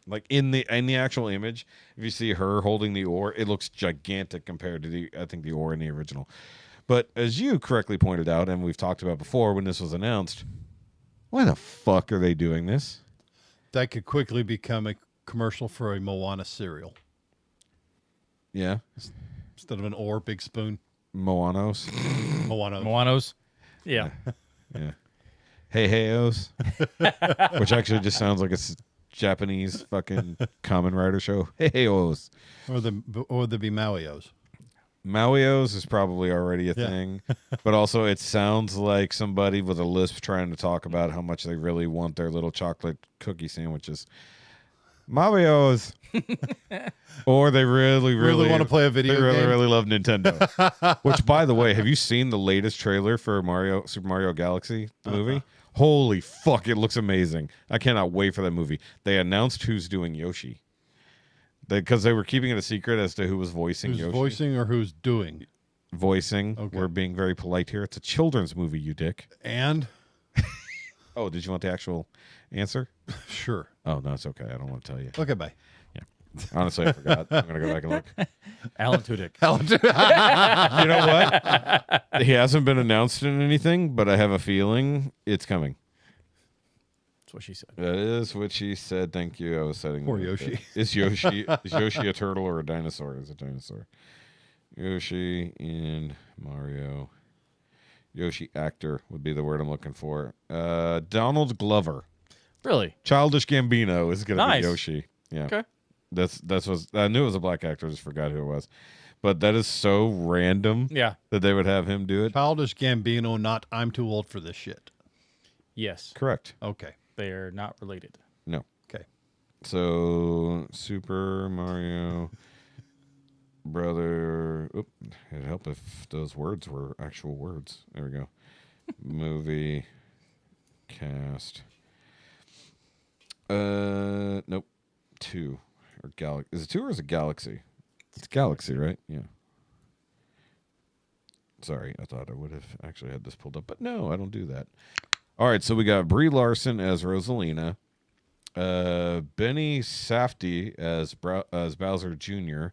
Like in the actual image, if you see her holding the oar, it looks gigantic compared to the oar in the original. But as you correctly pointed out, and we've talked about before when this was announced, why the fuck are they doing this? That could quickly become a commercial for a Moana cereal. Yeah. Instead of an oar, big spoon. Moanos. Moanos. Yeah. Yeah. Hey-hey-os. Which actually just sounds like a Japanese fucking Kamen Rider show. Hey-hey-os. Or the Bimauios. Mauios is probably already a thing. But also it sounds like somebody with a lisp trying to talk about how much they really want their little chocolate cookie sandwiches. Mario's. Or they really want to play a video They game. really love Nintendo. Which, by the way, have you seen the latest trailer for Super Mario Galaxy, the movie? Holy fuck, it looks amazing. I cannot wait for that movie. They announced who's doing Yoshi. Because they were keeping it a secret as to who was voicing Who's Yoshi. voicing or who's doing? Voicing. Okay. We're being very polite here. It's a children's movie, you dick. And? Oh, did you want the actual answer? Sure. Oh, no, it's okay. I don't want to tell you. Okay, bye. Honestly, I forgot. I'm going to go back and look. Alan Tudyk. You know what? He hasn't been announced in anything, but I have a feeling it's coming. That's what she said. That is what she said. Thank you. I was setting Poor it up Yoshi. there. Is Yoshi a turtle or a dinosaur? It's a dinosaur. Yoshi and Mario. Yoshi actor would be the word I'm looking for. Donald Glover. Really? Childish Gambino is going to Nice. be Yoshi. Yeah. Okay. That's what I knew it was a black actor. I just forgot who it was. But that is so random. Yeah. That they would have him do it. Childish Gambino, not I'm too old for this shit. Yes. Correct. Okay. They are not related. No. Okay. So Super Mario Brother. Oop, it'd help if those words were actual words. There we go. Movie cast. Nope. 2 or Galaxy. Is it 2 or is it Galaxy? It's Galaxy, right? Yeah. Sorry, I thought I would have actually had this pulled up, but no, I don't do that. All right, so we got Brie Larson as Rosalina, Benny Safdie as Bowser Jr.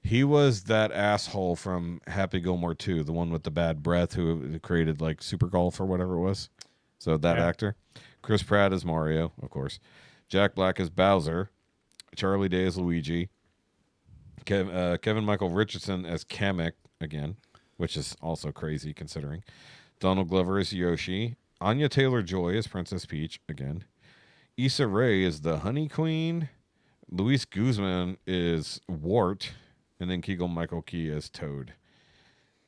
He was that asshole from Happy Gilmore 2, the one with the bad breath who created like Super Golf or whatever it was. So that actor. Chris Pratt as Mario, of course. Jack Black as Bowser. Charlie Day as Luigi. Kevin Michael Richardson as Kamek again, which is also crazy considering. Donald Glover as Yoshi. Anya Taylor-Joy as Princess Peach again. Issa Rae is the Honey Queen. Luis Guzman is Wart. And then Keegan-Michael Key as Toad.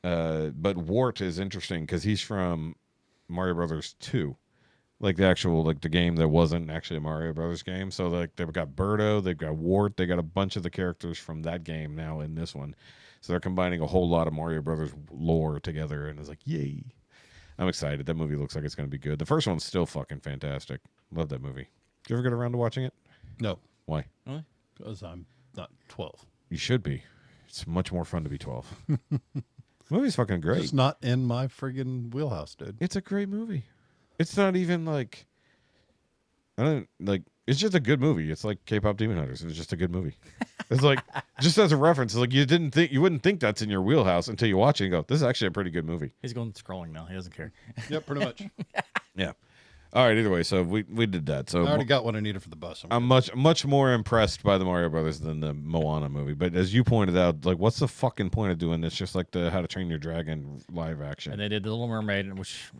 But Wart is interesting because he's from Mario Brothers 2. Like the actual, like the game that wasn't actually a Mario Brothers game. So like they've got Birdo, they've got Wart, they got a bunch of the characters from that game now in this one. So they're combining a whole lot of Mario Brothers lore together, and it's like, yay. I'm excited. That movie looks like it's going to be good. The first one's still fucking fantastic. Love that movie. Did you ever get around to watching it? No. Why? Really? Because I'm not 12. You should be. It's much more fun to be 12. The movie's fucking great. It's not in my friggin' wheelhouse, dude. It's a great movie. It's not even like, I don't like. It's just a good movie. It's like K-pop Demon Hunters. It's just a good movie. It's like, just as a reference, it's like you wouldn't think that's in your wheelhouse until you watch it and go, this is actually a pretty good movie. He's going scrolling now. He doesn't care. Yep, pretty much. Yeah. All right. Either way, so we did that. So I already got what I needed for the bus. I'm much more impressed by the Mario Brothers than the Moana movie. But as you pointed out, like, what's the fucking point of doing this? Just like the How to Train Your Dragon live action. And they did The Little Mermaid, which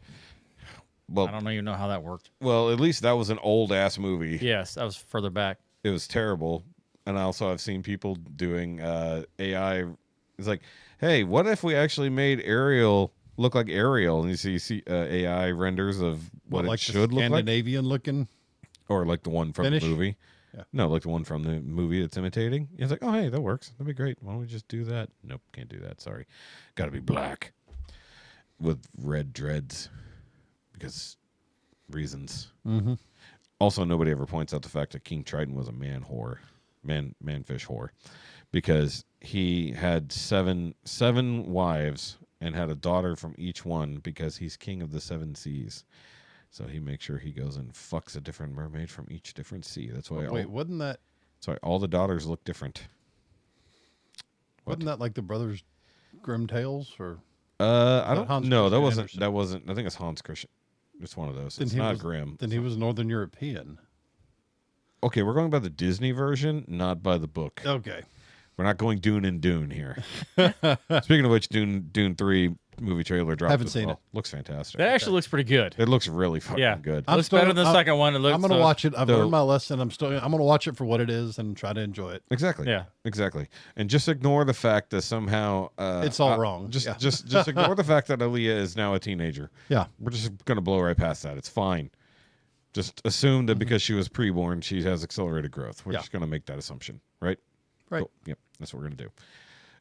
Well, I don't even know how that worked. Well, at least that was an old ass movie. Yes, that was further back. It was terrible. And also I've seen people doing AI. It's like, hey, what if we actually made Ariel look like Ariel? And you see AI renders of what it like should look like. Scandinavian looking? Or like the one from Finnish? the movie. Yeah. No, like the one from the movie it's imitating. It's like, oh, hey, that works. That'd be great. Why don't we just do that? Nope, can't do that. Sorry. Got to be black with red dreads because reasons. Mm-hmm. Also, nobody ever points out the fact that King Triton was a manfish whore, because he had seven wives and had a daughter from each one because he's king of the 7 seas. So he makes sure he goes and fucks a different mermaid from each different sea. That's why. Wasn't that? Sorry, all the daughters look different. Wasn't that like the Brothers Grimm tales or? I don't Hans know. That Christian wasn't. Andersen? That wasn't. I think it's Hans Christian. It's one of those. It's not Grimm. Then he was Northern European. Okay, we're going by the Disney version, not by the book. Okay. We're not going Dune and Dune here. Speaking of which, Dune 3 movie trailer dropped. Haven't seen it. Looks fantastic. That actually looks pretty good. It looks really fucking good. It looks better than the second one. It looks, I'm gonna watch it. I've learned my lesson. I'm gonna watch it for what it is and try to enjoy it. Exactly. Yeah. Exactly. And just ignore the fact that somehow it's all wrong. Just ignore the fact that Aaliyah is now a teenager. Yeah. We're just gonna blow right past that. It's fine. Just assume that because she was preborn, she has accelerated growth. We're Yeah. just going to make that assumption, right? Right. Cool. Yep, that's what we're going to do.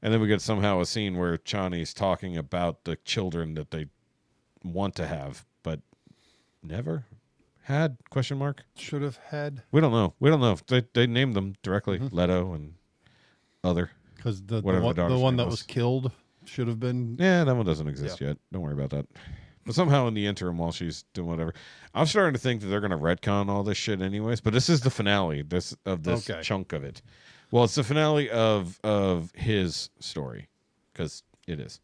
And then we get somehow a scene where Chani's talking about the children that they want to have, but never had, question mark? Should have had. We don't know. We don't know if they named them directly, Leto and other. Because the Whatever the one daughter's name that was. was killed should have been. Yeah, that one doesn't exist yet. Don't worry about that. But somehow in the interim, while she's doing whatever, I'm starting to think that they're going to retcon all this shit anyways. But this is the finale of this Okay. chunk of it. Well, it's the finale of his story, because it is.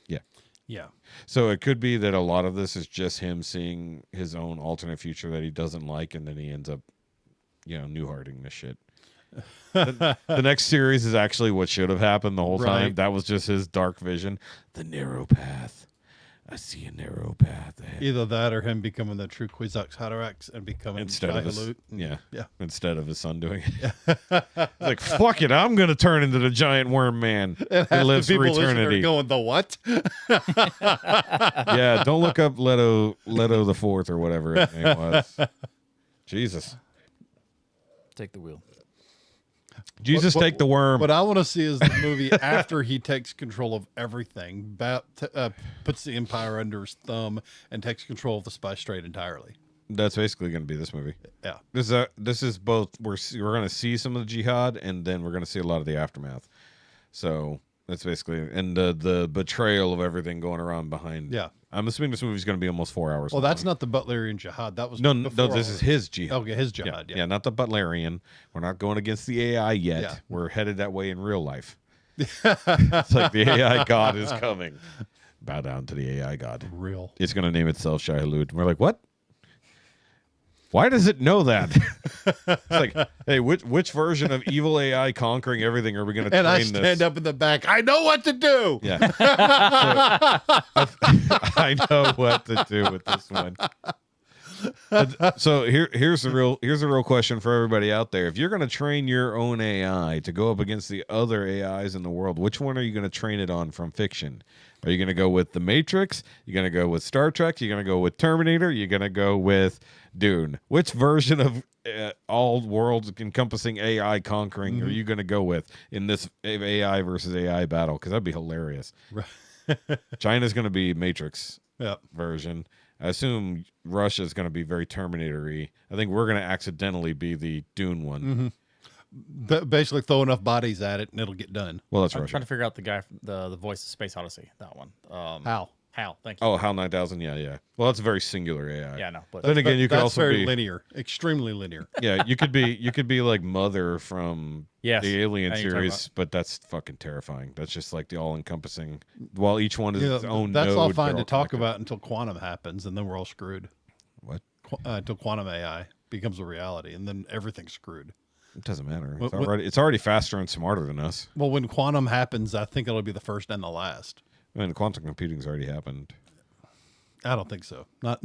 Yeah. Yeah. So it could be that a lot of this is just him seeing his own alternate future that he doesn't like, and then he ends up, new-hearting this shit. The next series is actually what should have happened the whole time. Right. That was just his dark vision. The narrow path. I see a narrow path ahead. Either that or him becoming the true Kwisatz Haderach and becoming Instead of his, Shai-Hulud. yeah, instead of his son doing it. It's like, fuck it, I'm going to turn into the giant worm man And who half lives the for people listening are eternity. going, the what? Yeah, don't look up Leto the Fourth or whatever his name was. Jesus. Take the wheel. Jesus, take the worm. What I want to see is the movie after he takes control of everything, puts the Empire under his thumb, and takes control of the Spice Trade entirely. That's basically going to be this movie. Yeah. This is both. We're going to see some of the jihad, and then we're going to see a lot of the aftermath. So that's basically, and the betrayal of everything going around behind. Yeah. I'm assuming this movie's going to be almost 4 hours. Well, long. that's not the Butlerian jihad. That was No. before This all is of it. his jihad. Okay, his jihad. Yeah, not the Butlerian. We're not going against the AI yet. Yeah. We're headed that way in real life. It's like the AI god is coming. Bow down to the AI god. Real. It's going to name itself Shai-Hulud. We're like, what? Why does it know that? It's like, hey, which version of evil AI conquering everything are we going to train And I this? stand up in the back. I know what to do. Yeah. I know what to do with this one. So here's the real question for everybody out there. If you're going to train your own AI to go up against the other AIs in the world, which one are you going to train it on from fiction? Are you going to go with The Matrix? You're going to go with Star Trek? You're going to go with Terminator? You're going to go with Dune? Which version of all worlds encompassing AI conquering are you going to go with in this AI versus AI battle? Because that'd be hilarious. China's going to be Matrix version. I assume Russia's going to be very Terminator-y. I think we're going to accidentally be the Dune one. Basically throw enough bodies at it and it'll get done. Well, that's I'm Russia. trying to figure out the guy from the voice of Space Odyssey. That one. Hal. Thank you. Oh, HAL 9000. Yeah. Well, that's a very singular AI. Yeah, no. But Then again, you could That's also very be linear, extremely linear. Yeah, you could be like Mother from Yes, the Alien I know you're talking series, but that's fucking terrifying. That's just like the all-encompassing. While each one is its own. That's all node, fine they're to talk connected. about until quantum happens, and then we're all screwed. What? Until quantum AI becomes a reality, and then everything's screwed. It doesn't matter. What- It's already faster and smarter than us. Well, when quantum happens, I think it'll be the first and the last. I mean, quantum computing's already happened. I don't think so. Not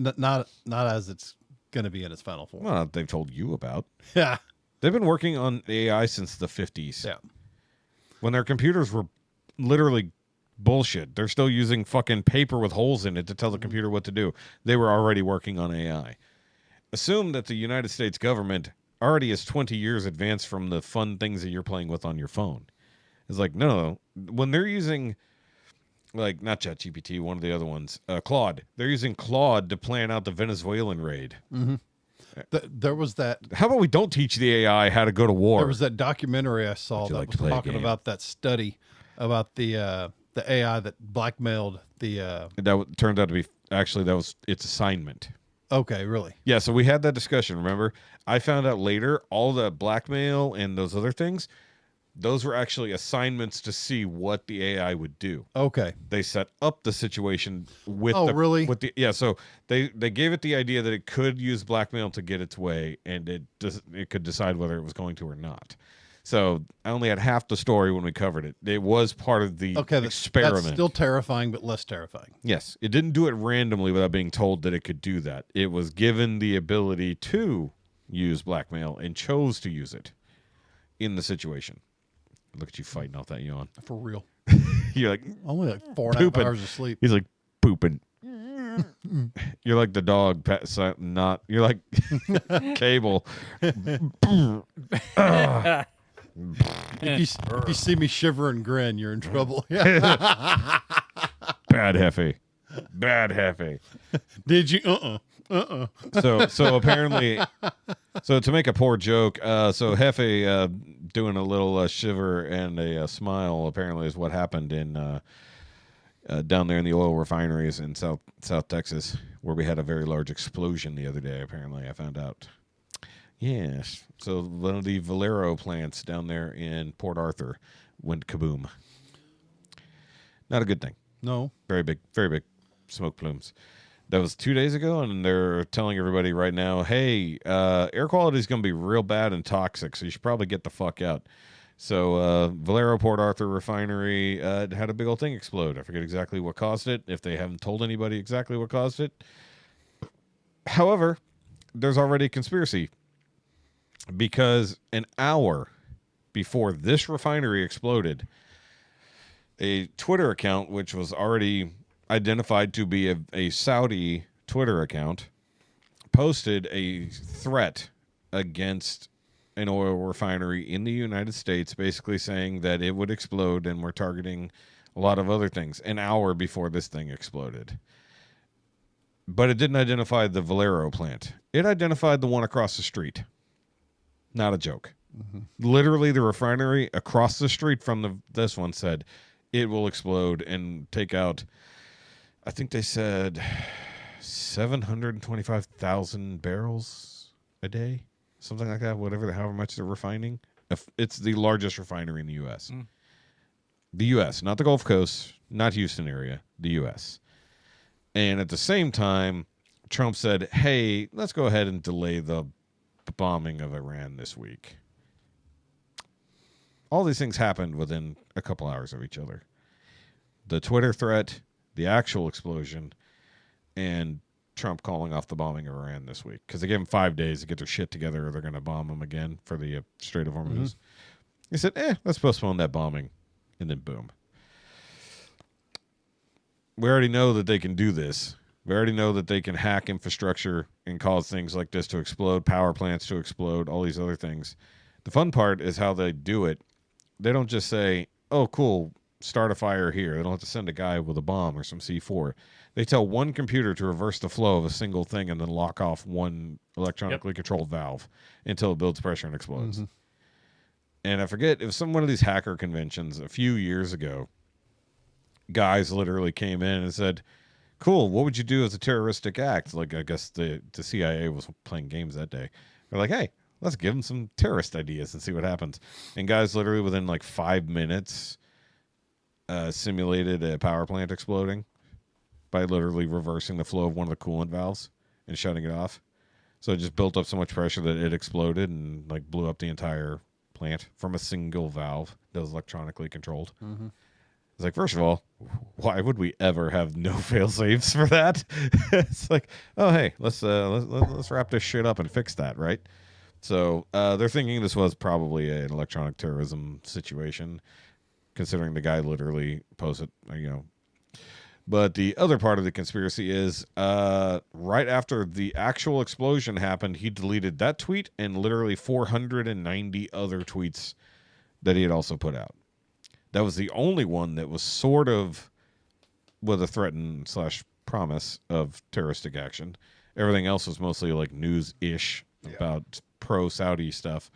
as it's going to be in its final form. Well, they've told you about. Yeah. They've been working on AI since the 50s. Yeah. When their computers were literally bullshit. They're still using fucking paper with holes in it to tell the computer what to do. They were already working on AI. Assume that the United States government already is 20 years advanced from the fun things that you're playing with on your phone. It's like, no. When they're using, like, not ChatGPT, one of the other ones, Claude. They're using Claude to plan out the Venezuelan raid. Mm-hmm. There was that. How about we don't teach the AI how to go to war? There was that documentary I saw that was talking about that study about the AI that blackmailed the. That turned out to be it's its assignment. Okay, really? Yeah, so we had that discussion. Remember, I found out later all the blackmail and those other things. Those were actually assignments to see what the AI would do. Okay. They set up the situation with really? So they gave it the idea that it could use blackmail to get its way, and it could decide whether it was going to or not. So I only had half the story when we covered it. It was part of the experiment. That's still terrifying, but less terrifying. Yes. It didn't do it randomly without being told that it could do that. It was given the ability to use blackmail and chose to use it in the situation. Look at you fighting off that yawn. For real. You're like, only like 4.5 pooping. hours of sleep. He's like, pooping. You're like the dog. You're like Cable. If you see me shiver and grin, you're in trouble. Bad Hefe. Bad Hefe. Did you? So apparently, so to make a poor joke, so Hefe doing a little shiver and a smile apparently is what happened in down there in the oil refineries in South Texas, where we had a very large explosion the other day. Apparently, I found out. Yes, so one of the Valero plants down there in Port Arthur went kaboom. Not a good thing. No. Very big smoke plumes. That was 2 days ago, and they're telling everybody right now, hey, air quality is going to be real bad and toxic, so you should probably get the fuck out. So Valero Port Arthur refinery had a big old thing explode. I forget exactly what caused it, if they haven't told anybody exactly what caused it. However, there's already a conspiracy, because an hour before this refinery exploded, a Twitter account, which was already identified to be a Saudi Twitter account, posted a threat against an oil refinery in the United States, basically saying that it would explode and we're targeting a lot of other things an hour before this thing exploded. But it didn't identify the Valero plant. It identified the one across the street. Not a joke. Mm-hmm. Literally, the refinery across the street from this one said it will explode and take out, I think they said 725,000 barrels a day, something like that, however much they're refining. It's the largest refinery in the U.S. The U.S., not the Gulf Coast, not Houston area, the U.S. And at the same time, Trump said, hey, let's go ahead and delay the bombing of Iran this week. All these things happened within a couple hours of each other. The Twitter threat, the actual explosion, and Trump calling off the bombing of Iran this week. Because they gave them 5 days to get their shit together or they're going to bomb them again for the Strait of Hormuz. Mm-hmm. He said, let's postpone that bombing. And then boom. We already know that they can do this. We already know that they can hack infrastructure and cause things like this to explode, power plants to explode, all these other things. The fun part is how they do it. They don't just say, oh, cool, start a fire here. They don't have to send a guy with a bomb or some C4. They tell one computer to reverse the flow of a single thing and then lock off one electronically controlled valve until it builds pressure and explodes. Mm-hmm. And I forget, it was one of these hacker conventions a few years ago. Guys literally came in and said, cool, what would you do as a terroristic act? Like, I guess the CIA was playing games that day. They're like, hey, let's give them some terrorist ideas and see what happens. And guys literally within like 5 minutes simulated a power plant exploding by literally reversing the flow of one of the coolant valves and shutting it off. So it just built up so much pressure that it exploded and like blew up the entire plant from a single valve that was electronically controlled. Mm-hmm. It's like, first of all, why would we ever have no fail safes for that? It's like, oh hey, let's wrap this shit up and fix that, right? So they're thinking this was probably an electronic terrorism situation, considering the guy literally posted, But the other part of the conspiracy is right after the actual explosion happened, he deleted that tweet and literally 490 other tweets that he had also put out. That was the only one that was sort of with a threaten / promise of terroristic action. Everything else was mostly like news-ish about pro-Saudi stuff.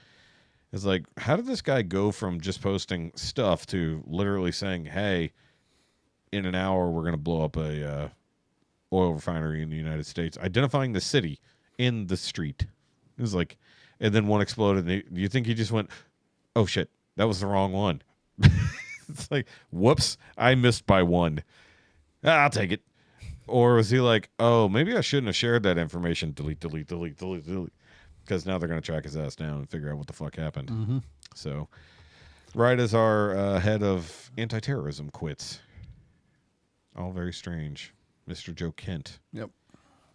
It's like, how did this guy go from just posting stuff to literally saying, hey, in an hour we're going to blow up a oil refinery in the United States, identifying the city in the street? It was like, and then one exploded. Do you think he just went, oh shit, that was the wrong one? It's like, whoops, I missed by one. I'll take it. Or was he like, oh, maybe I shouldn't have shared that information. Delete. Because now they're going to track his ass down and figure out what the fuck happened. Mm-hmm. So, right as our head of anti-terrorism quits. All very strange. Mr. Joe Kent. Yep.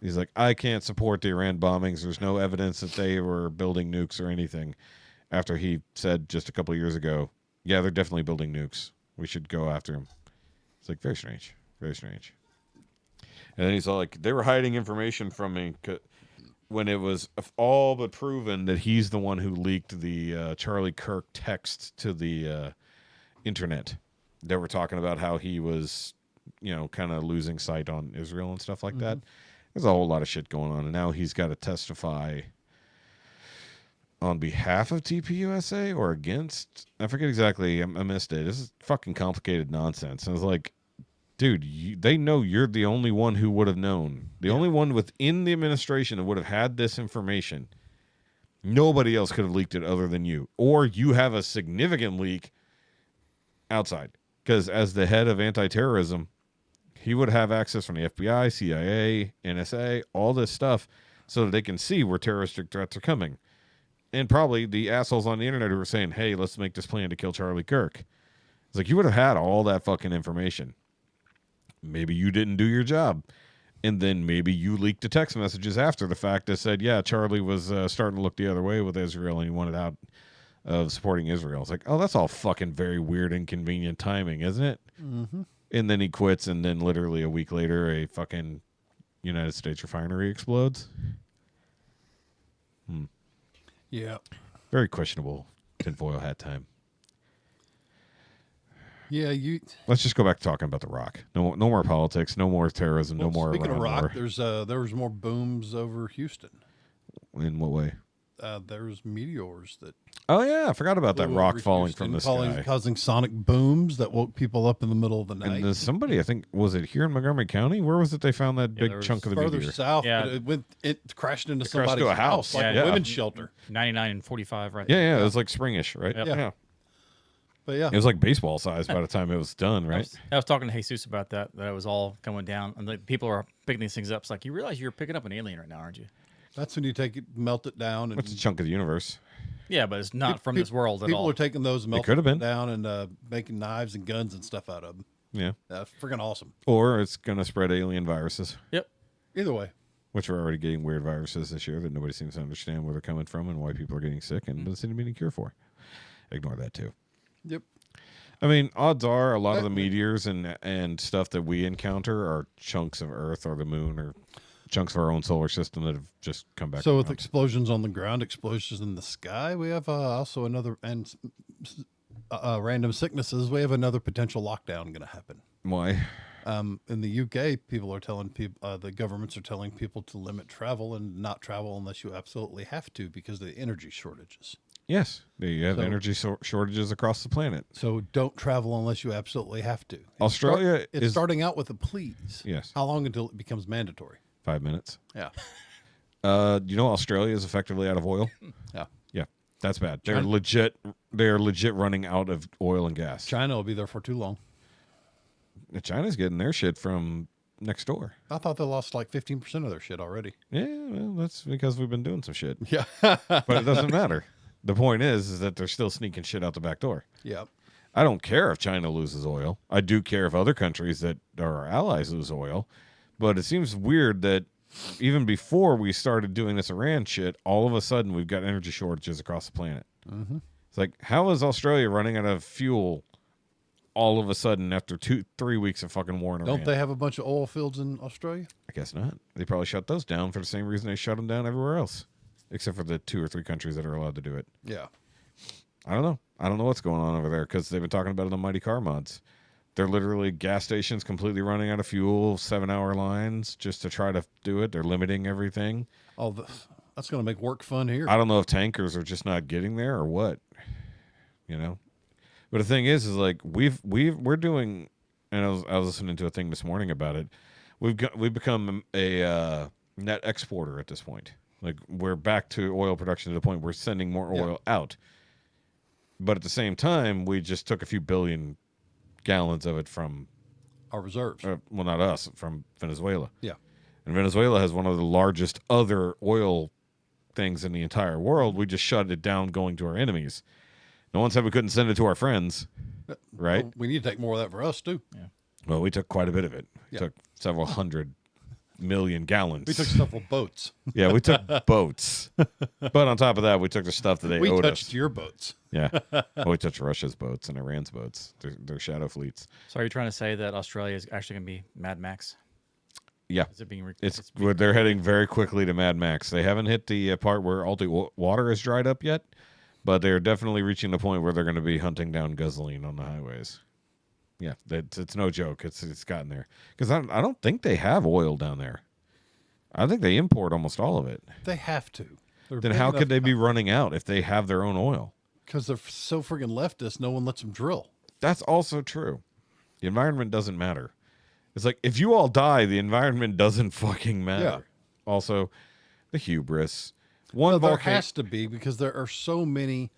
He's like, I can't support the Iran bombings. There's no evidence that they were building nukes or anything. After he said just a couple of years ago, yeah, they're definitely building nukes. We should go after them. It's like, very strange. Very strange. And then he's all like, they were hiding information from me when it was all but proven that he's the one who leaked the Charlie Kirk text to the internet. They were talking about how he was, kind of losing sight on Israel and stuff like that. There's a whole lot of shit going on. And now he's got to testify on behalf of TPUSA or against. I forget exactly. I missed it. This is fucking complicated nonsense. And I was like, dude, they know you're the only one who would have known. The only one within the administration that would have had this information. Nobody else could have leaked it other than you. Or you have a significant leak outside. Because as the head of anti-terrorism, he would have access from the FBI, CIA, NSA, all this stuff so that they can see where terroristic threats are coming. And probably the assholes on the internet who were saying, hey, let's make this plan to kill Charlie Kirk. It's like, you would have had all that fucking information. Maybe you didn't do your job. And then maybe you leaked the text messages after the fact that said, yeah, Charlie was starting to look the other way with Israel and he wanted out of supporting Israel. It's like, oh, that's all fucking very weird and convenient timing, isn't it? Mm-hmm. And then he quits, and then literally a week later, a fucking United States refinery explodes. Yeah. Very questionable tinfoil hat time. Yeah, Let's just go back to talking about The Rock. No more politics. No more terrorism. No more. Speaking of Rock, war. there was more booms over Houston. In what way? There's meteors that. Oh yeah, I forgot about that rock falling Houston, from the sky, causing sonic booms that woke people up in the middle of the night. And somebody, I think, was it here in Montgomery County? Where was it? They found that big chunk of the further meteor. south. Yeah. But it crashed into somebody's to a house, house. like Yeah. a women's shelter. 99 and 45, right? Yeah, it was like springish, right? Yep. Yeah. But yeah, It was like baseball size by the time it was done, right? I was talking to Jesus about that it was all coming down, and people are picking these things up. It's like, you realize you're picking up an alien right now, aren't you? that's when you take it, melt it down, and It's a chunk of the universe. Yeah, but it's not from this world at all. People are taking those, melting could have been. them down, and making knives and guns and stuff out of them. Yeah. That's freaking awesome. Or it's going to spread alien viruses, Yep. Either way. which we're already getting weird viruses this year that nobody seems to understand where they're coming from and why people are getting sick and doesn't seem to be any cure for. Ignore that too. Yep. I mean, odds are a lot of the meteors and stuff that we encounter are chunks of Earth or the moon or chunks of our own solar system that have just come back. So with around. explosions on the ground, explosions in the sky, we have also another random sicknesses. We have another potential lockdown going to happen. Why? In the UK, people are telling people, the governments are telling people to limit travel and not travel unless you absolutely have to because of the energy shortages. Yes, you have energy shortages across the planet. So don't travel unless you absolutely have to. Australia It's is starting out with a please. Yes. How long until it becomes mandatory? 5 minutes. Yeah. Australia is effectively out of oil. Yeah. Yeah, that's bad. They're legit running out of oil and gas. China will be there for too long. China's getting their shit from next door. I thought they lost like 15% of their shit already. Yeah, well, that's because we've been doing some shit. Yeah. But it doesn't matter. The point is that they're still sneaking shit out the back door. Yeah. I don't care if China loses oil. I do care if other countries that are our allies lose oil. But it seems weird that even before we started doing this Iran shit, all of a sudden we've got energy shortages across the planet. Mm-hmm. It's like, how is Australia running out of fuel all of a sudden after 2-3 weeks of fucking war in Iran? Don't they have a bunch of oil fields in Australia? I guess not. They probably shut those down for the same reason they shut them down everywhere else, except for the 2 or 3 countries that are allowed to do it. Yeah. I don't know. I don't know what's going on over there because they've been talking about it on Mighty Car Mods. They're literally gas stations completely running out of fuel, 7-hour lines just to try to do it. They're limiting everything. Oh, that's going to make work fun here. I don't know if tankers are just not getting there or what, But the thing is like we're doing, and I was listening to a thing this morning about it. We've become a net exporter at this point. Like we're back to oil production to the point where we're sending more oil out. But at the same time, we just took a few billion gallons of it from our reserves. Well, not us, from Venezuela. Yeah. And Venezuela has one of the largest other oil things in the entire world. We just shut it down going to our enemies. No one said we couldn't send it to our friends, right? Well, we need to take more of that for us, too. Yeah. Well, we took quite a bit of it. We took several 100 million gallons. We took several boats. Yeah, we took boats. But on top of that, we took the stuff that they we owed us. touched your boats. Yeah. Well, we touched Russia's boats and Iran's boats. Their shadow fleets. So are you trying to say that Australia is actually going to be Mad Max? Yeah, Is it being it's they're heading very quickly to Mad Max. They haven't hit the part where all the water is dried up yet, but they're definitely reaching the point where they're going to be hunting down gasoline on the highways. Yeah, it's no joke. It's gotten there because I don't think they have oil down there. I think they import almost all of it. They have to. Then how could they be running out if they have their own oil? Because they're so friggin' leftist, no one lets them drill. That's also true. The environment doesn't matter. It's like, if you all die, the environment doesn't fucking matter. Yeah. Also, the hubris. There has to be, because there are so many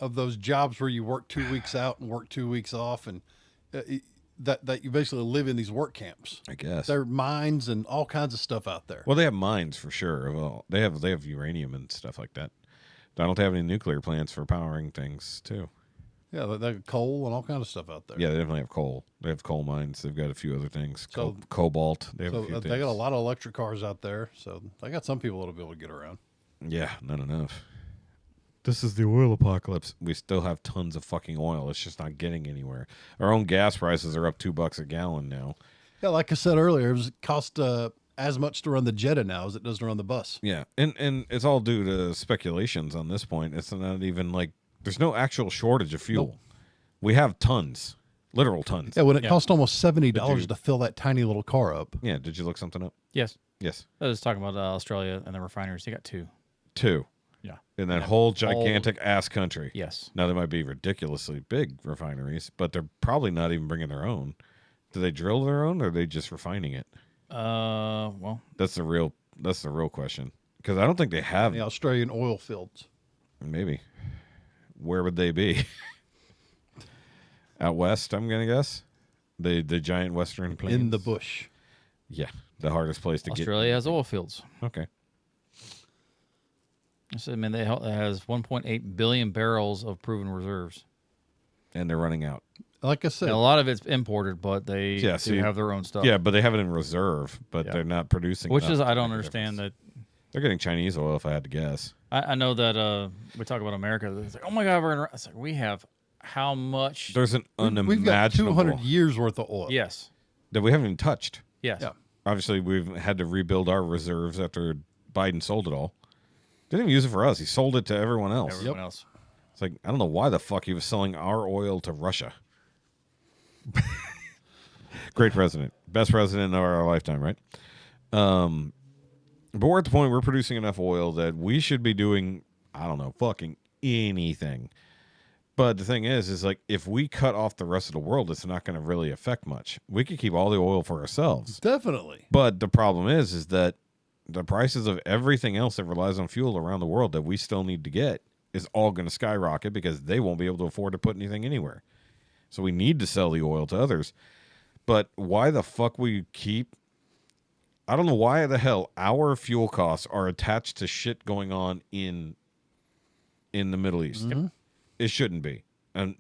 of those jobs where you work 2 weeks out and work 2 weeks off, and that you basically live in these work camps. I guess. There are mines and all kinds of stuff out there. Well, they have mines for sure. Well, they have uranium and stuff like that. They don't have any nuclear plants for powering things, too. Yeah, they have coal and all kinds of stuff out there. Yeah, they definitely have coal. They have coal mines. They've got a few other things. So, cobalt. They have a few they things. got a lot of electric cars out there, so they got some people that'll be able to get around. Yeah, not enough. This is the oil apocalypse. We still have tons of fucking oil. It's just not getting anywhere. Our own gas prices are up $2 a gallon now. Yeah, like I said earlier, it cost as much to run the Jetta now as it does to run the bus. Yeah, and it's all due to speculations on this point. It's not even like there's no actual shortage of fuel. Nope. We have tons, literal tons. Yeah, when it cost almost $70 to fill that tiny little car up. Yeah, did you look something up? Yes. Yes. I was talking about Australia and the refineries. They got two. Yeah. In that whole gigantic ass country. Yes. Now, they might be ridiculously big refineries, but they're probably not even bringing their own. Do they drill their own, or are they just refining it? Well, that's the real question, because I don't think they have the Australian oil fields. Maybe. Where would they be? Out west, I'm gonna guess. The giant western plains in the bush. Yeah, the hardest place to get. Australia has oil fields. Okay. I mean, it has 1.8 billion barrels of proven reserves, and they're running out. Like I said, and a lot of it's imported, but they do have their own stuff. Yeah, but they have it in reserve, but they're not producing. Which is, I don't understand that. They're getting Chinese oil, if I had to guess. I know that we talk about America. It's like, oh my God, it's like, we have how much? There's an unimaginable. We've got 200 years worth of oil. Yes. That we haven't even touched. Yes. Yeah. Obviously, we've had to rebuild our reserves after Biden sold it all. Didn't even use it for us. He sold it to everyone else. Everyone else. It's like, I don't know why the fuck he was selling our oil to Russia. Great president. Best president of our lifetime, right? But we're at the point we're producing enough oil that we should be doing, I don't know, fucking anything. But the thing is like, if we cut off the rest of the world, it's not going to really affect much. We could keep all the oil for ourselves. Definitely. But the problem is that the prices of everything else that relies on fuel around the world that we still need to get is all going to skyrocket because they won't be able to afford to put anything anywhere. So we need to sell the oil to others. But why the fuck we keep... I don't know why the hell our fuel costs are attached to shit going on in the Middle East. Mm-hmm. It shouldn't be. And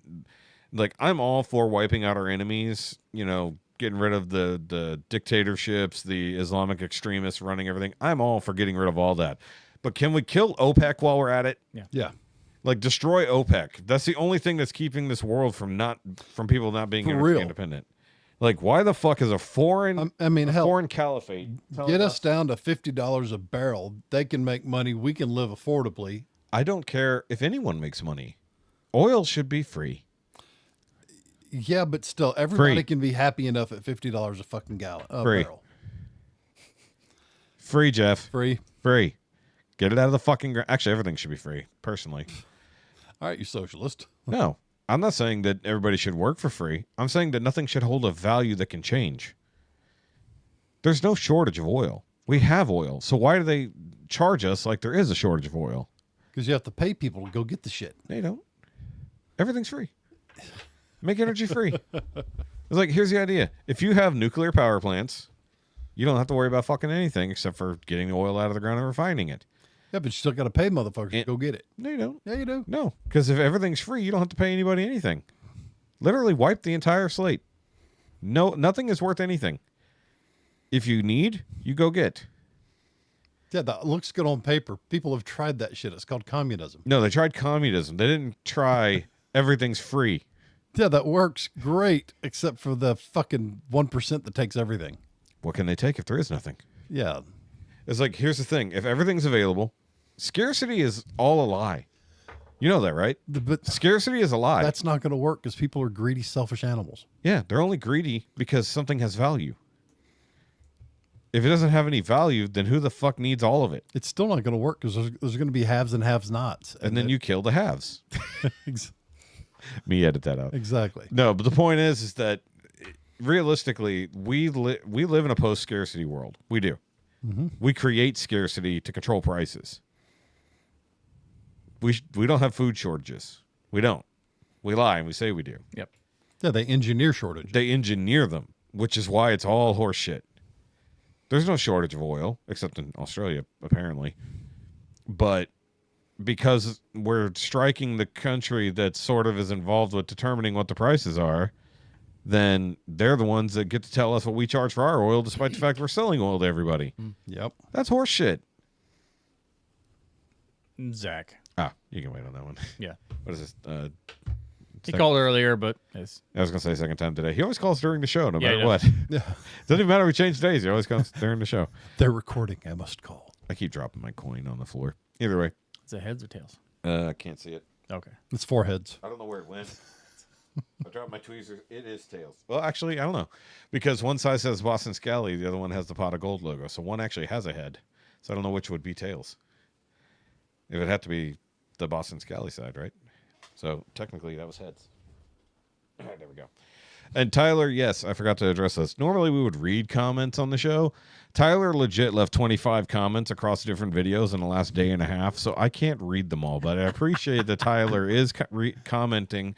like, I'm all for wiping out our enemies, getting rid of the dictatorships, the Islamic extremists running everything. I'm all for getting rid of all that. But can we kill OPEC while we're at it? Yeah. Like, destroy OPEC. That's the only thing that's keeping this world from people not being independent. Like, why the fuck is a foreign foreign caliphate get us down to $50 a barrel? They can make money. We can live affordably. I don't care if anyone makes money. Oil should be free. Yeah, but still, everybody can be happy enough at $50 a fucking barrel. Free, Jeff. Free. Get it out of the fucking ground. Actually, everything should be free, personally. All right, you socialist. No, I'm not saying that everybody should work for free. I'm saying that nothing should hold a value that can change. There's no shortage of oil. We have oil. So why do they charge us like there is a shortage of oil? Because you have to pay people to go get the shit. They don't. Everything's free. Make energy free. It's like, here's the idea. If you have nuclear power plants, you don't have to worry about fucking anything except for getting the oil out of the ground and refining it. Yeah, but you still got to pay motherfuckers to go get it. No, you don't. Yeah, you do. No, because if everything's free, you don't have to pay anybody anything. Literally wipe the entire slate. No, nothing is worth anything. If you need, you go get. Yeah, that looks good on paper. People have tried that shit. It's called communism. No, they tried communism. They didn't try everything's free. Yeah, that works great, except for the fucking 1% that takes everything. what can they take if there is nothing? Yeah. It's like, here's the thing. If everything's available, scarcity is all a lie. You know that, right? But scarcity is a lie. That's not going to work because people are greedy, selfish animals. Yeah, they're only greedy because something has value. If it doesn't have any value, then who the fuck needs all of it? It's still not going to work because there's going to be haves and have-nots. And then you kill the haves. Ex- Me edit that out. Exactly. No, but the point is that realistically, we live in a post-scarcity world. We do. Mm-hmm. We create scarcity to control prices. We don't have food shortages. We don't. We lie and we say we do. Yep. Yeah, they engineer shortage. They engineer them, which is why it's all horse shit. There's no shortage of oil, except in Australia, apparently. But because we're striking the country that sort of is involved with determining what the prices are, then they're the ones that get to tell us what we charge for our oil, despite the fact we're selling oil to everybody. Yep. That's horse shit. Zach. Ah, you can wait on that one. Yeah. What is this? He called earlier, but it's... I was going to say second time today. He always calls during the show, no matter he what. Yeah. Doesn't even matter if we change days. He always comes during the show. They're recording. I must call. I keep dropping my coin on the floor. Either way. Is it heads or tails? I can't see it. Okay. It's 4 heads. I don't know where it went. I dropped my tweezers. It is tails. Well, actually, I don't know. Because one side says Boston Scally, the other one has the Pot of Gold logo. So one actually has a head. So I don't know which would be tails. It would have to be the Boston Scally side, right? So technically that was heads. All right, there we go. And Tyler, yes, I forgot to address this. Normally we would read comments on the show. Tyler legit left 25 comments across different videos in the last day and a half, so I can't read them all. But I appreciate that Tyler is commenting,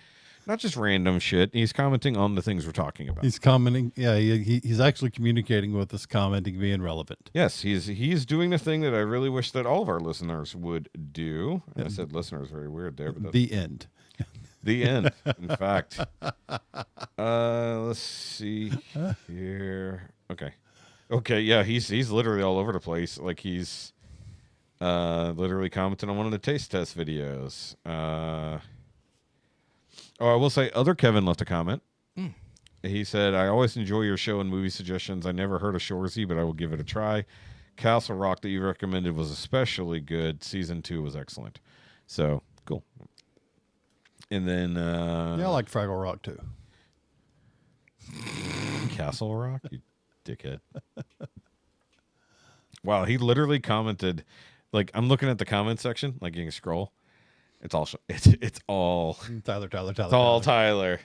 not just random shit. He's commenting on the things we're talking about. He's commenting. Yeah, he's actually communicating with us, commenting, being relevant. Yes, he's doing the thing that I really wish that all of our listeners would do. And I said listeners, very weird there. But the end. The end, in fact. Let's see here. Okay, yeah, he's literally all over the place. Like he's literally commenting on one of the taste test videos. I will say other Kevin left a comment. He said, I always enjoy your show and movie suggestions. I never heard of Shoresy, but I will give it a try. Castle Rock that you recommended was especially good. Season 2 was excellent. So, cool. And then... yeah, I like Fraggle Rock, too. Castle Rock? You dickhead. Wow, he literally commented... Like, I'm looking at the comment section, like you can scroll. It's all... It's all... Tyler. It's all Tyler.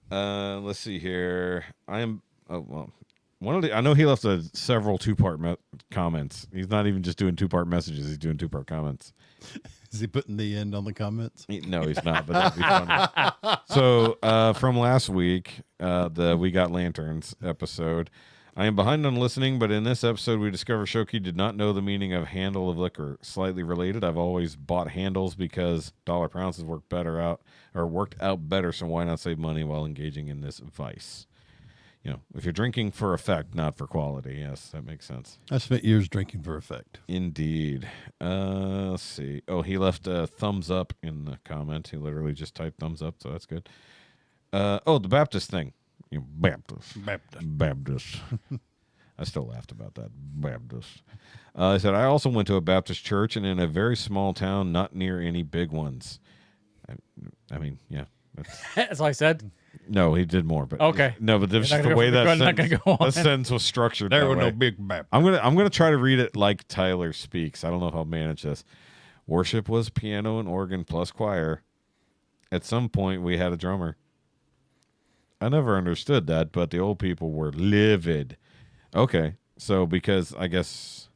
Let's see here. I am... Oh, well... I know he left several two-part comments. He's not even just doing two-part messages. He's doing two-part comments. Is he putting the end on the comments? No, he's not, but that'd be funny. So, from last week, the We Got Lanterns episode, I am behind on listening, but in this episode, we discover Shoky did not know the meaning of handle of liquor. Slightly related, I've always bought handles because dollar per ounces worked out better, so why not save money while engaging in this vice? You know, if you're drinking for effect, not for quality. Yes, that makes sense. I spent years drinking for effect. Indeed. Let's see. Oh, he left a thumbs up in the comment. He literally just typed thumbs up, so that's good. The Baptist thing. You know, Baptist. I still laughed about that. Baptist. I said, I also went to a Baptist church and in a very small town, not near any big ones. I mean, yeah. That's all I said. No, he did more, but okay. No, but this is the way that sentence was structured. There were no big Baptist. I'm gonna try to read it like Tyler speaks. I don't know if I'll manage this. Worship was piano and organ plus choir. At some point, we had a drummer. I never understood that, but the old people were livid. Okay, so because I guess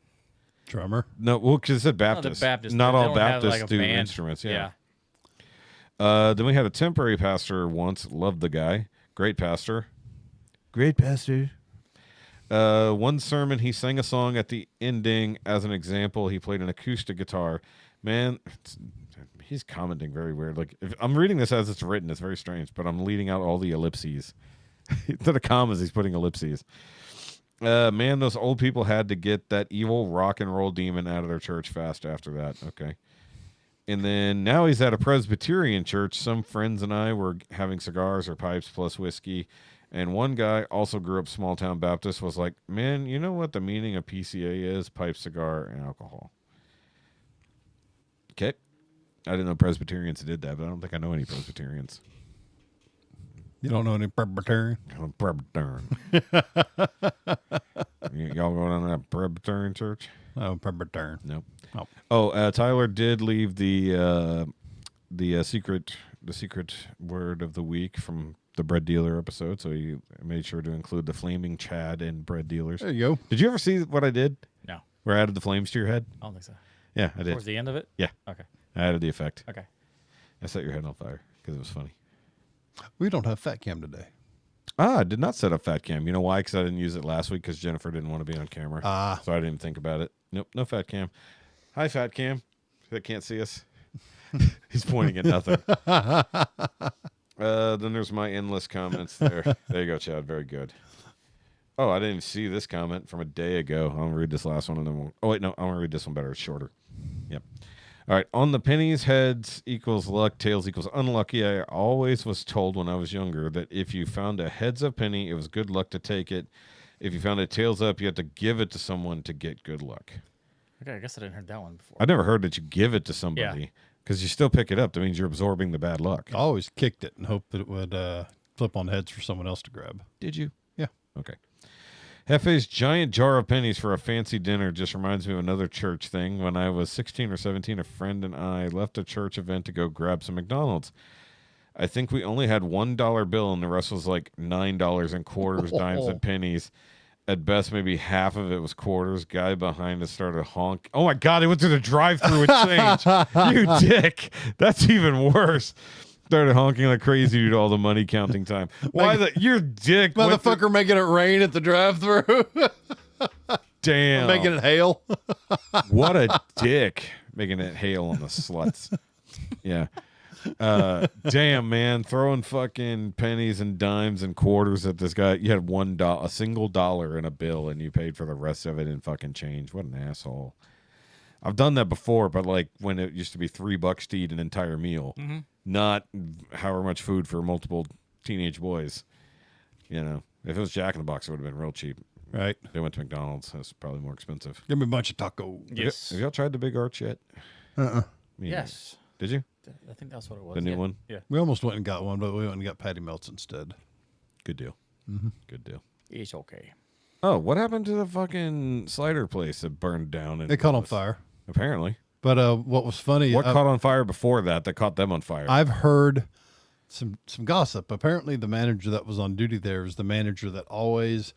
drummer. No, well, because it said Baptist. Not all Baptists do instruments. Yeah. Then we had a temporary pastor once. Loved the guy. Great pastor. One sermon, he sang a song at the ending. As an example, he played an acoustic guitar. Man, he's commenting very weird. Like, if I'm reading this as it's written, it's very strange, but I'm leaving out all the ellipses. To the commas, he's putting ellipses. Man, those old people had to get that evil rock and roll demon out of their church fast after that. Okay. And then now he's at a Presbyterian church. Some friends and I were having cigars or pipes plus whiskey. And one guy also grew up small town Baptist, was like, man, you know what the meaning of PCA is? Pipe, cigar, and alcohol. Okay. I didn't know Presbyterians did that, but I don't think I know any Presbyterians. You don't know any Presbyterian? I'm Presbyterian. Y'all going on that Presbyterian church? Oh, Presbyterian. Nope. Oh. Tyler did leave the secret word of the week from the bread dealer episode, so he made sure to include the flaming Chad and bread dealers. There you go. Did you ever see what I did? No. Where I added the flames to your head? I don't think so. Yeah, I did. Towards the end of it? Yeah. Okay. I added the effect. Okay. I set your head on fire because it was funny. We don't have Fat Cam today. I did not set up Fat Cam. You know why? Because I didn't use it last week because Jennifer didn't want to be on camera. So I didn't think about it. Nope, no Fat Cam. Hi, Fat Cam. That can't see us. He's pointing at nothing. Then there's my endless comments there. There you go, Chad. Very good. Oh, I didn't see this comment from a day ago. I'm going to read this last one and then we'll... Oh, wait, no. I'm going to read this one better. It's shorter. Yep. All right. On the pennies, heads equals luck, tails equals unlucky. I always was told when I was younger that if you found a heads up penny, it was good luck to take it. If you found a tails up, you had to give it to someone to get good luck. Okay, I guess I didn't heard that one before. I never heard that you give it to somebody because you still pick it up. That means you're absorbing the bad luck. I always kicked it and hoped that it would flip on heads for someone else to grab. Did you? Yeah. Okay. Hefe's giant jar of pennies for a fancy dinner just reminds me of another church thing. When I was 16 or 17, a friend and I left a church event to go grab some McDonald's. I think we only had $1 bill and the rest was like $9 and quarters, dimes, and pennies. At best, maybe half of it was quarters. Guy behind us started honk. Oh my God, they went through the drive-thru and change. You dick. That's even worse. Started honking like crazy due to all the money counting time. Why your dick? Motherfucker making it rain at the drive-thru. Damn. Making it hail. What a dick. Making it hail on the sluts. Yeah. Damn, man. Throwing fucking pennies and dimes and quarters at this guy. You had a single dollar in a bill and you paid for the rest of it in fucking change. What an asshole. I've done that before, but like when it used to be $3 to eat an entire meal, not however much food for multiple teenage boys. You know, if it was Jack in the Box, it would have been real cheap. Right. They went to McDonald's. That's probably more expensive. Give me a bunch of tacos. Yes. Have y'all tried the Big Arch yet? Yes. Did you? I think that's what it was. The new yeah. one? Yeah. We almost went and got one, but we went and got patty melts instead. Good deal. Good deal. It's okay. Oh, what happened to the fucking cider place that burned down? They caught on fire. Apparently. But what was funny... What caught on fire before that caught them on fire? I've heard some gossip. Apparently, the manager that was on duty there is the manager that always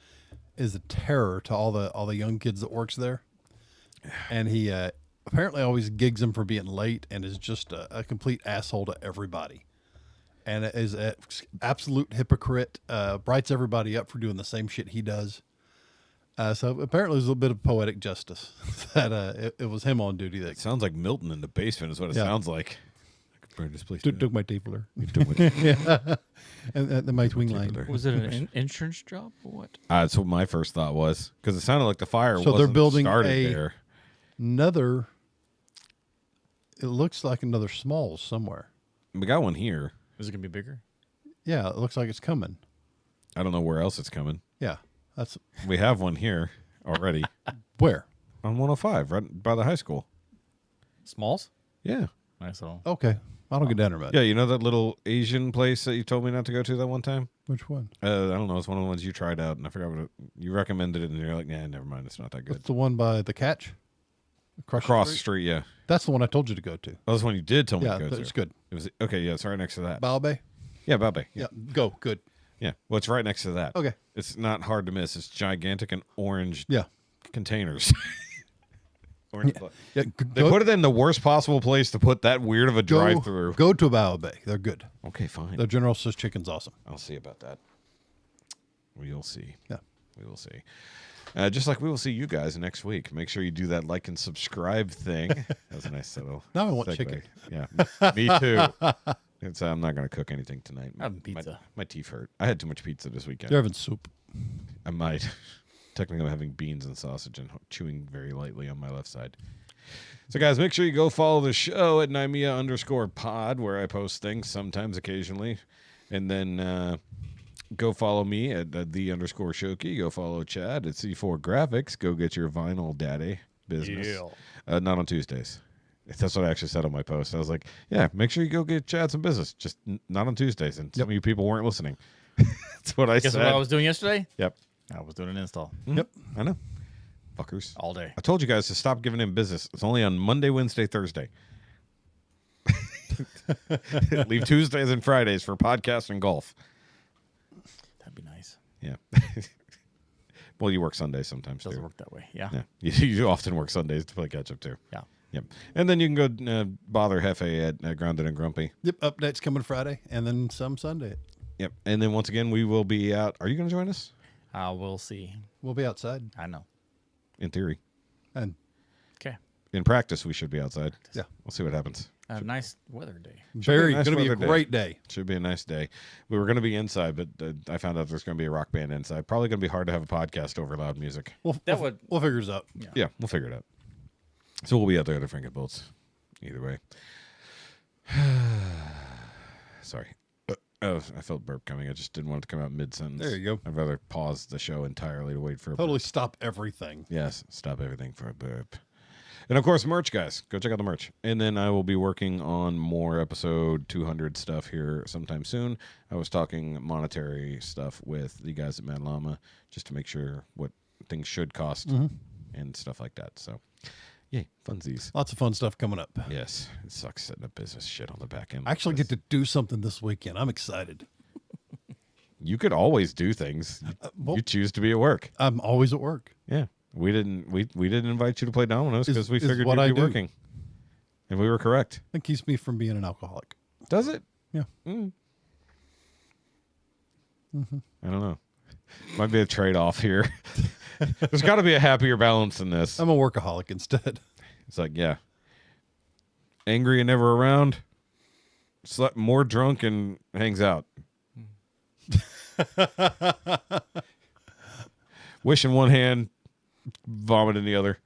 is a terror to all the young kids that works there. And he apparently always gigs them for being late and is just a complete asshole to everybody. And is an absolute hypocrite, brights everybody up for doing the same shit he does. So apparently there's a little bit of poetic justice that it was him on duty. That sounds like Milton in the basement is what it sounds like. I could burn this place down. took my table. Yeah. And my swing line. Was it an insurance job or what? That's what my first thought was because it sounded like the fire So wasn't they're building started there. another. It looks like another Smalls somewhere. We got one here. Is it gonna be bigger? Yeah, it looks like it's coming. I don't know where else it's coming. Yeah, that's We have one here already where on 105, right by the high school. Smalls? Yeah. I saw. okay. I don't get down there much. Yeah, you know that little Asian place that you told me not to go to that one time? Which one? I don't know. It's one of the ones you tried out, and I forgot what you recommended it, and you're like, nah, never mind. It's not that good. What's the one by the catch? Across the street, yeah. That's the one I told you to go to. Oh, that's the one you did tell me Yeah, to go to. it's good. It was okay. Yeah, it's right next to that. Bao Bay? Yeah, Babe. Yeah, go. Good. Yeah. Well, it's right next to that. Okay. It's not hard to miss. It's gigantic and orange Yeah. containers. Orange. Yeah, They put it in the worst possible place to put that weird of a drive-through. Go to Bao Bay. They're good. Okay, fine. The General Tso's chicken's awesome. I'll see about that. We'll see. Yeah. We will see. Just like we will see you guys next week. Make sure you do that like and subscribe thing. That was a nice little Now I want segue. chicken. Yeah, me too. I'm not going to cook anything tonight. I'm having pizza. My teeth hurt. I had too much pizza this weekend. They're having soup. I might. Technically, I'm having beans and sausage and chewing very lightly on my left side. So, guys, make sure you go follow the show at NowYouMadeItAwkwardPod, where I post things sometimes, occasionally. And then Go follow me at @the_Shoky. Go follow Chad at C4 Graphics. Go get your vinyl daddy business. Not on Tuesdays. That's what I actually said on my post. I was like, yeah, make sure you go get Chad some business. Just not on Tuesdays. And some of you people weren't listening. That's what I said. Guess what I was doing yesterday? Yep. I was doing an install. Yep. I know. Fuckers. All day. I told you guys to stop giving him business. It's only on Monday, Wednesday, Thursday. Leave Tuesdays and Fridays for podcasts and golf. That'd be nice. Yeah. Well, you work Sundays sometimes, Doesn't too. work that way. Yeah. You often work Sundays to play catch up, too. Yeah. Yep. And then you can go bother Hefe at Grounded and Grumpy. Yep, updates coming Friday, and then some Sunday. Yep. And then once again, we will be out. Are you going to join us? We'll see. We'll be outside. I know. In theory. And Okay. In practice, we should be outside. Yeah. We'll see what happens. A nice weather day. Nice going to be a weather day. great day. Should be a nice day. We were going to be inside, but I found out there's going to be a rock band inside. Probably going to be hard to have a podcast over loud music. We'll figure it out. Yeah, we'll figure it out. So we'll be out there at the Franken Bolts. Either way. Sorry. I felt burp coming. I just didn't want it to come out mid-sentence. There you go. I'd rather pause the show entirely to wait for a Totally burp. stop everything. Yes, stop everything for a burp. And, of course, merch, guys. Go check out the merch. And then I will be working on more episode 200 stuff here sometime soon. I was talking monetary stuff with the guys at Mad Llama just to make sure what things should cost and stuff like that. So, yay, funsies. Lots of fun stuff coming up. Yes, it sucks setting up business shit on the back end. I actually get to do something this weekend. I'm excited. You could always do things. You choose to be at work. I'm always at work. Yeah. We didn't invite you to play dominoes because we Is figured what you'd I be do. working. And we were correct. It keeps me from being an alcoholic. Does it? Yeah. I don't know. Might be a trade-off here. There's got to be a happier balance in this. I'm a workaholic instead. It's like, yeah. Angry and never around. More drunk and hangs out. Wish in one hand, vomit in the other.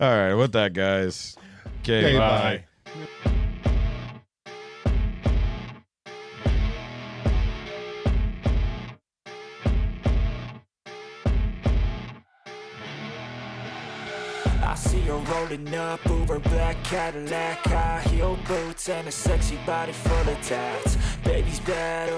All right, with that, guys. Okay, bye. I see her rolling up, Uber black Cadillac, high heel boots and a sexy body full of tats. Baby's bad.